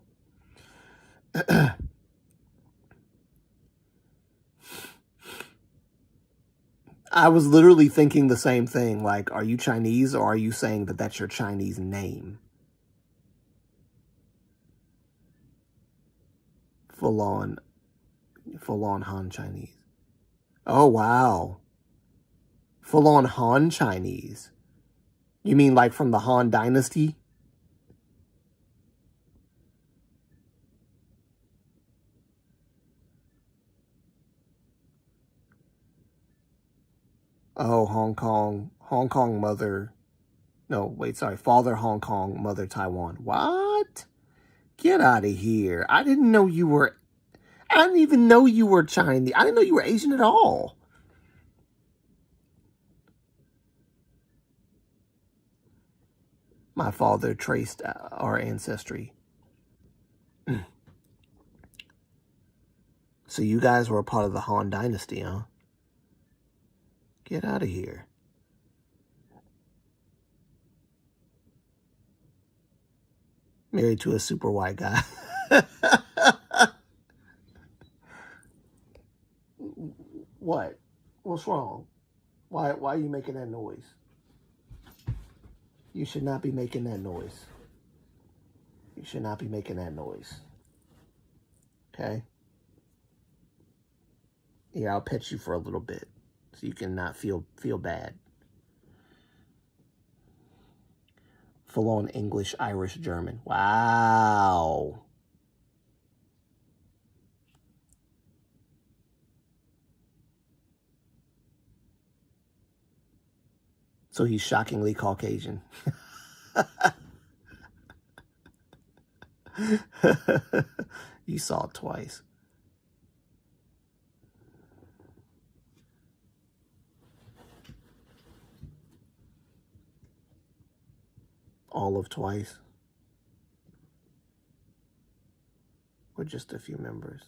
I was literally thinking the same thing. Like, are you Chinese, or are you saying that that's your Chinese name? Full on Han Chinese. Oh, wow. Full on Han Chinese. You mean like from the Han Dynasty? Oh, Hong Kong mother. No, wait, sorry. Father Hong Kong, mother Taiwan. What? Get out of here. I didn't even know you were Chinese. I didn't know you were Asian at all. My father traced our ancestry. So you guys were a part of the Han Dynasty, huh? Get out of here. Married to a super white guy. What? What's wrong? Why are you making that noise? You should not be making that noise. You should not be making that noise. Okay? Yeah, I'll pet you for a little bit so you can not feel bad. Full on English, Irish, German. Wow. So he's shockingly Caucasian. You saw it twice. All of twice. Or just a few members.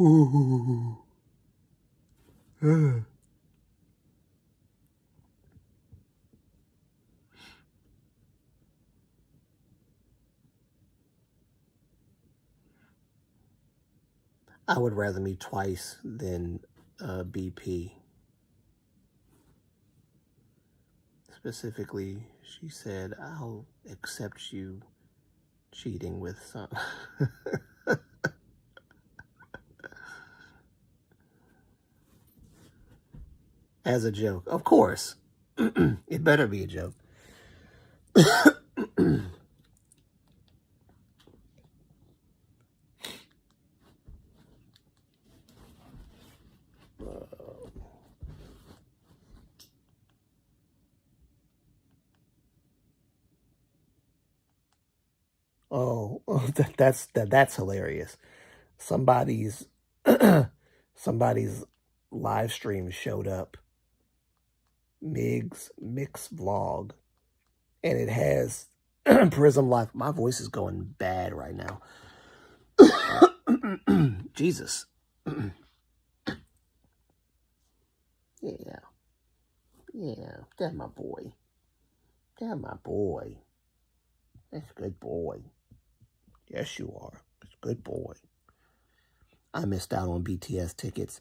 Ooh. I would rather meet twice than BP. Specifically, she said, I'll accept you cheating with some. As a joke. Of course. It better be a joke. Oh, that's hilarious. Somebody's somebody's live stream showed up. Mig's Mix Vlog, and it has Prism Life. My voice is going bad right now. Jesus. Yeah. Yeah. That's my boy. That's my boy. That's a good boy. Yes, you are. It's a good boy. I missed out on BTS tickets.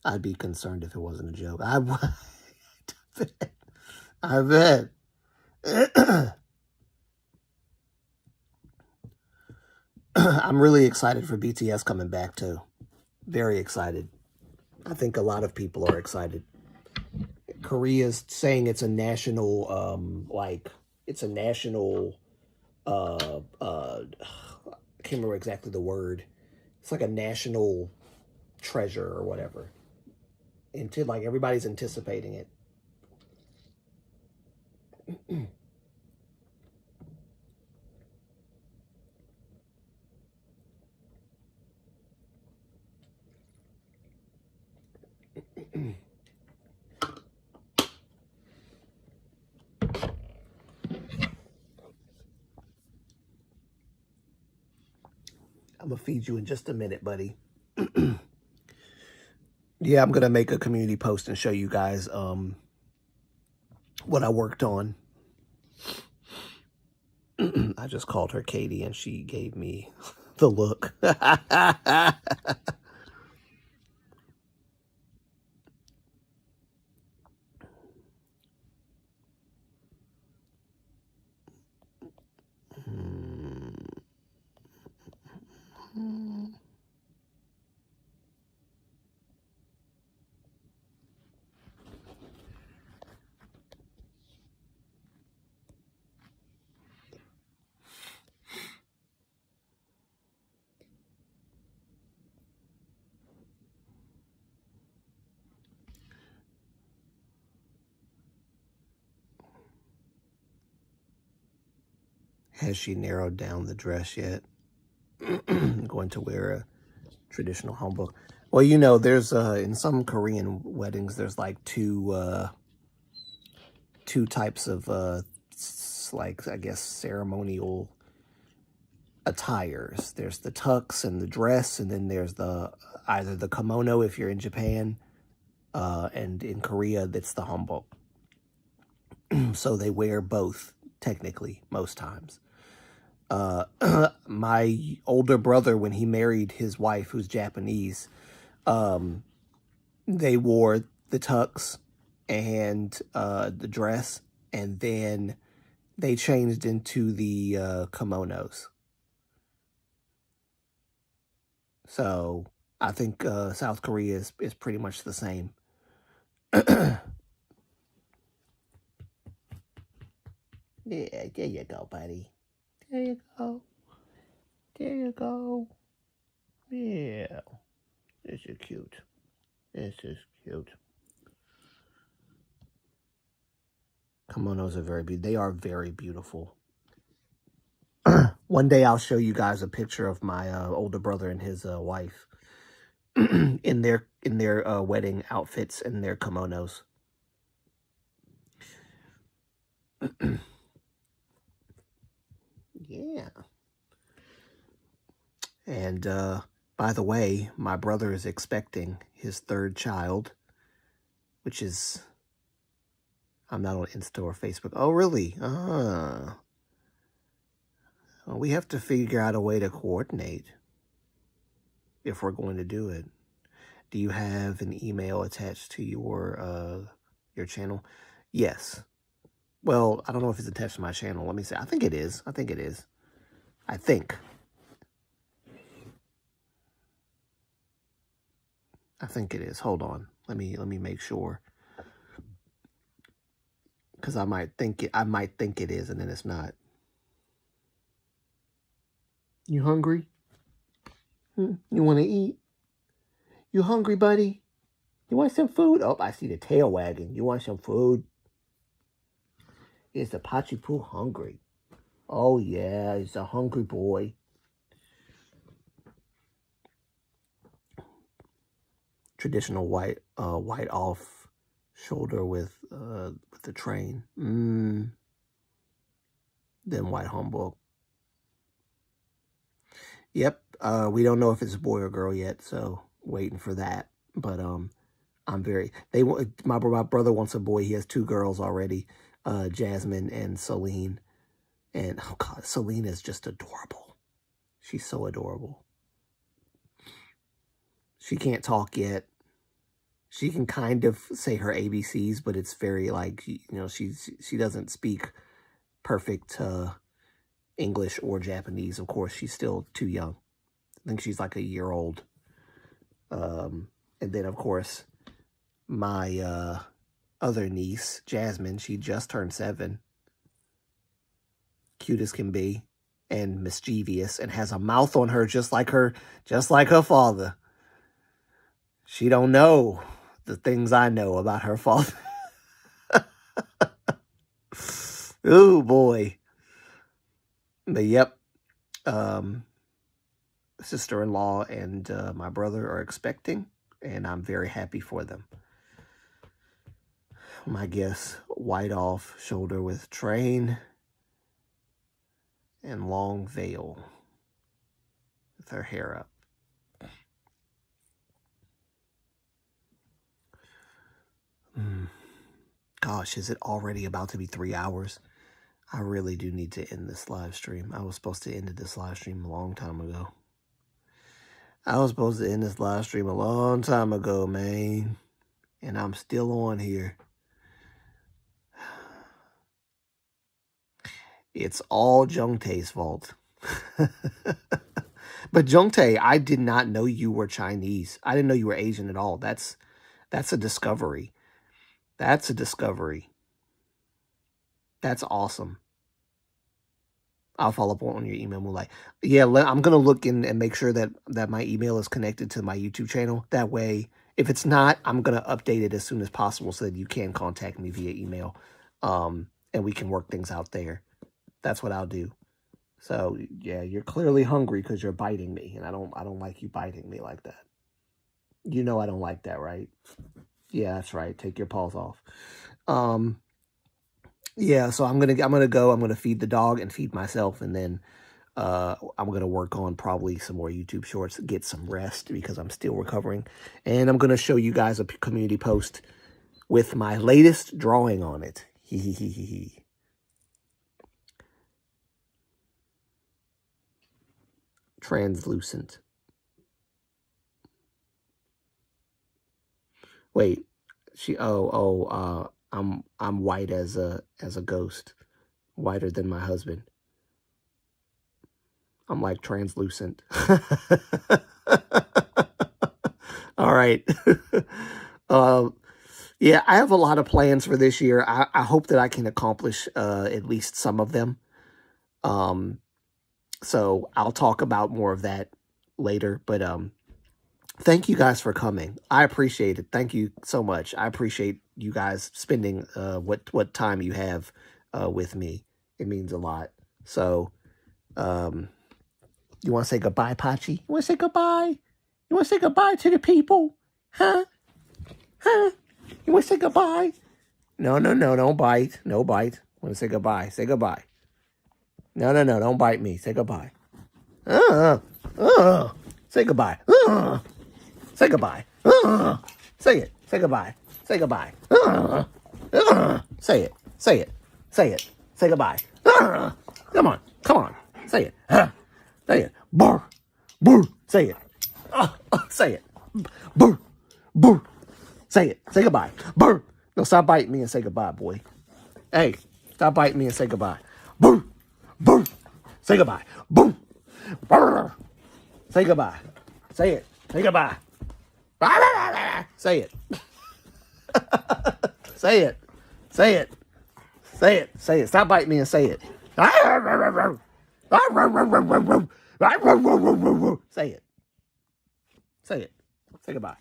I'd be concerned if it wasn't a joke. I bet. I'm really excited for BTS coming back too. Very excited. I think a lot of people are excited. Korea's saying it's a national, it's a national, I can't remember exactly the word. It's like a national treasure or whatever. Like everybody's anticipating it. I'm gonna feed you in just a minute, buddy. Yeah, I'm gonna make a community post and show you guys what I worked on. I just called her Katie and she gave me the look. Has she narrowed down the dress yet? I'm going to wear a traditional hanbok. Well, you know, there's in some Korean weddings, there's like two types of like, I guess, ceremonial attires. There's the tux and the dress, and then there's either the kimono if you're in Japan, and in Korea that's the hanbok. So they wear both technically most times. My older brother, when he married his wife, who's Japanese, they wore the tux and the dress, and then they changed into the kimonos. So I think South Korea is pretty much the same. Yeah, there you go, buddy. There you go. There you go. Yeah. This is cute. This is cute. Kimonos are they are very beautiful. One day I'll show you guys a picture of my older brother and his wife in their wedding outfits and their kimonos. Yeah. And by the way, my brother is expecting his third child, which is, I'm not on Insta or Facebook. Oh, really? Well, we have to figure out a way to coordinate if we're going to do it. Do you have an email attached to your channel? Yes. Well, I don't know if it's attached to my channel. Let me see. I think it is. I think it is. I think it is. Hold on. Let me make sure. Because I might think it is, and then it's not. You hungry? You want to eat? You hungry, buddy? You want some food? Oh, I see the tail wagging. You want some food? Is the Pachipoo hungry? Oh, yeah, he's a hungry boy. Traditional white off shoulder with the train. Then white hanbok. Yep. We don't know if it's a boy or girl yet, so waiting for that. But I'm very. My brother wants a boy. He has two girls already, Jasmine and Celine. And oh god, Celine is just adorable. She's so adorable. She can't talk yet. She can kind of say her ABCs, but it's very like, you know, she doesn't speak perfect English or Japanese. Of course, she's still too young. I think she's like a year old. And then, of course, my other niece, Jasmine, she just turned 7. Cute as can be, and mischievous, and has a mouth on her just like her father. She don't know the things I know about her father. Oh boy. But yep, sister-in-law and my brother are expecting, and I'm very happy for them. My guess, white off shoulder with train and long veil with her hair up. Gosh, is it already about to be 3 hours? I really do need to end this live stream. I was supposed to end this live stream a long time ago. Man. And I'm still on here. It's all Jungtae's fault. But Jungtae, I did not know you were Chinese. I didn't know you were Asian at all. That's a discovery. That's a discovery. That's awesome. I'll follow up on your email, Moonlight. Yeah, I'm going to look in and make sure that my email is connected to my YouTube channel. That way, if it's not, I'm going to update it as soon as possible so that you can contact me via email. And we can work things out there. That's what I'll do. So, yeah, you're clearly hungry because you're biting me. And I don't like you biting me like that. You know I don't like that, right? Yeah, that's right. Take your paws off. Yeah, so I'm gonna go. I'm gonna feed the dog and feed myself, and then I'm gonna work on probably some more YouTube shorts, get some rest because I'm still recovering, and I'm gonna show you guys a community post with my latest drawing on it. Translucent. Wait, I'm white as a ghost, whiter than my husband. I'm like translucent. All right. Yeah, I have a lot of plans for this year. I hope that I can accomplish at least some of them. So I'll talk about more of that later, but thank you guys for coming. I appreciate it. Thank you so much. I appreciate you guys spending what time you have with me. It means a lot. So, you want to say goodbye, Pachi? You want to say goodbye? You want to say goodbye to the people? Huh? Huh? You want to say goodbye? No, don't bite. No bite. Want to say goodbye? Say goodbye. No, don't bite me. Say goodbye. Say goodbye. Say goodbye. Say it. Say goodbye. Say goodbye. Say it. Say it. Say it. Say goodbye. Come on. Say it. Say it. Burr. Burr. Say it. Say it. Burr. Burr. Say it. Say goodbye. Burr. No, stop biting me and say goodbye, boy. Hey, stop biting me and say goodbye. Burr. Burr. Say goodbye. Burr. Burr. Say goodbye. Say it. Say goodbye. Say it. Say it. Say it. Say it. Say it. Stop biting me and say it. Say it. Say it. Say goodbye.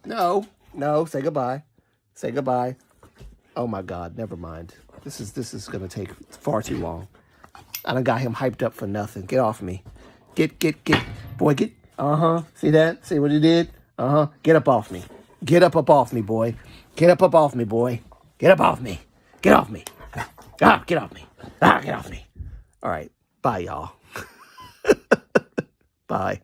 No. Say goodbye. Say goodbye. Oh my God. Never mind. This is gonna take far too long. I done got him hyped up for nothing. Get off me. Get. Boy, get. See that? See what he did? Get up off me. Get up off me, boy. Get up off me, boy. Get up off me. Get off me. Get off me. Get off me. All right. Bye, y'all. Bye.